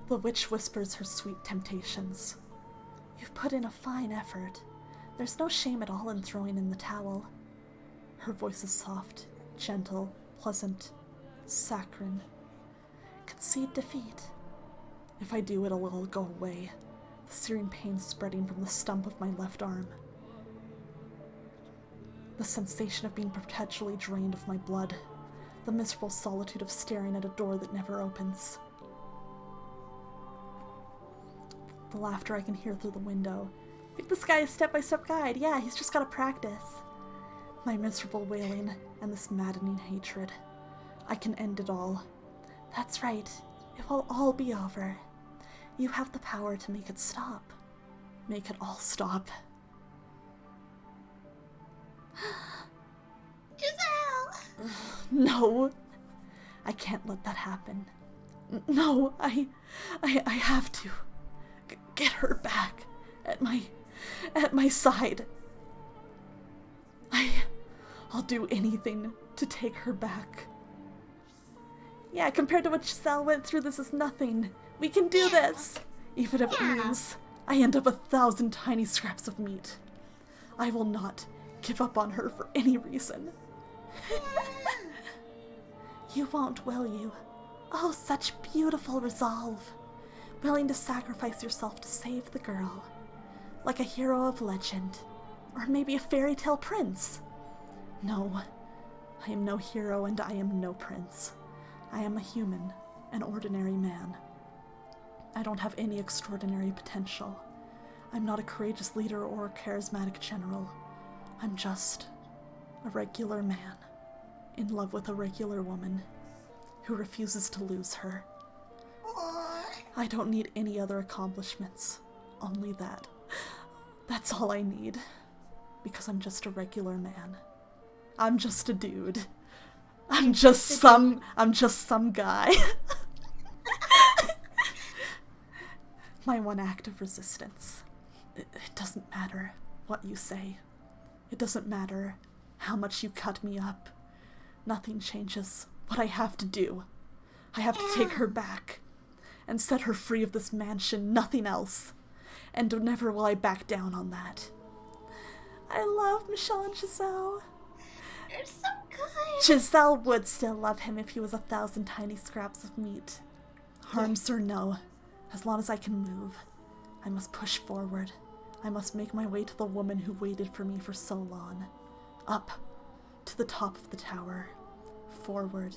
The witch whispers her sweet temptations. You've put in a fine effort. There's no shame at all in throwing in the towel. Her voice is soft, gentle, pleasant, saccharine. Concede defeat. If I do, it'll all go away, the searing pain spreading from the stump of my left arm. The sensation of being perpetually drained of my blood. The miserable solitude of staring at a door that never opens. The laughter I can hear through the window. Give this guy a step-by-step guide. Yeah, he's just gotta practice. My miserable wailing and this maddening hatred. I can end it all. That's right. It will all be over. You have the power to make it stop. Make it all stop. Giselle! No. I can't let that happen. No, I have to. Get her back. At my side. I'll do anything to take her back. Yeah, compared to what Giselle went through, this is nothing. We can do this. Even if it means I end up 1,000 tiny scraps of meat. I will not give up on her for any reason. You won't, will you? Oh, such beautiful resolve. Willing to sacrifice yourself to save the girl. Like a hero of legend. Or maybe a fairy tale prince. No, I am no hero and I am no prince. I am a human, an ordinary man. I don't have any extraordinary potential. I'm not a courageous leader or a charismatic general. I'm just a regular man, in love with a regular woman, who refuses to lose her. I don't need any other accomplishments, only that. That's all I need, because I'm just a regular man. I'm just a dude. I'm just some guy. My one act of resistance. It doesn't matter what you say. It doesn't matter how much you cut me up. Nothing changes what I have to do. I have to take her back. and set her free of this mansion, nothing else. And never will I back down on that. I love Michelle and Giselle. You're so good. Giselle would still love him if he was 1,000 tiny scraps of meat. Harms or no, as long as I can move, I must push forward. I must make my way to the woman who waited for me for so long. Up, to the top of the tower. Forward.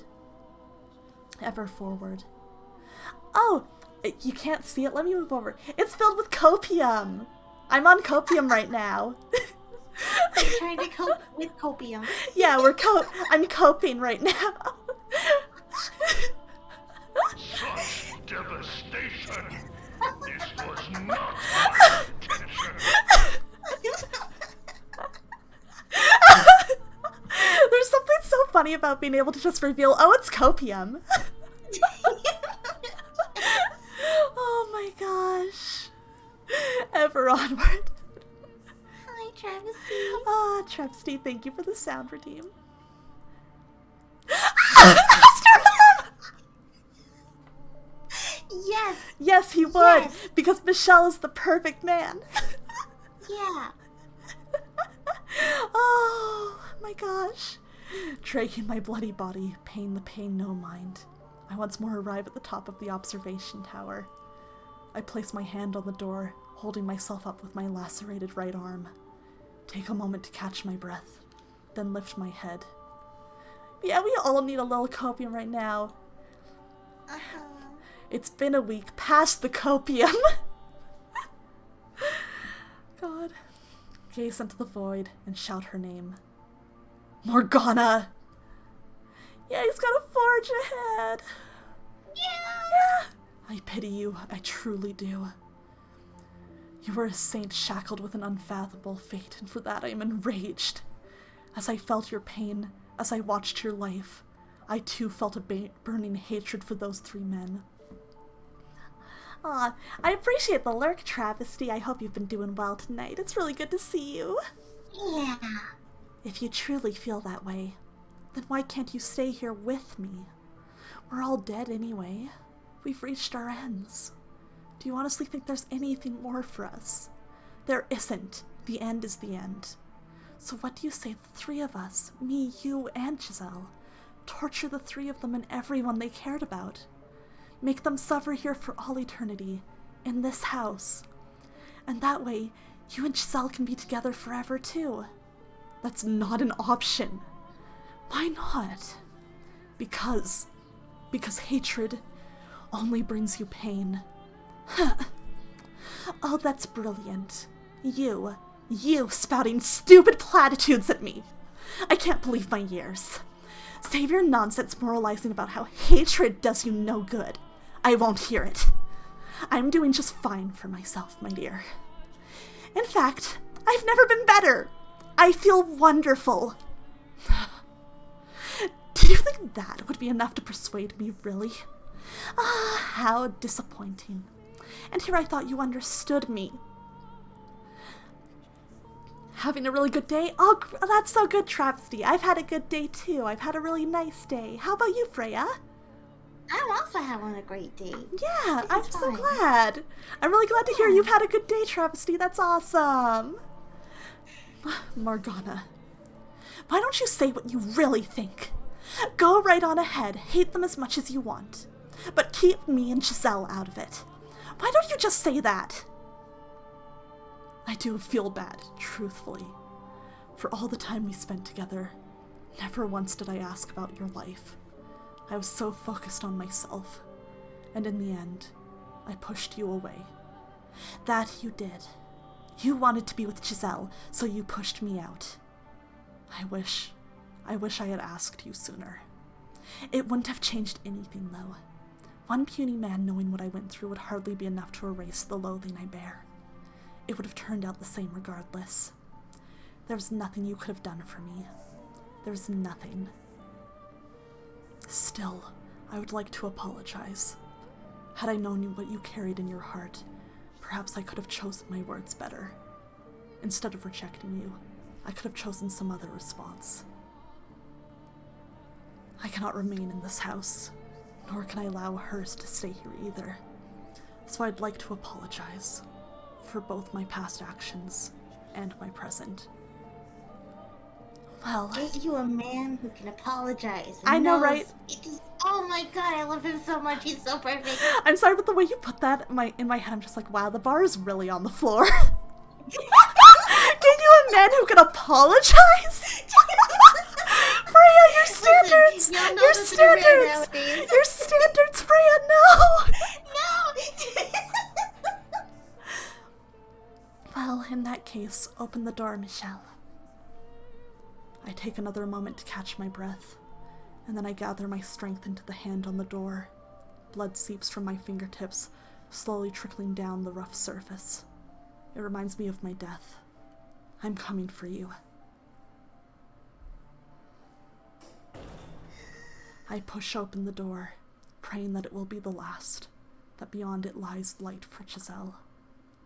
Ever forward. Oh, you can't see it? Let me move over. It's filled with copium! I'm on copium right now. I'm trying to cope with copium. Yeah, I'm coping right now. Such devastation! This was not my intention! There's something so funny about being able to just reveal, oh, it's copium. Oh my gosh. Ever onward. Hi, Travesty. Ah, Travesty, thank you for the sound redeem. Yes. Yes, he would, Yes. because Michelle is the perfect man. Yeah. Oh my gosh. Dragging my bloody body, pain the pain no mind. I once more arrive at the top of the observation tower. I place my hand on the door, holding myself up with my lacerated right arm. Take a moment to catch my breath, then lift my head. Yeah, we all need a little copium right now. Uh-huh. It's been a week past the copium. God. Gaze into the void and shout her name. Morgana! Yeah, he's got a forge ahead. Yeah. I pity you, I truly do. You were a saint shackled with an unfathomable fate, and for that I am enraged. As I felt your pain, as I watched your life, I too felt a burning hatred for those 3 men. Aw, I appreciate the lurk, Travesty. I hope you've been doing well tonight. It's really good to see you. Yeah. If you truly feel that way, then why can't you stay here with me? We're all dead anyway. We've reached our ends. Do you honestly think there's anything more for us? There isn't. The end is the end. So what do you say the 3 of us, me, you, and Giselle, torture the 3 of them and everyone they cared about? Make them suffer here for all eternity, in this house. And that way, you and Giselle can be together forever too. That's not an option. Why not? Because hatred only brings you pain. Oh, that's brilliant. You spouting stupid platitudes at me. I can't believe my ears. Save your nonsense moralizing about how hatred does you no good. I won't hear it. I'm doing just fine for myself, my dear. In fact, I've never been better. I feel wonderful. Did you think that would be enough to persuade me, really? Ah, how disappointing. And here I thought you understood me. Having a really good day? Oh, that's so good, Travesty. I've had a good day, too. I've had a really nice day. How about you, Freyja? I'm also having a great day. Yeah, This I'm is so fine. glad. I'm really glad to hear Yeah. you've had a good day, Travesty. That's awesome. Morgana, why don't you say what you really think? Go right on ahead, hate them as much as you want. But keep me and Giselle out of it. Why don't you just say that? I do feel bad, truthfully. For all the time we spent together, never once did I ask about your life. I was so focused on myself, and in the end, I pushed you away. That you did. You wanted to be with Giselle, so you pushed me out. I wish I had asked you sooner. It wouldn't have changed anything, though. One puny man knowing what I went through would hardly be enough to erase the loathing I bear. It would have turned out the same regardless. There was nothing you could have done for me. There was nothing. Still, I would like to apologize. Had I known what you carried in your heart, perhaps I could have chosen my words better. Instead of rejecting you, I could have chosen some other response. I cannot remain in this house, nor can I allow hers to stay here either. So I'd like to apologize for both my past actions and my present. Well, Get you a man who can apologize. I know, right? Oh my god, I love him so much. He's so perfect. I'm sorry, but the way you put that in my head, I'm just like, wow, the bar is really on the floor. Get you a man who can apologize? Freyja, your standards! Listen, your standards! Your standards, Freyja, no! No! Well, in that case, open the door, Michelle. I take another moment to catch my breath, and then I gather my strength into the hand on the door. Blood seeps from my fingertips, slowly trickling down the rough surface. It reminds me of my death. I'm coming for you. I push open the door, praying that it will be the last, that beyond it lies light for Giselle,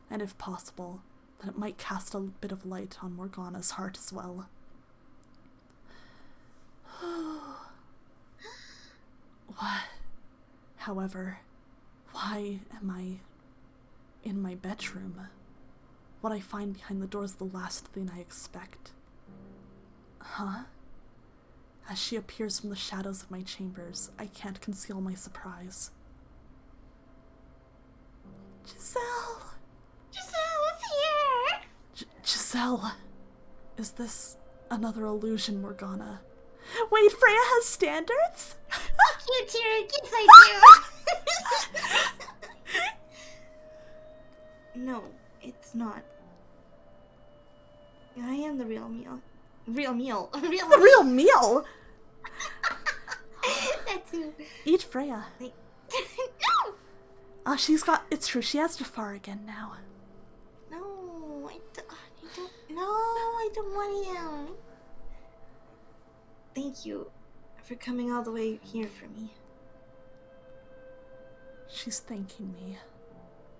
and if possible, that it might cast a bit of light on Morgana's heart as well. What? However, why am I in my bedroom? What I find behind the door is the last thing I expect. Huh? As she appears from the shadows of my chambers, I can't conceal my surprise. Giselle! Giselle's here! Giselle! Is this another illusion, Morgana? Wait, Freyja has standards? Fuck you, Tyrion. Yes, I do. No, it's not. I am the real meal. Real meal. The real meal? That too. Eat Freyja. No! Oh, it's true, she has Jafar again now. No, I don't. No, I don't want him. Thank you for coming all the way here for me. She's thanking me.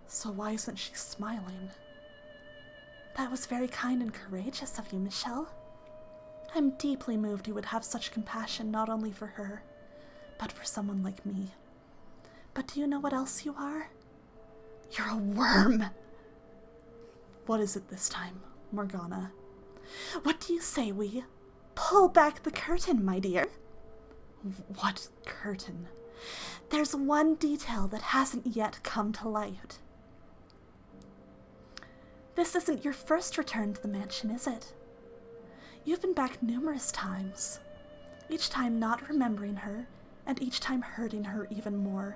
So why isn't she smiling? That was very kind and courageous of you, Michelle. I'm deeply moved you would have such compassion not only for her, but for someone like me. But do you know what else you are? You're a worm! What is it this time, Morgana? What do you say we pull back the curtain, my dear? What curtain? There's one detail that hasn't yet come to light. This isn't your first return to the mansion, is it? You've been back numerous times, each time not remembering her, and each time hurting her even more.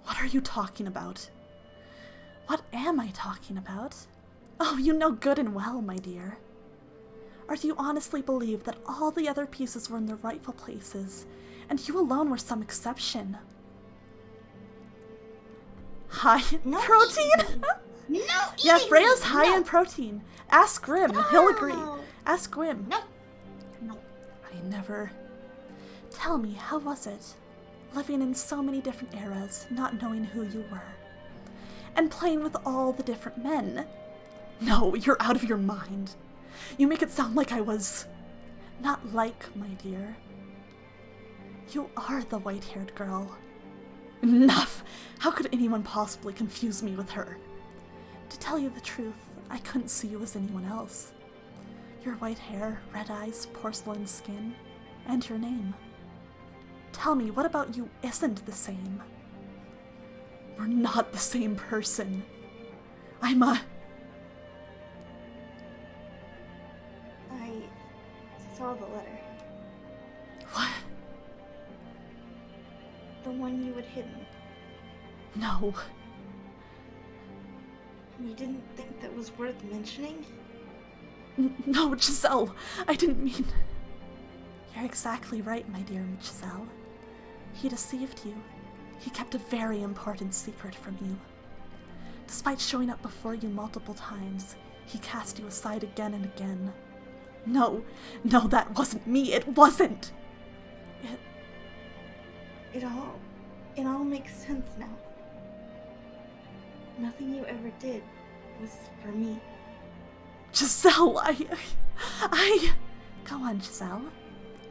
What are you talking about? What am I talking about? Oh, you know good and well, my dear. Or do you honestly believe that all the other pieces were in their rightful places, and you alone were some exception? High in protein? No! Yeah, Freyja's high in protein. Ask Grim, he'll agree. Ask Grim. No. No. I never... Tell me, how was it? Living in so many different eras, not knowing who you were. And playing with all the different men. No, you're out of your mind. You make it sound like I was... Not like, my dear. You are the white-haired girl. Enough! How could anyone possibly confuse me with her? To tell you the truth, I couldn't see you as anyone else. Your white hair, red eyes, porcelain skin, and your name. Tell me, what about you isn't the same? We're not the same person. I'm a... I saw the letter. What? The one you had hidden. No. And you didn't think that was worth mentioning? No, Giselle, I didn't mean... You're exactly right, my dear Giselle. He deceived you. He kept a very important secret from you. Despite showing up before you multiple times, he cast you aside again and again. No, that wasn't me, it wasn't! It all makes sense now. Nothing you ever did was for me. Giselle, I... Go on, Giselle.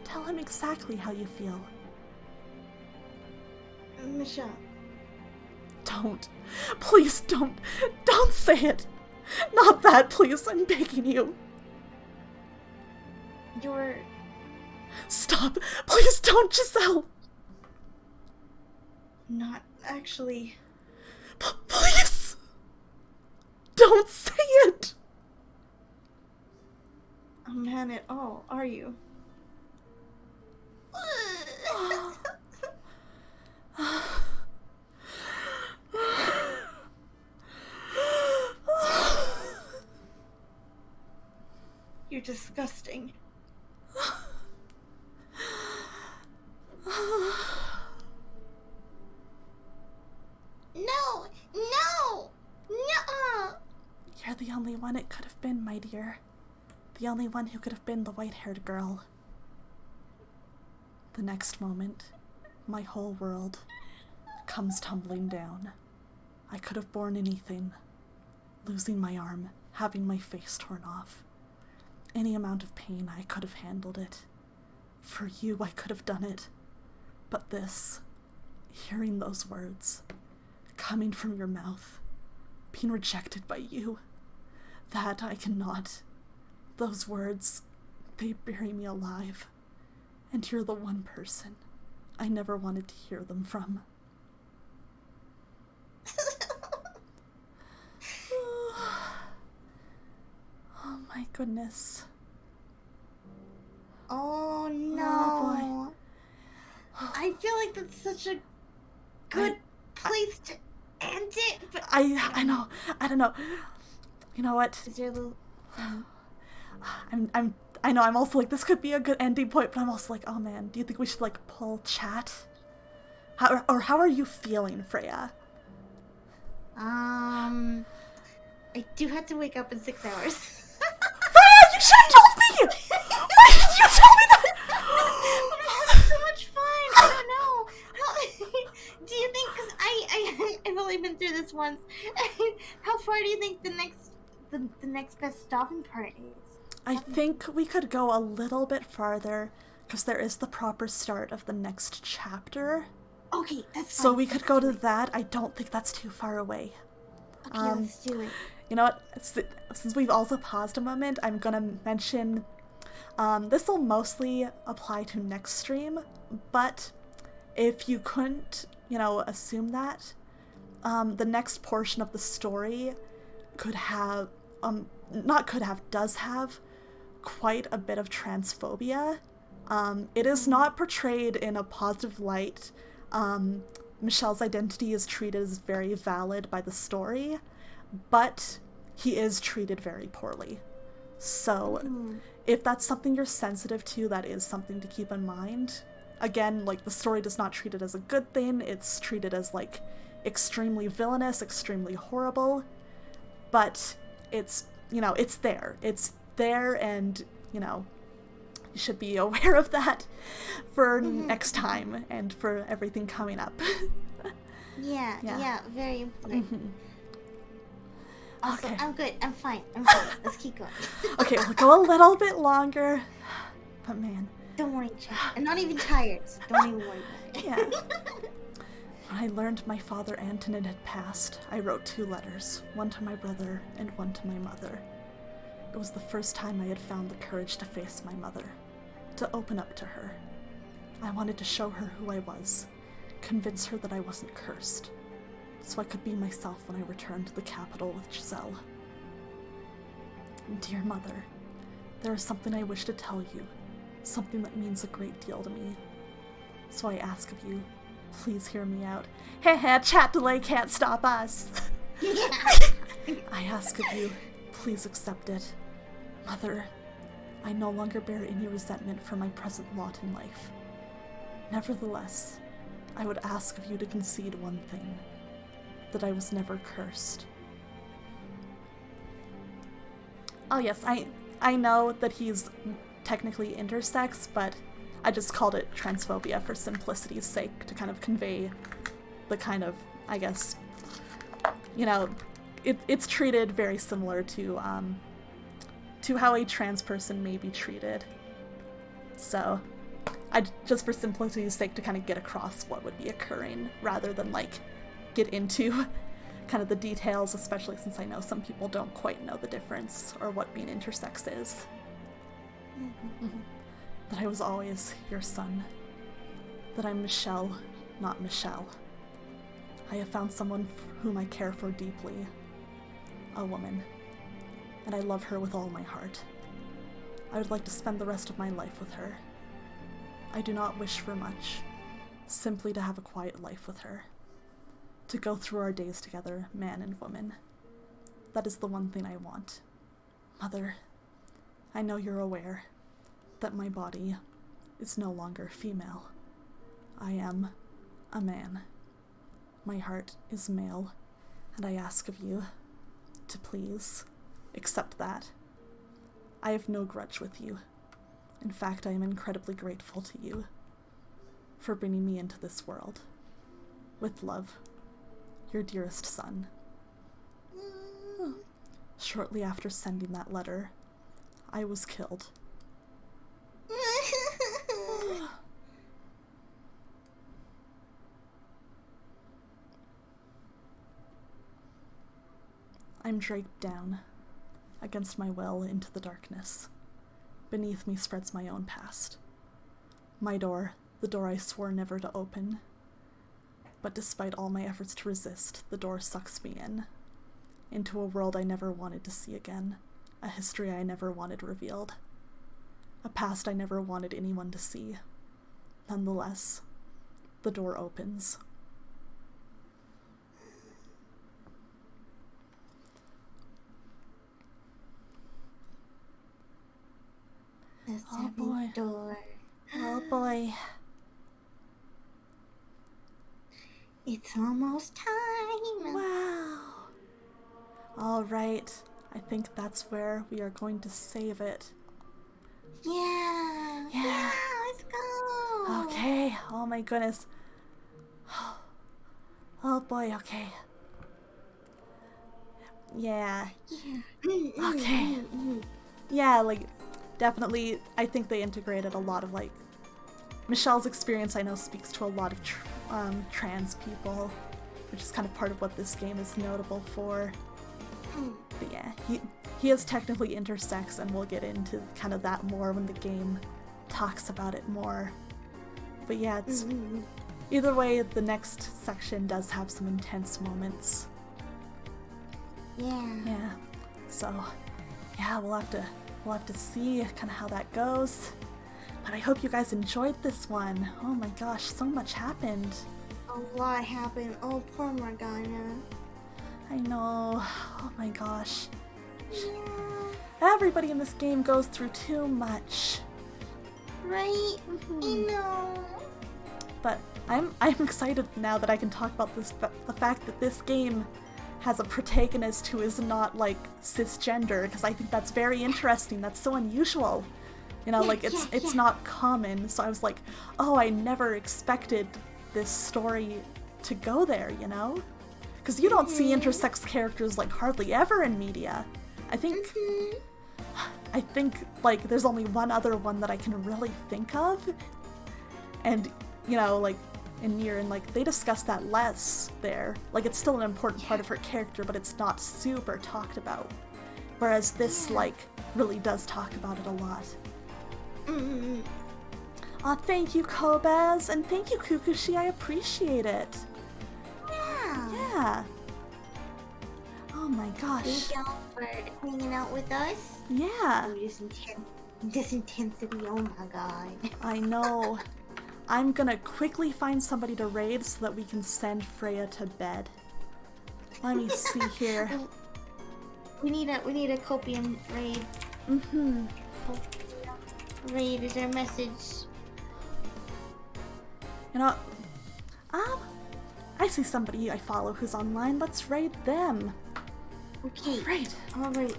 Tell him exactly how you feel. Michelle, don't. Please don't. Don't say it. Not that, please. I'm begging you. You're... Stop. Please don't, Giselle. Not actually. Please. Don't say it. A man at all, are you? You're disgusting. No! No! No! You're the only one it could have been, my dear. The only one who could have been the white-haired girl. The next moment, my whole world comes tumbling down. I could have borne anything. Losing my arm, having my face torn off. Any amount of pain, I could have handled it. For you, I could have done it. But this, hearing those words, coming from your mouth, being rejected by you, that I cannot. Those words, they bury me alive. And you're the one person I never wanted to hear them from. Oh my goodness. Oh no. Oh boy. I feel like that's such a good place to end it, but I know. I don't know. You know what? is there a little... I know, I'm also like, this could be a good ending point, but I'm also like, oh man, do you think we should, like, pull chat? How are you feeling, Freyja? I do have to wake up in 6 hours. Freyja, you should have told me! Why did you tell me that? I'm having so much fun. I don't know. Do you think, because I've only been through this once, how far do you think the next best stopping part is? I think we could go a little bit farther, because there is the proper start of the next chapter. Okay, that's fine. So we could go to that. I don't think that's too far away. Okay, let's do it. You know what? Since we've also paused a moment, I'm gonna mention this will mostly apply to next stream, but if you couldn't, assume that, the next portion of the story does have quite a bit of transphobia. It is not portrayed in a positive light. Michelle's identity is treated as very valid by the story, but he is treated very poorly. So if that's something you're sensitive to, that is something to keep in mind. Again, like, the story does not treat it as a good thing. It's treated as, like, extremely villainous, extremely horrible, but it's, it's there. It's there, and, you should be aware of that for next time and for everything coming up. Yeah, very important. Mm-hmm. Also, Okay. I'm good. I'm fine. Let's keep going. Okay, we'll go a little bit longer, but man. Don't worry, Chad. I'm not even tired, so don't even worry about it. Yeah. When I learned my father Antonin had passed, I wrote 2 letters, one to my brother and one to my mother. It was the first time I had found the courage to face my mother, to open up to her. I wanted to show her who I was, convince her that I wasn't cursed, so I could be myself when I returned to the capital with Giselle. Dear mother, there is something I wish to tell you, something that means a great deal to me. So I ask of you, please hear me out. Heh, chat delay can't stop us. I ask of you, please accept it. Mother, I no longer bear any resentment for my present lot in life. Nevertheless, I would ask of you to concede one thing, that I was never cursed. Oh yes, I know that he's technically intersex, but I just called it transphobia for simplicity's sake, to kind of convey the kind of, I guess, it's treated very similar to how a trans person may be treated. So, just for simplicity's sake, to kind of get across what would be occurring, rather than, like, get into kind of the details, especially since I know some people don't quite know the difference or what being intersex is. That I was always your son. That I'm Michelle, not Michelle. I have found someone whom I care for deeply. A woman. And I love her with all my heart. I would like to spend the rest of my life with her. I do not wish for much. Simply to have a quiet life with her. To go through our days together, man and woman. That is the one thing I want. Mother, I know you're aware that my body is no longer female. I am a man. My heart is male, and I ask of you to please accept that. I have no grudge with you. In fact, I am incredibly grateful to you for bringing me into this world. With love, your dearest son. Shortly after sending that letter, I was killed. I'm draped down, against my will, into the darkness. Beneath me spreads my own past. My door, the door I swore never to open. But despite all my efforts to resist, the door sucks me in. Into a world I never wanted to see again. A history I never wanted revealed. A past I never wanted anyone to see. Nonetheless, the door opens. The Oh boy. door. Oh boy. It's almost time. Wow. All right. I think that's where we are going to save it. Yeah. Yeah. Let's go. Okay. Oh my goodness. Oh boy. Okay. Yeah. Yeah. Okay. Yeah, like, definitely, I think they integrated a lot of, like, Michelle's experience, I know, speaks to a lot of trans people, which is kind of part of what this game is notable for. But yeah, he is technically intersex, and we'll get into kind of that more when the game talks about it more. But yeah, it's either way, the next section does have some intense moments. Yeah. Yeah. So yeah, we'll have to see kind of how that goes. But I hope you guys enjoyed this one. Oh my gosh, so much happened. A lot happened. Oh, poor Morgana. I know. Oh my gosh. Yeah. Everybody in this game goes through too much. Right? I know. But I'm excited now that I can talk about this, the fact that this game has a protagonist who is not, like, cisgender, because I think that's very interesting. That's so unusual. You know, like, it's not common. So I was like, oh, I never expected this story to go there, you know? Because you don't see intersex characters, like, hardly ever in media. I think, like, there's only one other one that I can really think of. And, you know, like, in Nier, and, like, they discuss that less there. Like, it's still an important part of her character, but it's not super talked about. Whereas this, like, really does talk about it a lot. Aw, thank you, Kobez, and thank you, Kukushi, I appreciate it. Yeah. Oh my gosh. Thank y'all for hanging out with us. Yeah. Oh, this intensity, oh my god. I know. I'm gonna quickly find somebody to raid so that we can send Freyja to bed. Let me see here. We need a copium raid. Raid is our message. You know, I see somebody I follow who's online. Let's raid them. Okay. Right. Alright.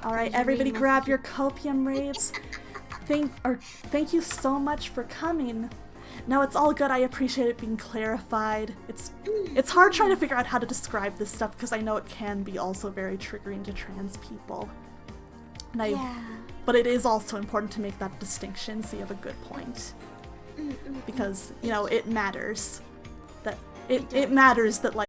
Alright, everybody grab your copium raids. Thank you so much for coming. No, it's all good. I appreciate it being clarified. It's hard trying to figure out how to describe this stuff because I know it can be also very triggering to trans people. And Yeah. but it is also important to make that distinction, so you have a good point. because, you know, it matters that it matters that, like,